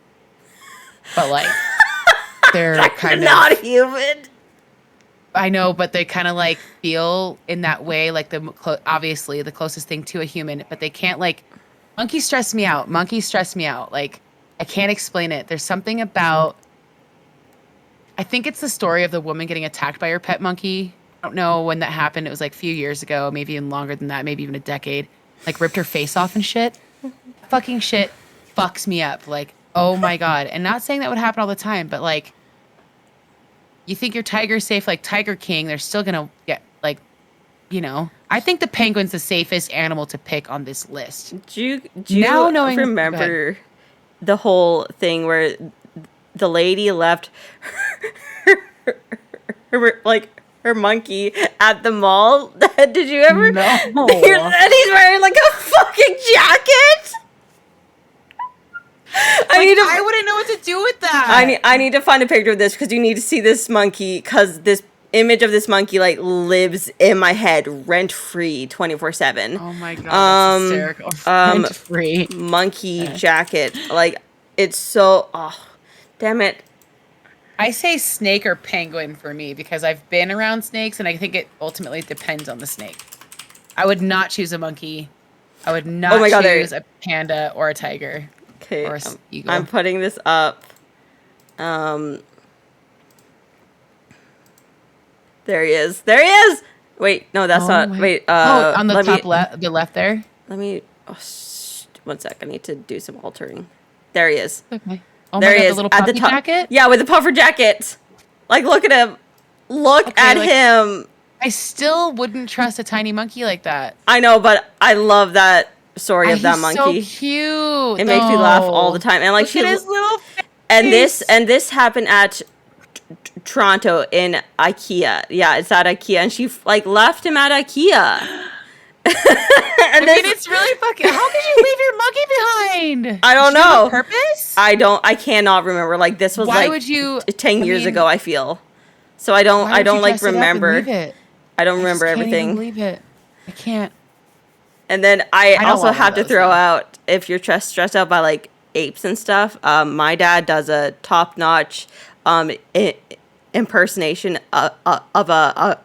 but like they're kind of not human. I know, but they kind of like feel in that way, like obviously the closest thing to a human, but they can't like. Monkeys stress me out. Like I can't explain it. There's something about. I think it's the story of the woman getting attacked by her pet monkey. I don't know when that happened. It was like a few years ago, maybe even longer than that, maybe even a decade. Like ripped her face off and shit. Fucking shit fucks me up. Like, oh my God. And not saying that would happen all the time, but like, you think your tiger's safe, like Tiger King, they're still gonna get like, you know. I think the penguin's the safest animal to pick on this list. Do you Now knowing- remember the whole thing where the lady left her monkey at the mall. Did you ever? No. And he's wearing like a fucking jacket. I wouldn't know what to do with that. I need to find a picture of this because you need to see this monkey because this image of this monkey like lives in my head rent free 24/7. Oh my god, that's hysterical. Rent free monkey jacket. Like it's so damn it. I say snake or penguin for me because I've been around snakes and I think it ultimately depends on the snake. I would not choose a monkey. I would not choose a panda or a tiger. Okay, or eagle. I'm putting this up. There he is. There he is. Wait, no, that's not. Wait. On the top left, the left there. Let me. Oh, 1 sec. I need to do some altering. There he is. Okay. Oh there my God, he is the little at the puffy top. jacket? Yeah, with the puffer jacket. Like, look at him. Look at him. I still wouldn't trust a tiny monkey like that. I know, but I love that story of that monkey. So cute. It makes me laugh all the time. And like look at his little face. And this happened at Toronto in IKEA. Yeah, it's at IKEA, and she like left him at IKEA. I mean, it's really fucking. How could you leave your monkey behind? I don't know. On purpose? I cannot remember. Like this was Why would you? 10 years ago. I feel. So I don't like remember. I don't remember everything. I can't even believe it. I can't. And then I also have to throw out if you're stressed out by like apes and stuff. My dad does a top-notch impersonation of a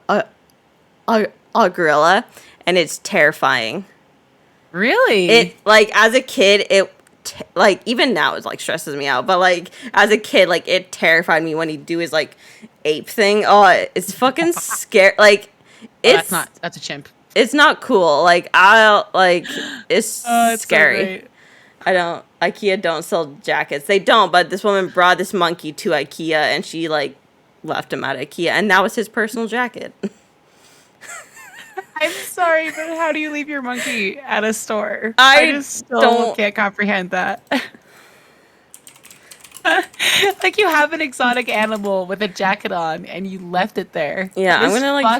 gorilla, and it's terrifying. Really? It like as a kid, like even now it like stresses me out. But like as a kid, like it terrified me when he'd do his like ape thing. Oh, it's fucking scary. Like it's that's a chimp. It's not cool. Like it's scary. So IKEA don't sell jackets. They don't, but this woman brought this monkey to IKEA and she like left him at IKEA and that was his personal jacket. I'm sorry, but how do you leave your monkey at a store? I just still can't comprehend that. Like you have an exotic animal with a jacket on and you left it there. Yeah, I'm gonna like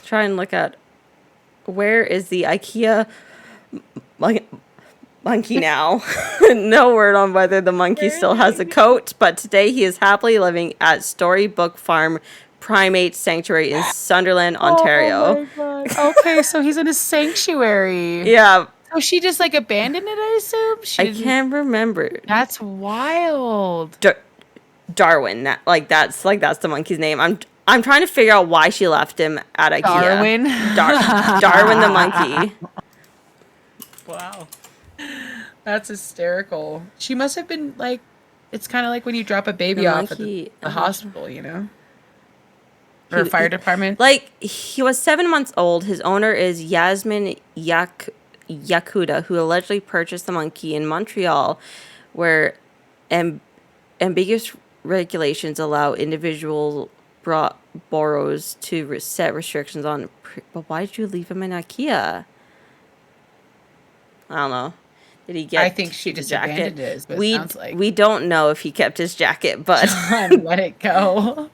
try and look at where is the IKEA monkey now. No word on whether the monkey still has a coat, but today he is happily living at Storybook Farm Primate Sanctuary in Sunderland, Ontario. Oh my God. Okay, so he's in a sanctuary. Yeah. So she just like abandoned it, I assume? I can't remember. That's wild. Darwin. That's the monkey's name. I'm trying to figure out why she left him at IKEA. Darwin? Darwin the monkey. Wow. That's hysterical. She must have been like, it's kind of like when you drop a baby off at the hospital, you know? Or fire department. Like, he was 7 months old. His owner is Yasmin Yakuda, who allegedly purchased the monkey in Montreal, where ambiguous regulations allow individual borrowers to set restrictions on. But why did you leave him in IKEA? I don't know. Did he get? I think she just abandoned it. It sounds like. We don't know if he kept his jacket, but let it go.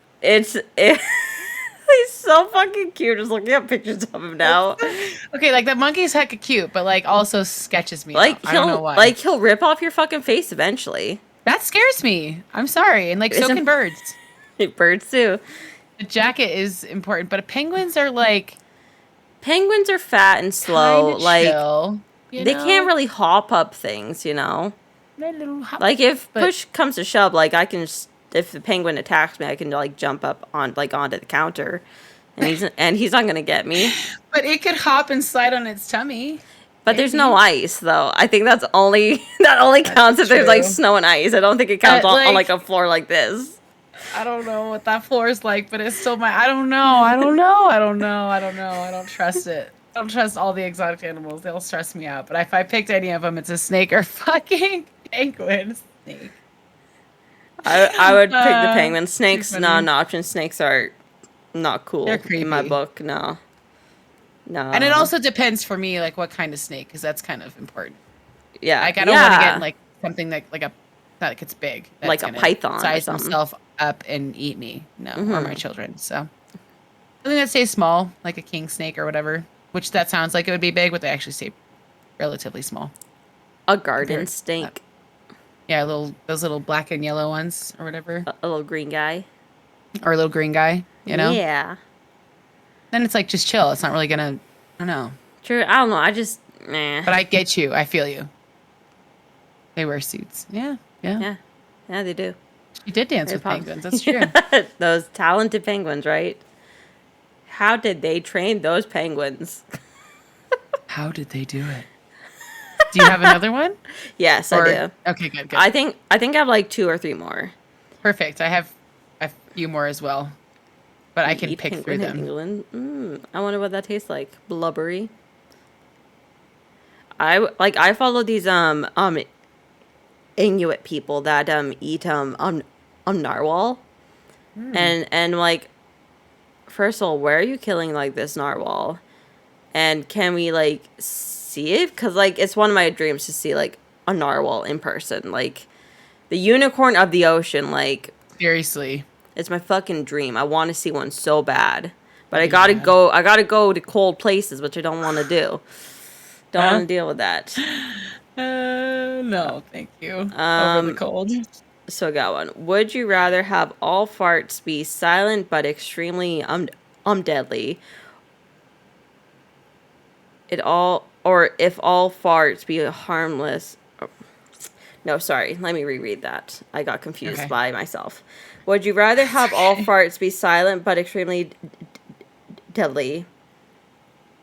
He's so fucking cute. Just looking at pictures of him now. Okay, like that monkey's hecka cute, but like also sketches me out. I don't know why. Like he'll rip off your fucking face eventually. That scares me. I'm sorry, and like so can birds. Birds too. The jacket is important, but penguins are fat and slow. Like chill, they can't really hop up things, you know. Like if push comes to shove, like I can. If the penguin attacks me, I can like jump up onto the counter, and he's not gonna get me. But it could hop and slide on its tummy. But there's no ice though. I think that only counts if there's like snow and ice. I don't think it counts on like a floor like this. I don't know what that floor is like, but it's still I don't know. I don't trust it. I don't trust all the exotic animals. They'll stress me out. But if I picked any of them, it's a snake or fucking penguin. Snake. I would pick the penguin. Snakes not an option. Snakes are not cool in my book. No. And it also depends for me, like what kind of snake, because that's kind of important. Yeah. Like I don't want to get like something that it's big, like a python size himself up and eat me. No, or my children. So I think that stays small, like a king snake or whatever. Which that sounds like it would be big, but they actually stay relatively small. A garden compared to that. snake. Yeah, those little black and yellow ones or whatever, A little green guy. or a little green guy. You know. Yeah. Then it's like just chill. It's not really gonna. I don't know. True. I don't know. I just But I get you. I feel you. They wear suits. Yeah. Yeah, they do. You did dance They're with pop- penguins. That's true. Those talented penguins, right? How did they train those penguins? How did they do it? Do you have another one? Yes, Or- I do. Okay, good. I think I have like 2 or 3 more. Perfect. I have a few more as well, but I can Eat pick through them. penguin. I wonder what that tastes like. Blubbery. I follow these Inuit people that eat narwhal, and like, first of all, where are you killing like this narwhal, and can we like see it? Because like it's one of my dreams to see like a narwhal in person, like the unicorn of the ocean. Like, Seriously. it's my fucking dream. I want to see one so bad, but I gotta go to cold places, which I don't want to do. Don't want to deal with that. No, thank you. Over the cold. So I got one. Would you rather have all farts be silent but extremely deadly? If all farts be harmless? No, sorry. Let me reread that. I got confused by myself. Would you rather have all farts be silent but extremely deadly,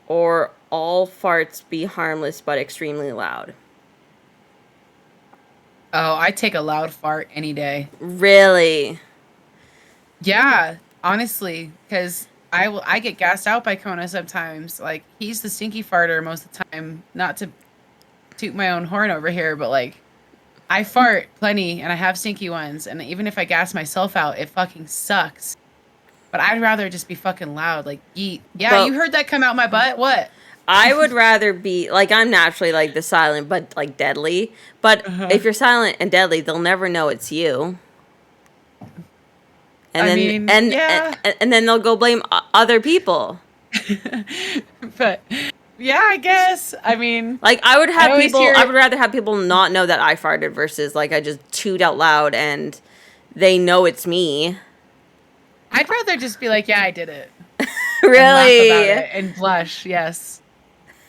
or all farts be harmless but extremely loud? Oh, I take a loud fart any day. Really? Yeah, honestly, because I get gassed out by Kona sometimes. Like, he's the stinky farter most of the time. Not to toot my own horn over here, but like, I fart plenty and I have stinky ones, and even if I gas myself out, it fucking sucks. But I'd rather just be fucking loud, like yeet. Yeah, But- you heard that come out my butt? What? I would rather be like, I'm naturally like the silent but like deadly. But if you're silent and deadly, they'll never know it's you. And I then mean, and, yeah. and then they'll go blame other people. But yeah, I guess. I mean, Like, I would have always people. hear- I would rather have people not know that I farted versus like I just chewed out loud and they know it's me. I'd rather just be like, yeah, I did it. Really? And laugh about it and blush, yes.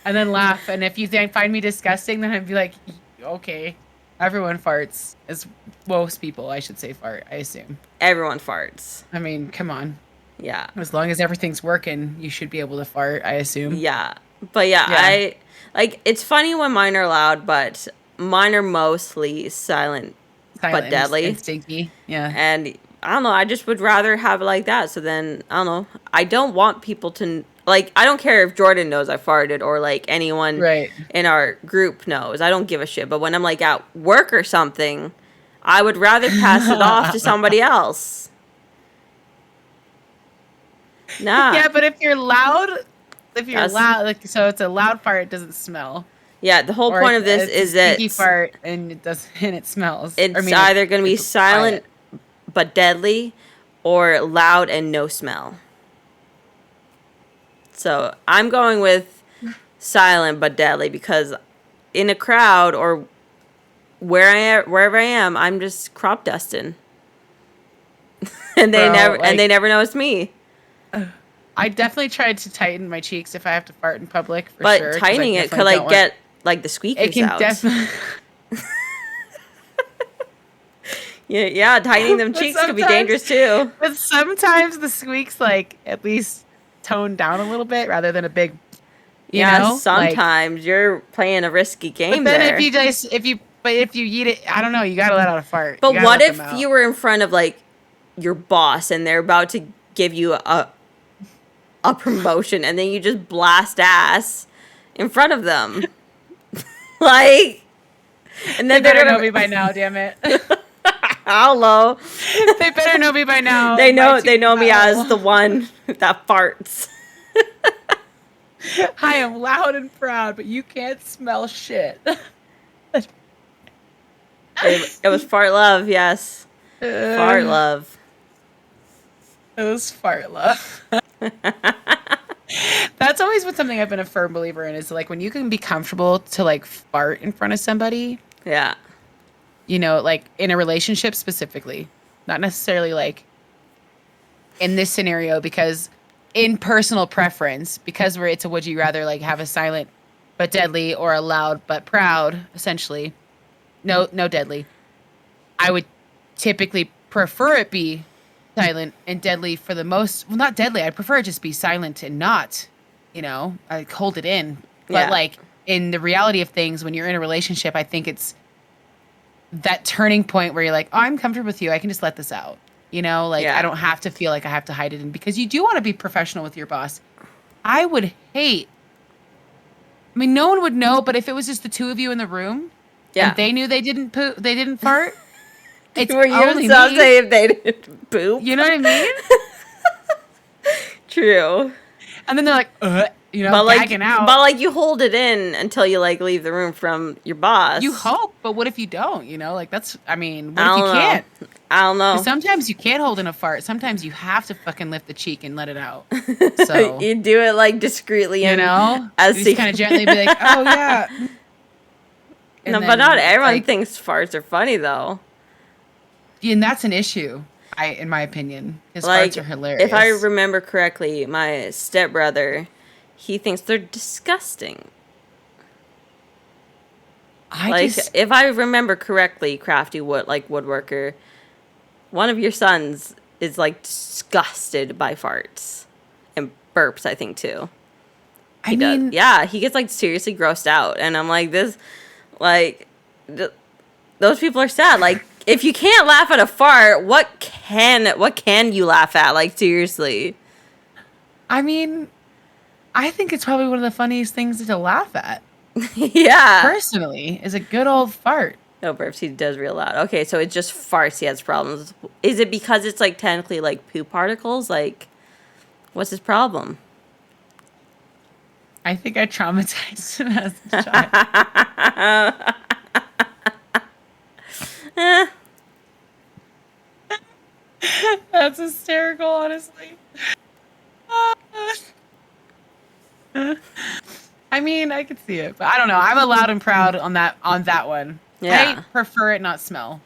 And then laugh. And if you find me disgusting, then I'd be like, okay, everyone farts. As most people, I should say, fart, I assume. Everyone farts. I mean, come on. Yeah. As long as everything's working, you should be able to fart, I assume. Yeah. But yeah, Yeah. I like, it's funny when mine are loud, but mine are mostly silent. Silent deadly. and stinky. Yeah. And I don't know, I just would rather have it like that. So then, I don't know. I don't want people to, like, I don't care if Jordan knows I farted or, like, anyone Right. in our group knows. I don't give a shit. But when I'm, like, at work or something, I would rather pass it off to somebody else. Nah. Yeah, but if you're loud, That's- like, so it's a loud fart, it doesn't smell. Yeah, the whole Or point of this it's a is that stinky fart and it does and it smells. it's I mean, either going to be it's silent quiet. but deadly or loud and no smell. So I'm going with silent but deadly because in a crowd or wherever I am, I'm just crop dusting. and they Bro, they never know it's me. I definitely tried to tighten my cheeks if I have to fart in public for But sure. 'cause I tightening it definitely could like don't want- get like the squeakers it can out. definitely yeah, tightening them But cheeks could be sometimes- dangerous too. but sometimes the squeaks like at least tone down a little bit rather than a big you know? Like, sometimes you're playing a risky game but then there. if you eat it, I don't know, you gotta let out a fart. But You gotta what let if them out. you were in front of like your boss and they're about to give you a promotion and then you just blast ass in front of them? Like, and They then they're better know gonna me by now, damn it. hello. They better know me by now. They know My me team- as the one that farts. I am loud and proud, but you can't smell shit. It was fart love, yes. Fart love. It was fart love. That's always been something I've been a firm believer in is like when you can be comfortable to like fart in front of somebody, Yeah. you know, like in a relationship specifically, not necessarily like in this scenario because in personal preference, because it's a would you rather like have a silent but deadly or a loud but proud, essentially. No deadly. I would typically prefer it be silent and deadly for the most, well, not deadly. I prefer it just be silent and not, I hold it in. But Yeah. like in the reality of things, when you're in a relationship, I think it's that turning point where you're like, oh, I'm comfortable with you. I can just let this out. Like I Yeah. don't have to feel like I have to hide it in because you do want to be professional with your boss. I would hate, I mean, no one would know, but if it was just the two of you in the room and Yeah. they knew they didn't fart, it's Were you only so me. say if they didn't poop? You know what I mean? True. And then they're like, But like, gagging out. you hold it in until you like leave the room from your boss. You hope, but what if you don't? Like that's, I mean, what I if you don't know. can't? I don't know. 'Cause sometimes you can't hold in a fart. Sometimes you have to fucking lift the cheek and let it out. So, You do it like discreetly and as you just kind of gently be like, oh yeah. And No, but then, not everyone like, thinks farts are funny though. and that's an issue, in my opinion. His Like, farts are hilarious. if I remember correctly, my stepbrother, he thinks they're disgusting. If I remember correctly, Crafty woodworker, one of your sons is like disgusted by farts and burps, I think too. I mean, Yeah, he gets like seriously grossed out, and I'm like, those people are sad. Like, if you can't laugh at a fart, what can you laugh at? Like, seriously. I mean, I think it's probably one of the funniest things to laugh at. Yeah. Personally, is a good old fart. No burps, he does real loud. Okay, so it's just farts he has problems. Is it because it's like technically like poop particles? Like, what's his problem? I think I traumatized him as a child. That's hysterical, honestly. I mean, I could see it, but I don't know. I'm a loud and proud on that one. Yeah. I prefer it not smell,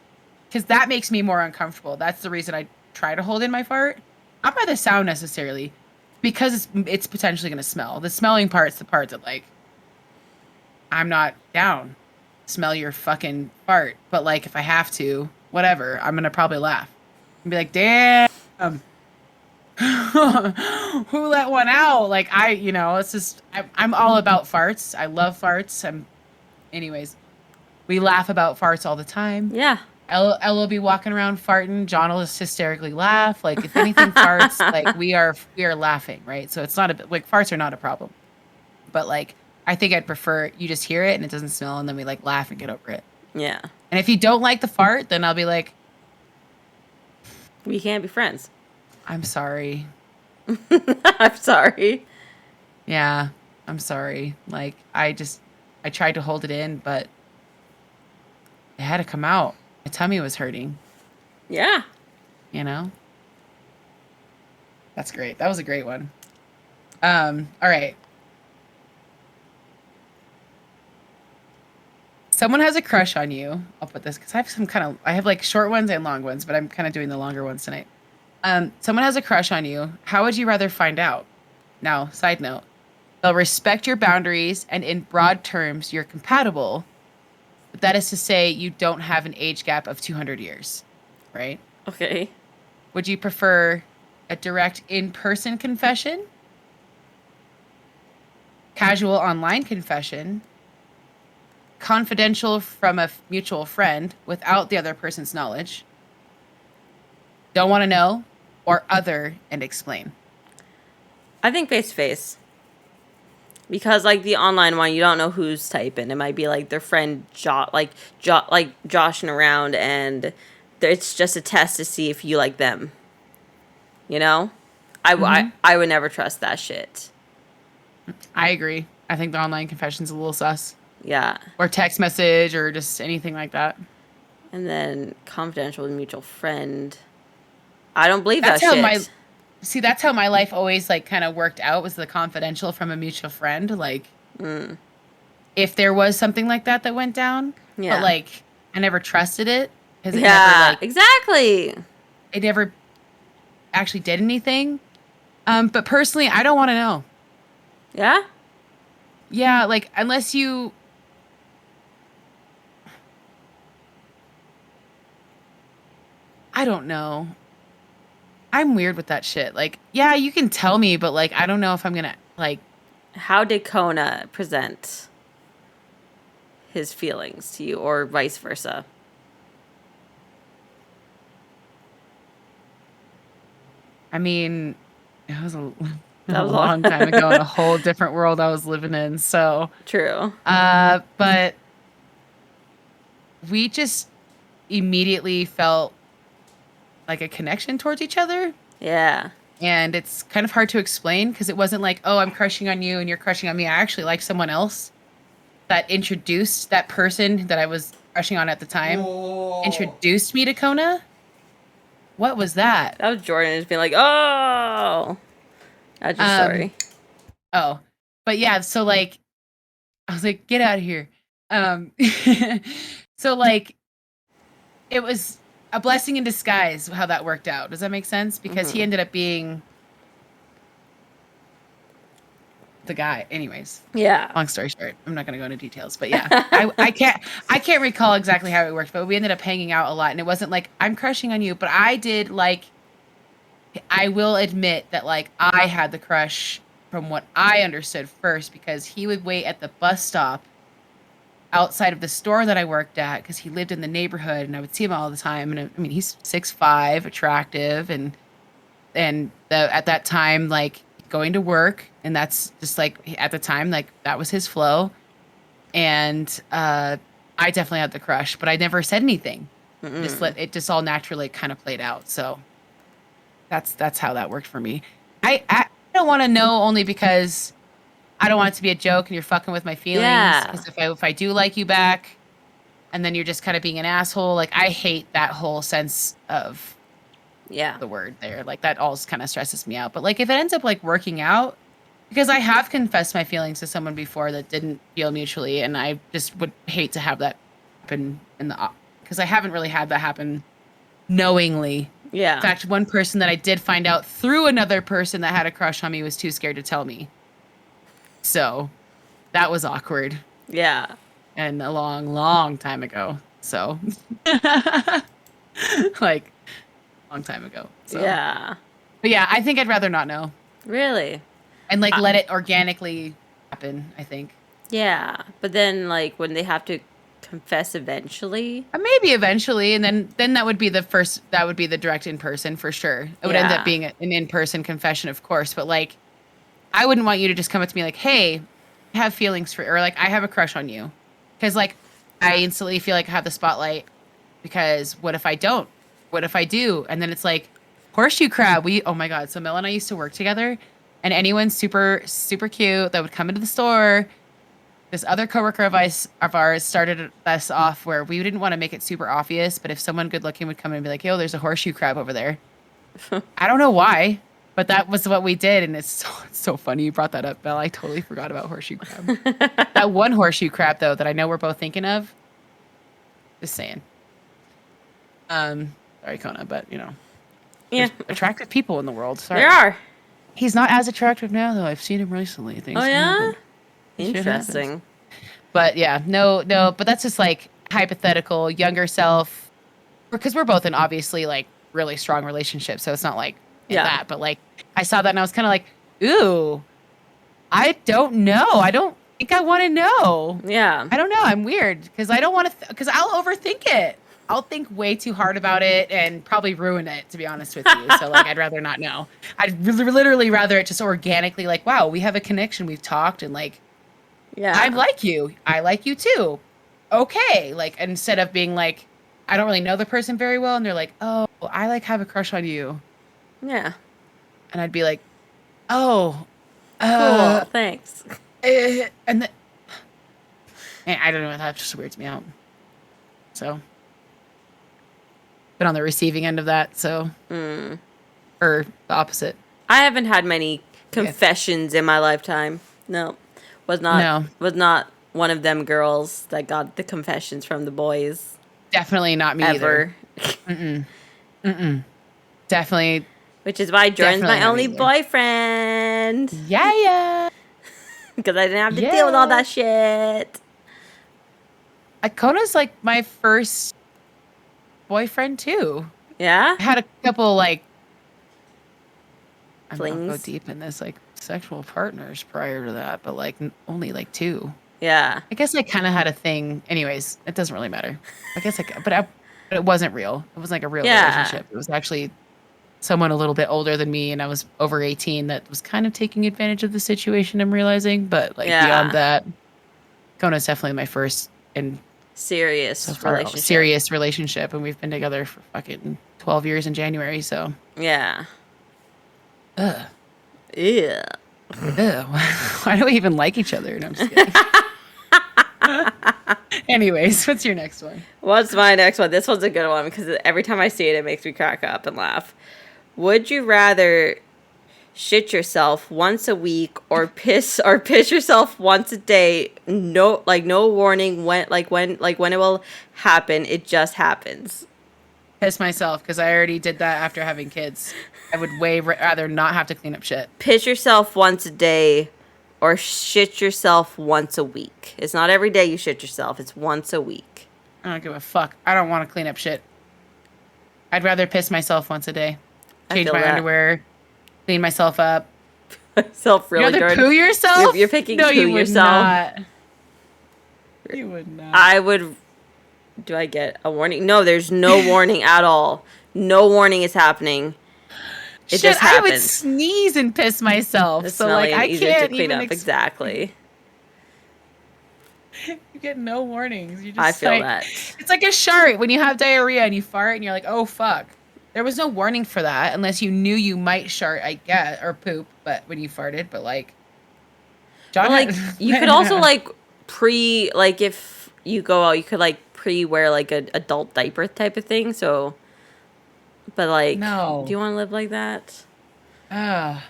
because that makes me more uncomfortable. That's the reason I try to hold in my fart. Not by the sound necessarily, because it's potentially going to smell. The smelling part's the part that like I'm not down. Smell your fucking fart, but like if I have to, whatever, I'm gonna probably laugh and be like, damn. Who let one out? Like it's just I'm all about farts. I love farts. Anyways, we laugh about farts all the time. Yeah. Ella will be walking around farting. John will just hysterically laugh. Like if anything farts, like we are laughing, right? So it's not like farts are not a problem. But like I think I'd prefer you just hear it and it doesn't smell, and then we like laugh and get over it. Yeah. And if you don't like the fart, then I'll be like, we can't be friends. I'm sorry. I'm sorry. Yeah, I'm sorry. Like, I tried to hold it in, but it had to come out. My tummy was hurting. Yeah. That's great. That was a great one. All right. Someone has a crush on you. I'll put this because I have like short ones and long ones, but I'm kind of doing the longer ones tonight. Someone has a crush on you. How would you rather find out? Now, side note, they'll respect your boundaries and in broad terms, you're compatible. But that is to say you don't have an age gap of 200 years, right? Okay. Would you prefer a direct in-person confession, casual online confession, confidential from a mutual friend without the other person's knowledge, don't want to know, or other and explain? I think face to face. Because like the online one, you don't know who's typing. It might be like their friend joshing around, and it's just a test to see if you like them. I would never trust that shit. I agree. I think the online confession's a little sus. Yeah. Or text message or just anything like that. And then confidential with mutual friend. I don't believe That's that how shit. see, that's how my life always like kind of worked out, was the confidential from a mutual friend. Like, if there was something like that went down, Yeah. but like I never trusted it because Yeah, exactly. it never actually did anything. But personally, I don't want to know. Yeah? Yeah, like unless you, I don't know. I'm weird with that shit. Like, yeah, you can tell me, but like I don't know if I'm gonna like. How did Kona present his feelings to you, or vice versa? I mean, it was a, That a was all. long time ago in a whole different world I was living in. So, True. but we just immediately felt like a connection towards each other. Yeah. And it's kind of hard to explain because it wasn't like, oh, I'm crushing on you and you're crushing on me. I actually like someone else that introduced that person that I was crushing on at the time, introduced me to Kona. What was that? That was Jordan just being like, oh. That's just Um, sorry. oh, but yeah, so like, I was like, get out of here. Um, so like, it was a blessing in disguise how that worked out. Does that make sense? Because he ended up being the guy. Anyways, Yeah. long story short, I'm not going to go into details, but yeah, I can't recall exactly how it worked, but we ended up hanging out a lot, and it wasn't like I'm crushing on you, but I did like. I will admit that like I had the crush from what I understood first because he would wait at the bus stop outside of the store that I worked at because he lived in the neighborhood and I would see him all the time. And I mean, he's 6'5", attractive, and at that time, like going to work, and that's just like at the time, like that was his flow. And I definitely had the crush, but I never said anything. Just let it just all naturally kind of played out. So that's how that worked for me. I don't want to know only because I don't want it to be a joke and you're fucking with my feelings. Yeah. Because if I do like you back, and then you're just kind of being an asshole, like I hate that whole sense of Yeah. the word there. Like that all kind of stresses me out. But like if it ends up like working out, because I have confessed my feelings to someone before that didn't feel mutually, and I just would hate to have that happen in the because I haven't really had that happen knowingly. Yeah. In fact, one person that I did find out through another person that had a crush on me was too scared to tell me. So that was awkward Yeah. and a long, long time ago. So like long time ago. So Yeah. but yeah, I think I'd rather not know Really? and like let it organically happen, I think. Yeah. But then, like, when they have to confess eventually. Maybe eventually, and then that would be the first. That would be the direct in person for sure. It would end Yeah. up being an in person confession, of course. But like, I wouldn't want you to just come up to me like, "Hey, I have feelings for," or like, "I have a crush on you," because like, I instantly feel like I have the spotlight. Because what if I don't? What if I do? And then it's like, horseshoe crab. Oh my god. So Mel and I used to work together, and anyone super super cute that would come into the store. This other coworker of ours started us off where we didn't want to make it super obvious, but if someone good looking would come in and be like, "Yo, there's a horseshoe crab over there," I don't know why, but that was what we did, and it's so funny you brought that up, Belle. I totally forgot about horseshoe crab. That one horseshoe crab though that I know we're both thinking of. Just saying. Sorry, Kona, but you know, Yeah. there's attractive people in the world. Sorry, There are. he's not as attractive now though. I've seen him recently. Things Oh, can yeah? happen. Shit happens. Interesting. But yeah, no, but that's just like hypothetical younger self, because we're both in obviously like really strong relationships, so it's not like Yeah. that. But like I saw that and I was kind of like, ooh, I don't know. I don't think I want to know. Yeah. I don't know. I'm weird because I don't want to because I'll overthink it. I'll think way too hard about it and probably ruin it, to be honest with you. So like I'd rather not know. I'd literally rather it just organically like, wow, we have a connection. We've talked and like Yeah. I like you. I like you too. Okay. Like instead of being like, I don't really know the person very well, and they're like, oh, I like have a crush on you, Yeah. and I'd be like, oh, Cool. Thanks. and the, and I don't know. That just weirds me out. So, been on the receiving end of that. So, or the opposite. I haven't had many confessions in my lifetime. No. Was not one of them girls that got the confessions from the boys. Definitely not me ever. Definitely. Which is why Jordan's my only boyfriend. Yeah. Because I didn't have to deal with all that shit. Kona's like my first boyfriend too. Yeah? I had a couple like flings. I'm not go deep in this like sexual partners prior to that, but like only like 2. Yeah. I guess I kind of had a thing. Anyways, it doesn't really matter. I guess but it wasn't real. It wasn't like a real relationship. It was actually someone a little bit older than me, and I was over 18 that was kind of taking advantage of the situation, I'm realizing. But like beyond that, Kona's definitely my first and serious relationship, and we've been together for fucking 12 years in January, so. Yeah. Ugh. Yeah. Ugh. Why do we even like each other? No, I'm just kidding. Anyways, what's your next one? What's my next one? This one's a good one because every time I see it, it makes me crack up and laugh. Would you rather shit yourself once a week or piss yourself once a day? No warning when it will happen. It just happens. Piss myself because I already did that after having kids. I would way rather not have to clean up shit. Piss yourself once a day or shit yourself once a week. It's not every day you shit yourself. It's once a week. I don't give a fuck. I don't want to clean up shit. I'd rather piss myself once a day. Change my underwear. Clean myself up. Myself really good. Poo yourself? You're picking no, poo you would yourself. Not. You would not. I would. Do I get a warning? No, there's no warning at all. No warning is happening. It just happens. I would sneeze and piss myself. It's so like I can't to clean up. Exactly. You get no warnings. You just I feel that. It's like a shark when you have diarrhea and you fart and you're like, oh fuck. There was no warning for that unless you knew you might shart, I guess, or poop. But when you farted, but like, John, well, like you could also like if you go out, you could like wear like an adult diaper type of thing. So, but like, no. Do you want to live like that? Yeah,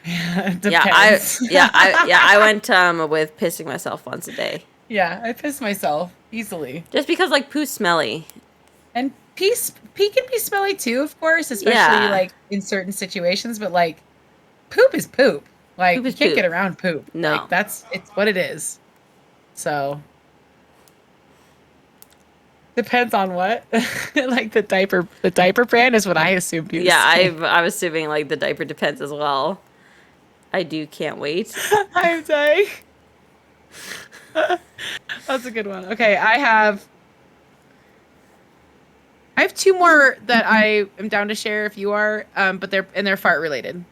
I went with pissing myself once a day. Yeah, I piss myself easily. Just because like poo's smelly. And pee can be smelly too, of course, especially like in certain situations. But like, poop is poop. Like you can't get around poop. No, like, it's what it is. So depends on what. Like the diaper brand is what I assumed you. Yeah, I'm assuming like the diaper depends as well. I can't wait. I'm dying. That's a good one. Okay, I have 2 more that I am down to share if you are, but they're fart related.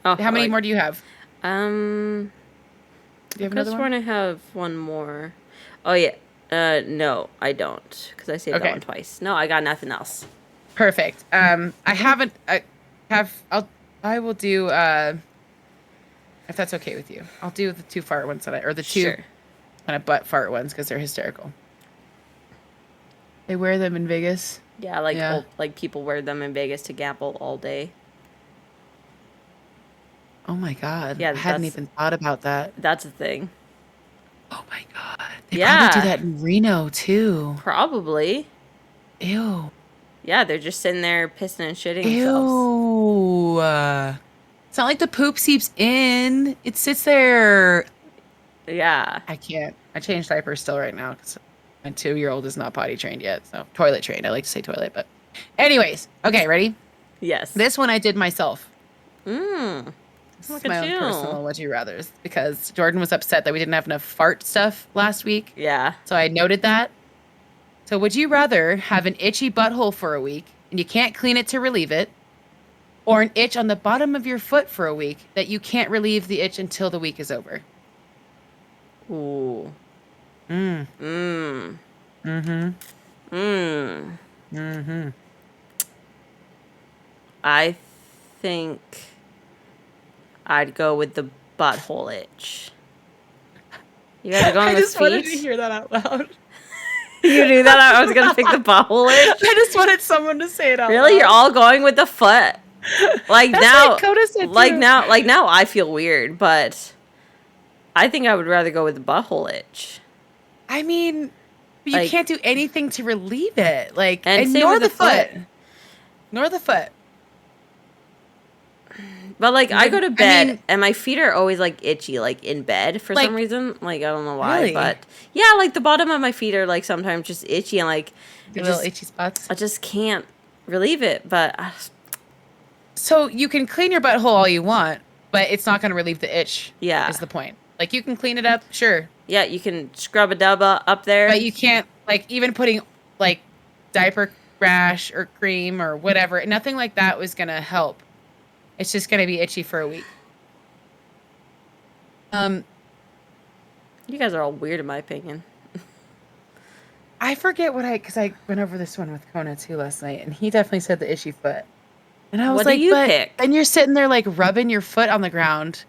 Oh, how many more do you have? Do you have another one? I have one more. Oh yeah. No, I don't, because I saved that one twice. No, I got nothing else. Perfect. I haven't. I will do. If that's okay with you, I'll do the 2 fart ones or the 2 kind of butt fart ones because they're hysterical. They wear them in Vegas. Yeah, like people wear them in Vegas to gamble all day. Oh my god! Yeah, I hadn't even thought about that. That's a thing. Oh my god! They probably do that in Reno too. Probably. Ew. Yeah, they're just sitting there pissing and shitting themselves. Ew. It's not like the poop seeps in; it sits there. Yeah. I can't. I change diapers still right now because my 2-year-old is not potty trained yet. So toilet trained. I like to say toilet, but anyways. Okay, ready? Yes. This one I did myself. This is my own personal would you rather's because Jordan was upset that we didn't have enough fart stuff last week. Yeah. So I noted that. So would you rather have an itchy butthole for a week and you can't clean it to relieve it, or an itch on the bottom of your foot for a week that you can't relieve the itch until the week is over? Ooh. I think I'd go with the butthole itch. You guys are going with feet? I just wanted to hear that out loud. You knew that I was gonna pick the butthole itch. I just wanted someone to say it out Really, loud. you're all going with the foot. Like That's now, what Coda said like too. now, I feel weird, but I think I would rather go with the butthole itch. I mean, but you Like- can't do anything to relieve it. Like, And and same nor with the the foot. foot. Nor the foot. But like I go to I bed mean- and my feet are always like itchy, like in bed for Like- some reason. Like I don't know why, Really? but yeah, like the bottom of my feet are like sometimes just itchy and like The I little just, itchy spots. I just can't relieve it. But So you can clean your butthole all you want, but it's not going to relieve the itch. Yeah. Is the point. Like, you can clean it up, sure. yeah, you can scrub a dub up there. But you can't, like, even putting, like, diaper rash or cream or whatever, nothing like that was going to help. It's just going to be itchy for a week. You guys are all weird in my opinion. I forget because I went over this one with Kona too last night, and he definitely said the itchy foot. And I was What do like, you but pick? then you're sitting there like rubbing your foot on the ground,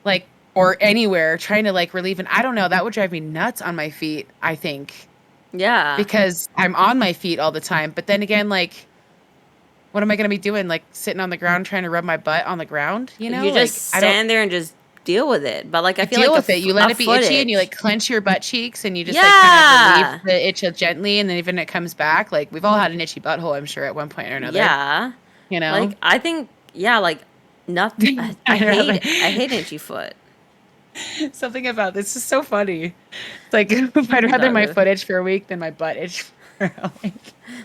like, or anywhere trying to like relieve. And I don't know, that would drive me nuts on my feet, I think, Yeah. because I'm on my feet all the time. But then again, like, what am I going to be doing? Like sitting on the ground trying to rub my butt on the ground, you know? You just like, I don't stand there and just deal with it. But like I feel deal like with it. You let a it be foot itchy and you itch. like clench your butt cheeks and you just like kind of relieve the itch gently, and then even it comes back. Like, we've all had an itchy butthole, I'm sure, at one point or another. Yeah. You know? Like I think like nothing. I I know. hate itchy foot. Something about this is so funny. It's like, I'd rather my really. foot itch for a week than my butt itch for a week.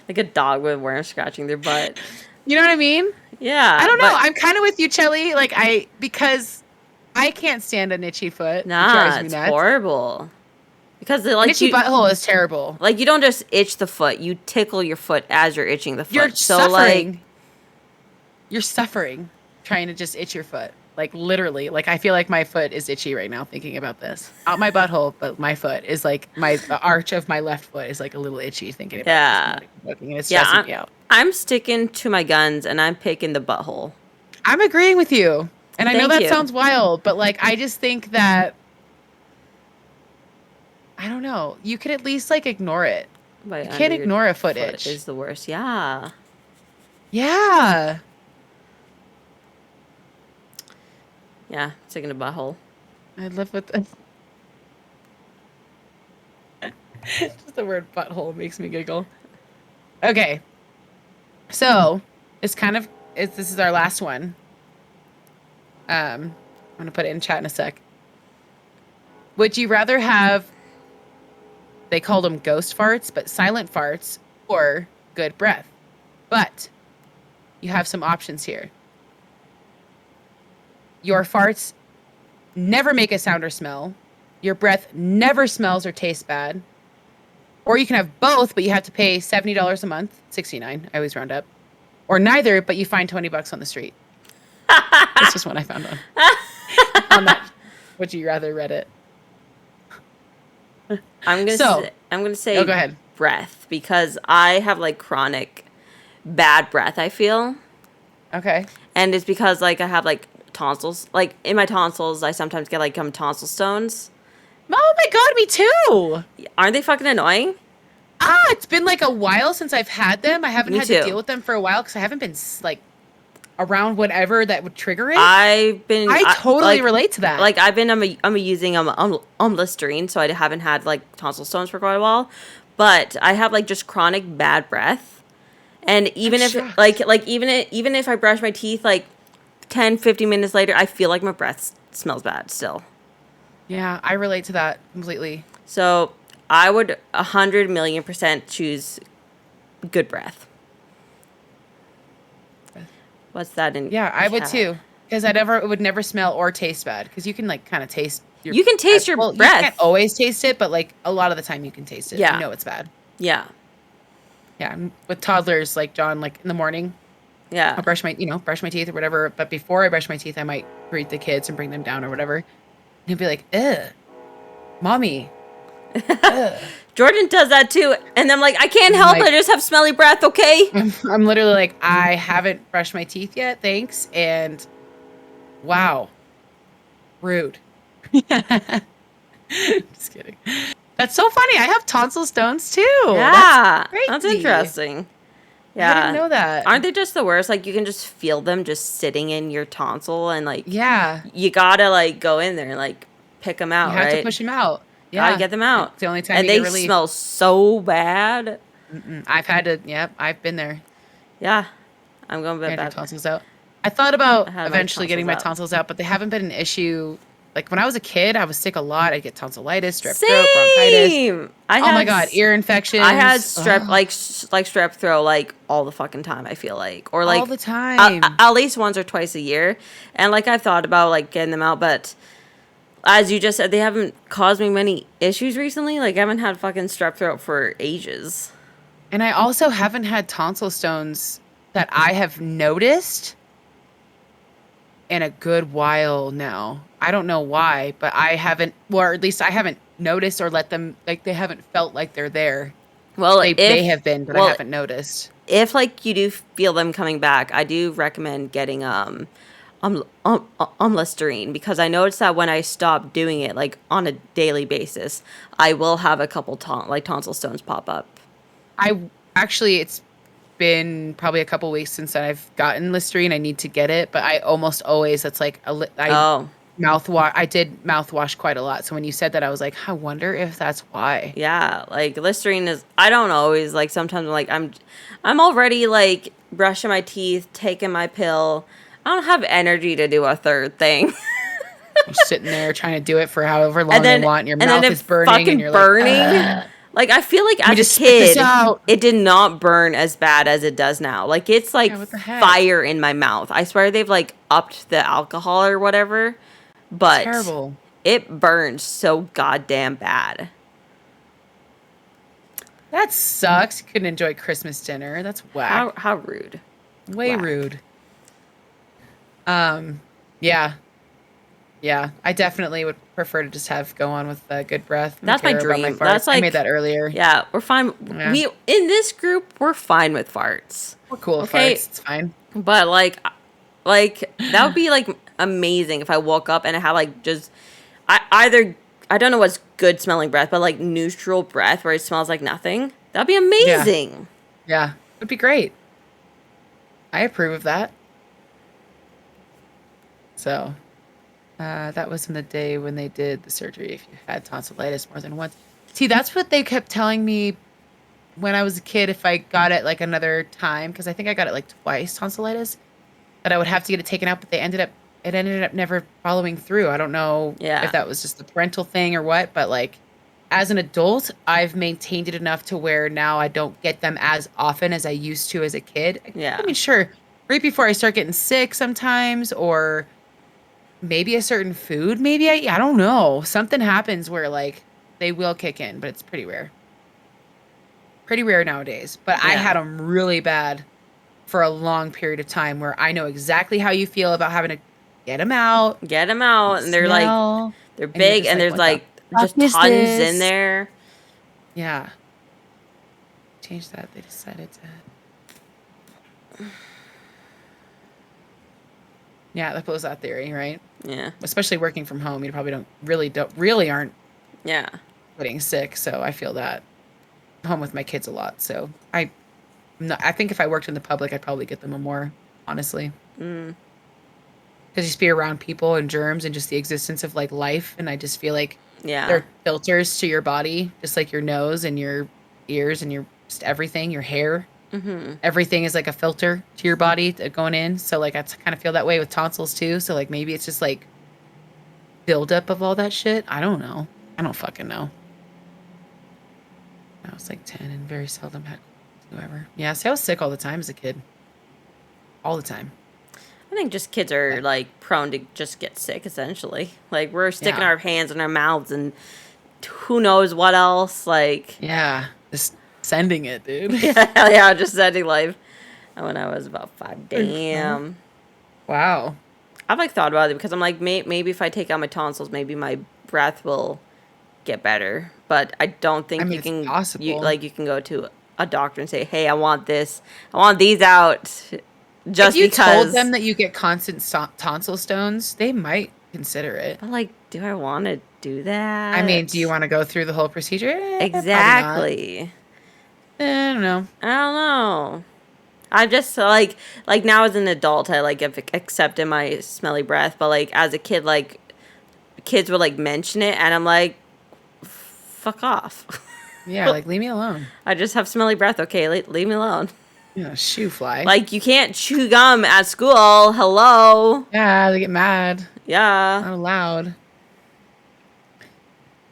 Like a dog with worms scratching their butt. You know what I mean? Yeah. I don't know. but- I'm kind of with you, Chelly. Like, because I can't stand an itchy foot. It Nah, drives me it's nuts. horrible. Because An like itchy butthole is terrible. like you don't just itch the foot, you tickle your foot as you're itching the foot. You're so suffering. like You're suffering trying to just itch your foot. Like, literally. Like, I feel like my foot is itchy right now thinking about this. Not my butthole, but my foot is like, the arch of my left foot is like a little itchy thinking about Yeah. this. And it's yeah, stressing me out. I'm sticking to my guns and I'm picking the butthole. I'm agreeing with you. And I know Thank that you. sounds wild, but like, I just think that, I don't know. You could at least like ignore it. But You can't under your ignore a foot foot itch. is the worst. Yeah. Yeah. Yeah, sticking to butthole. I live with this. Just the word butthole makes me giggle. Okay. So, this is our last one. I'm going to put it in chat in a sec. Would you rather have, they called them ghost farts, but silent farts, or good breath? But you have some options here. Your farts never make a sound or smell. Your breath never smells or tastes bad. Or you can have both, but you have to pay $70 a month, $69. I always round up. Or neither, but you find $20 on the street. That's just one I found on that. Would you rather Reddit? I'm gonna say Oh, go ahead. breath because I have like chronic bad breath, I feel. Okay. And it's because like I have like tonsils. Like in my tonsils I sometimes get like tonsil stones. Oh my god, me too. Aren't they fucking annoying? It's been like a while since I've had them. I haven't Me had too. to deal with them for a while because I haven't been like around whatever that would trigger it. I totally like, relate to that. Like I'm using Listerine, so I haven't had like tonsil stones for quite a while. But I have like just chronic bad breath. And even I'm if shocked. like even if I brush my teeth like 10, 15 minutes later, I feel like my breath smells bad still. Yeah, I relate to that completely. So I would 100,000,000% choose good breath. What's that in? Yeah, I would chat? too. Because it would never smell or taste bad. Because you can like kind of taste your You can taste your You breath. can't always taste it, but like a lot of the time you can taste it. Yeah. You know it's bad. Yeah. Yeah. And with toddlers like John, like in the morning, Yeah. I'll brush my teeth or whatever. But before I brush my teeth, I might greet the kids and bring them down or whatever. And he'd be like, ugh, mommy. Ugh. Jordan does that too. And I'm like, I can't help it. I just have smelly breath, okay? I'm literally like, I haven't brushed my teeth yet, thanks. And wow, rude. Just kidding. That's so funny. I have tonsil stones too. Yeah, That's that's crazy. interesting. I Yeah, didn't know that. aren't they just the worst? Like you can just feel them just sitting in your tonsil, and like Yeah. you gotta like go in there and like pick them You out, have to right? push them out. Gotta Yeah. get them out, It's the only time and you get they relief. smell so bad. I've had to, yep, I've been there. Yeah, I'm going to I had your bed. tonsils out. I thought I about had my eventually getting tonsils my out. tonsils out, but they haven't been an issue. Like when I was a kid, I was sick a lot. I'd get tonsillitis, strep throat, bronchitis. Same. I Oh my had God, ear infections. I had strep Ugh, like strep throat like all the fucking time. I feel like, or all like the time. at least once or twice a year. And like I've thought about like getting them out, but as you just said, they haven't caused me many issues recently. Like I haven't had fucking strep throat for ages. And I also haven't had tonsil stones that I have noticed in a good while now. I don't know why, but I haven't, or at least I haven't noticed or let them, like they haven't felt like they're there. Well, They may have been, but I well haven't noticed. if like you do feel them coming back, I do recommend getting Listerine, because I noticed that when I stop doing it like on a daily basis, I will have a couple tonsil stones pop up. I actually, it's been probably a couple weeks since I've gotten Listerine. I need to get it, but I almost always, that's like Oh, mouthwash. I did mouthwash quite a lot. So when you said that, I was like, I wonder if that's why. yeah, like Listerine is, I don't always, like sometimes like I'm already like brushing my teeth, taking my pill. I don't have energy to do a third thing. You're sitting there trying to do it for however long And then they want. And your and then mouth it is burning, fucking and you're burning. like, Like I feel like let me as just a spit this kid, out. it did not burn as bad as it does now. Like it's like Yeah, what the heck? fire in my mouth. I swear they've like upped the alcohol or whatever, but Terrible. it burns so goddamn bad. That sucks. You couldn't enjoy Christmas dinner. That's whack. How rude. Way whack. rude. Yeah. Yeah. I definitely would prefer to just have go on with good breath. and That's my care about dream. farts. That's I like- made that earlier. Yeah, we're fine. Yeah. We in this group, we're fine with farts. We're cool with Okay. farts. It's fine. But like that would be like amazing if I woke up and I had like just I don't know what's good smelling breath, but like neutral breath where it smells like nothing. That'd be amazing. Yeah. It'd be great. I approve of that. So, that was in the day when they did the surgery. If you had tonsillitis more than once. See, that's what they kept telling me when I was a kid. If I got it like another time, because I think I got it like twice tonsillitis, that I would have to get it taken out. But it ended up never following through. I don't know Yeah. if that was just the parental thing or what. But like, as an adult, I've maintained it enough to where now I don't get them as often as I used to as a kid. Yeah. I mean, sure, right before I start getting sick sometimes, or maybe a certain food, maybe I don't know. Something happens where like they will kick in, but it's pretty rare. Pretty rare nowadays. But I Yeah. had them really bad for a long period of time where I know exactly how you feel about having to get them out. Get them out, and they're like smell, they're you're big, just and like, there's "What the like fuck just is tons this?" in there. Yeah. Change that. They decided to. Yeah, that blows that theory, right? Yeah, Especially working from home, you probably don't aren't yeah. getting sick. So I feel that. I'm home with my kids a lot, so I think if I worked in the public, I'd probably get them more, honestly. Because just be around people and germs and just the existence of like life, and I just feel like Yeah. they're filters to your body, just like your nose and your ears and your just everything, your hair. Mm-hmm. Everything is like a filter to your body going in. So like I kind of feel that way with tonsils too. So like maybe it's just like buildup of all that shit. I don't know. I don't fucking know. I was like 10 and very seldom had whoever. Yeah, see, I was sick all the time as a kid. All the time. I think just kids are like prone to just get sick essentially. Like we're sticking Yeah. our hands in our mouths and who knows what else. Like Yeah, just sending it, dude. yeah, just ending life. When I was about 5, damn. Wow. I've like thought about it because I'm like maybe if I take out my tonsils, maybe my breath will get better. But I don't think I mean, you it's can. possible. You can go to a doctor and say, "Hey, I want this. I want these out." Just If you because told them that you get constant tonsil stones, they might consider it. But like, do I want to do that? I mean, do you want to go through the whole procedure? Exactly. I don't know. I don't know. I'm just like now as an adult, I like have accepted my smelly breath, but like as a kid, like kids would like mention it, and I'm like, fuck off. Yeah, like leave me alone. I just have smelly breath. Okay, leave me alone. Yeah, shoe fly. Like you can't chew gum at school. Hello. Yeah, they get mad. Yeah. Not allowed.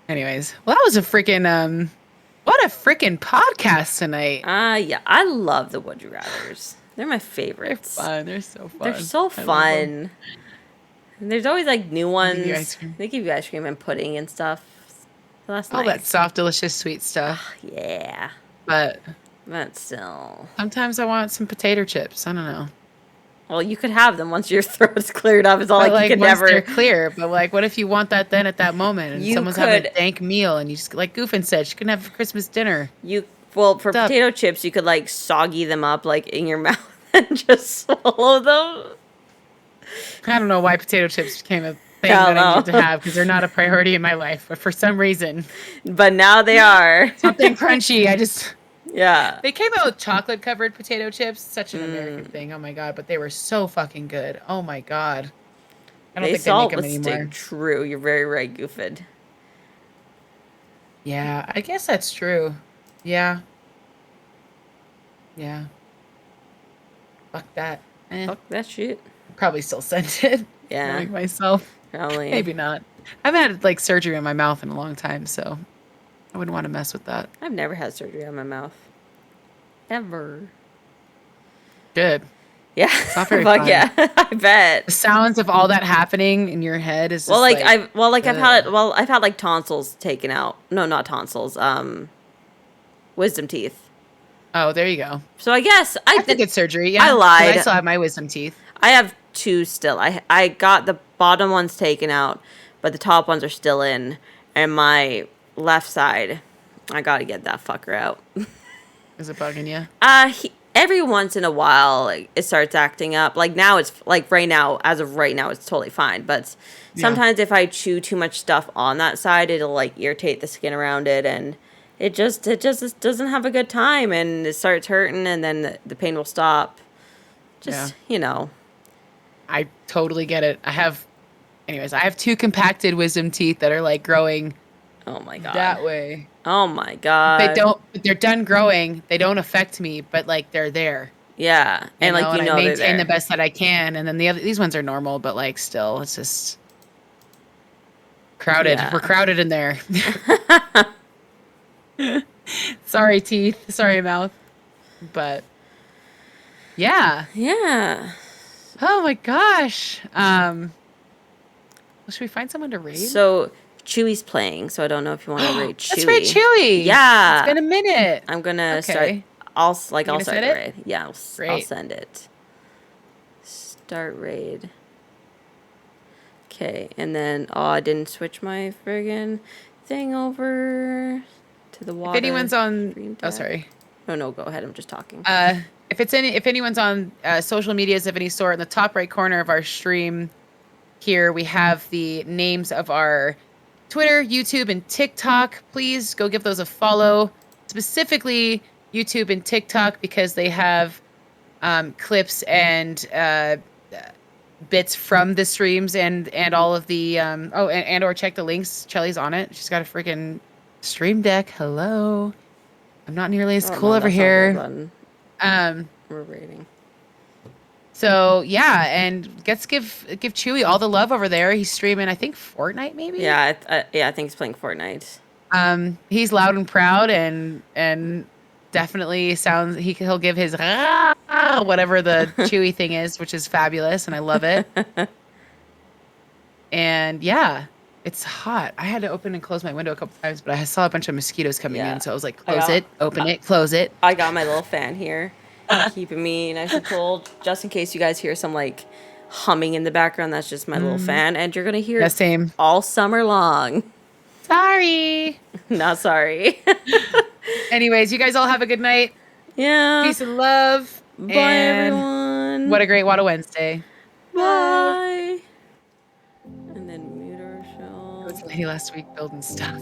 Anyways, well, that was a freaking what a freaking podcast tonight. Yeah. I love the Would You Rathers. They're my They're favorites. fun. They're so fun. They're so I love them. fun. And there's always like new ones. give you ice cream. They give you ice cream and pudding and stuff. So that's All nice. that soft, delicious, sweet stuff. Yeah. But But still. sometimes I want some potato chips. I don't know. Well, you could have them once your throat's cleared up. It's all But, like you could once never. they're clear. But like, what if you want that then at that moment, and You someone's having a could- dank meal, and you just like Goofin said, she couldn't have Christmas dinner. Well, for Stop. potato chips, you could like soggy them up like in your mouth and just swallow them. I don't know why potato chips became a thing I don't that I need know. to have because they're not a priority in my life. But for some reason, But now they are. something crunchy. Yeah. They came out with chocolate covered potato chips. Such an Mm. American thing. Oh my god! But they were so fucking good. Oh my god. I don't They think they salt make them was anymore. true. You're very right, Goofid. Yeah, I guess that's true. Yeah. Yeah. Fuck that. Fuck that shit. Probably still send it. Yeah. Knowing myself. Probably. Maybe not. I haven't had like surgery in my mouth in a long time, so I wouldn't want to mess with that. I've never had surgery on my mouth. Ever. Good. Yeah. not very Fuck fun. yeah. I bet. The sounds of all that happening in your head is just Well, I've had like tonsils taken out. No, not tonsils. Wisdom teeth. Oh, there you go. So I guess I That's a did. good surgery. Yeah, I 'cause lied. I still have my wisdom teeth. I have two still. I got the bottom ones taken out, but the top ones are still in. And my left side, I gotta get that fucker out. Is it bugging you? Every once in a while, like, it starts acting up. Like now, it's like right now, as of right now, it's totally fine. But Yeah. sometimes if I chew too much stuff on that side, it'll like irritate the skin around it, and it just doesn't have a good time, and it starts hurting, and then the pain will stop. Just you know. I totally get it. I have two compacted wisdom teeth that are like growing Oh my god. that way. Oh my god. They're done growing. They don't affect me, but like they're there. Yeah, and like and you know I they're maintain there. the best that I can, and then these ones are normal, but like still, it's just crowded. Yeah. We're crowded in there. Sorry, teeth. Sorry, mouth. But yeah. Yeah. Oh my gosh. Well, should we find someone to raid? So Chewy's playing, so I don't know if you want to raid Chewy. Let's raid Chewy. Yeah. It's been a minute. I'm gonna Okay. start. I'll gonna start send the it? raid. Yeah, I'll Great. send it. Start raid. Okay, and then I didn't switch my friggin' thing over to the water. If anyone's on, green oh tab. sorry. No, go ahead. I'm just talking. If anyone's on social medias of any sort, in the top right corner of our stream, here we have the names of our Twitter, YouTube, and TikTok. Please go give those a follow. Specifically YouTube and TikTok because they have clips and bits from the streams and all of the and or check the links. Chelly's on it. She's got a freaking stream deck. Hello. I'm not nearly as Oh, cool no, over that's not here. good Um, We're raiding. So yeah, and let's give Chewy all the love over there. He's streaming, I think Fortnite maybe. Yeah, I think he's playing Fortnite. He's loud and proud, and definitely sounds. He'll give his whatever the Chewy thing is, which is fabulous, and I love it. And yeah, it's hot. I had to open and close my window a couple times, but I saw a bunch of mosquitoes coming Yeah. in, so I was like, I close got- it, open it, close it. I got my little fan here, keeping me nice and cold, just in case you guys hear some like humming in the background. That's just my little fan, and you're gonna hear Yeah, it same. all summer long. Sorry. Not sorry. Anyways, you guys all have a good night. Yeah. Peace and love. Bye, and everyone. what a great Wawta Wednesday. Bye. And then last week building stuff.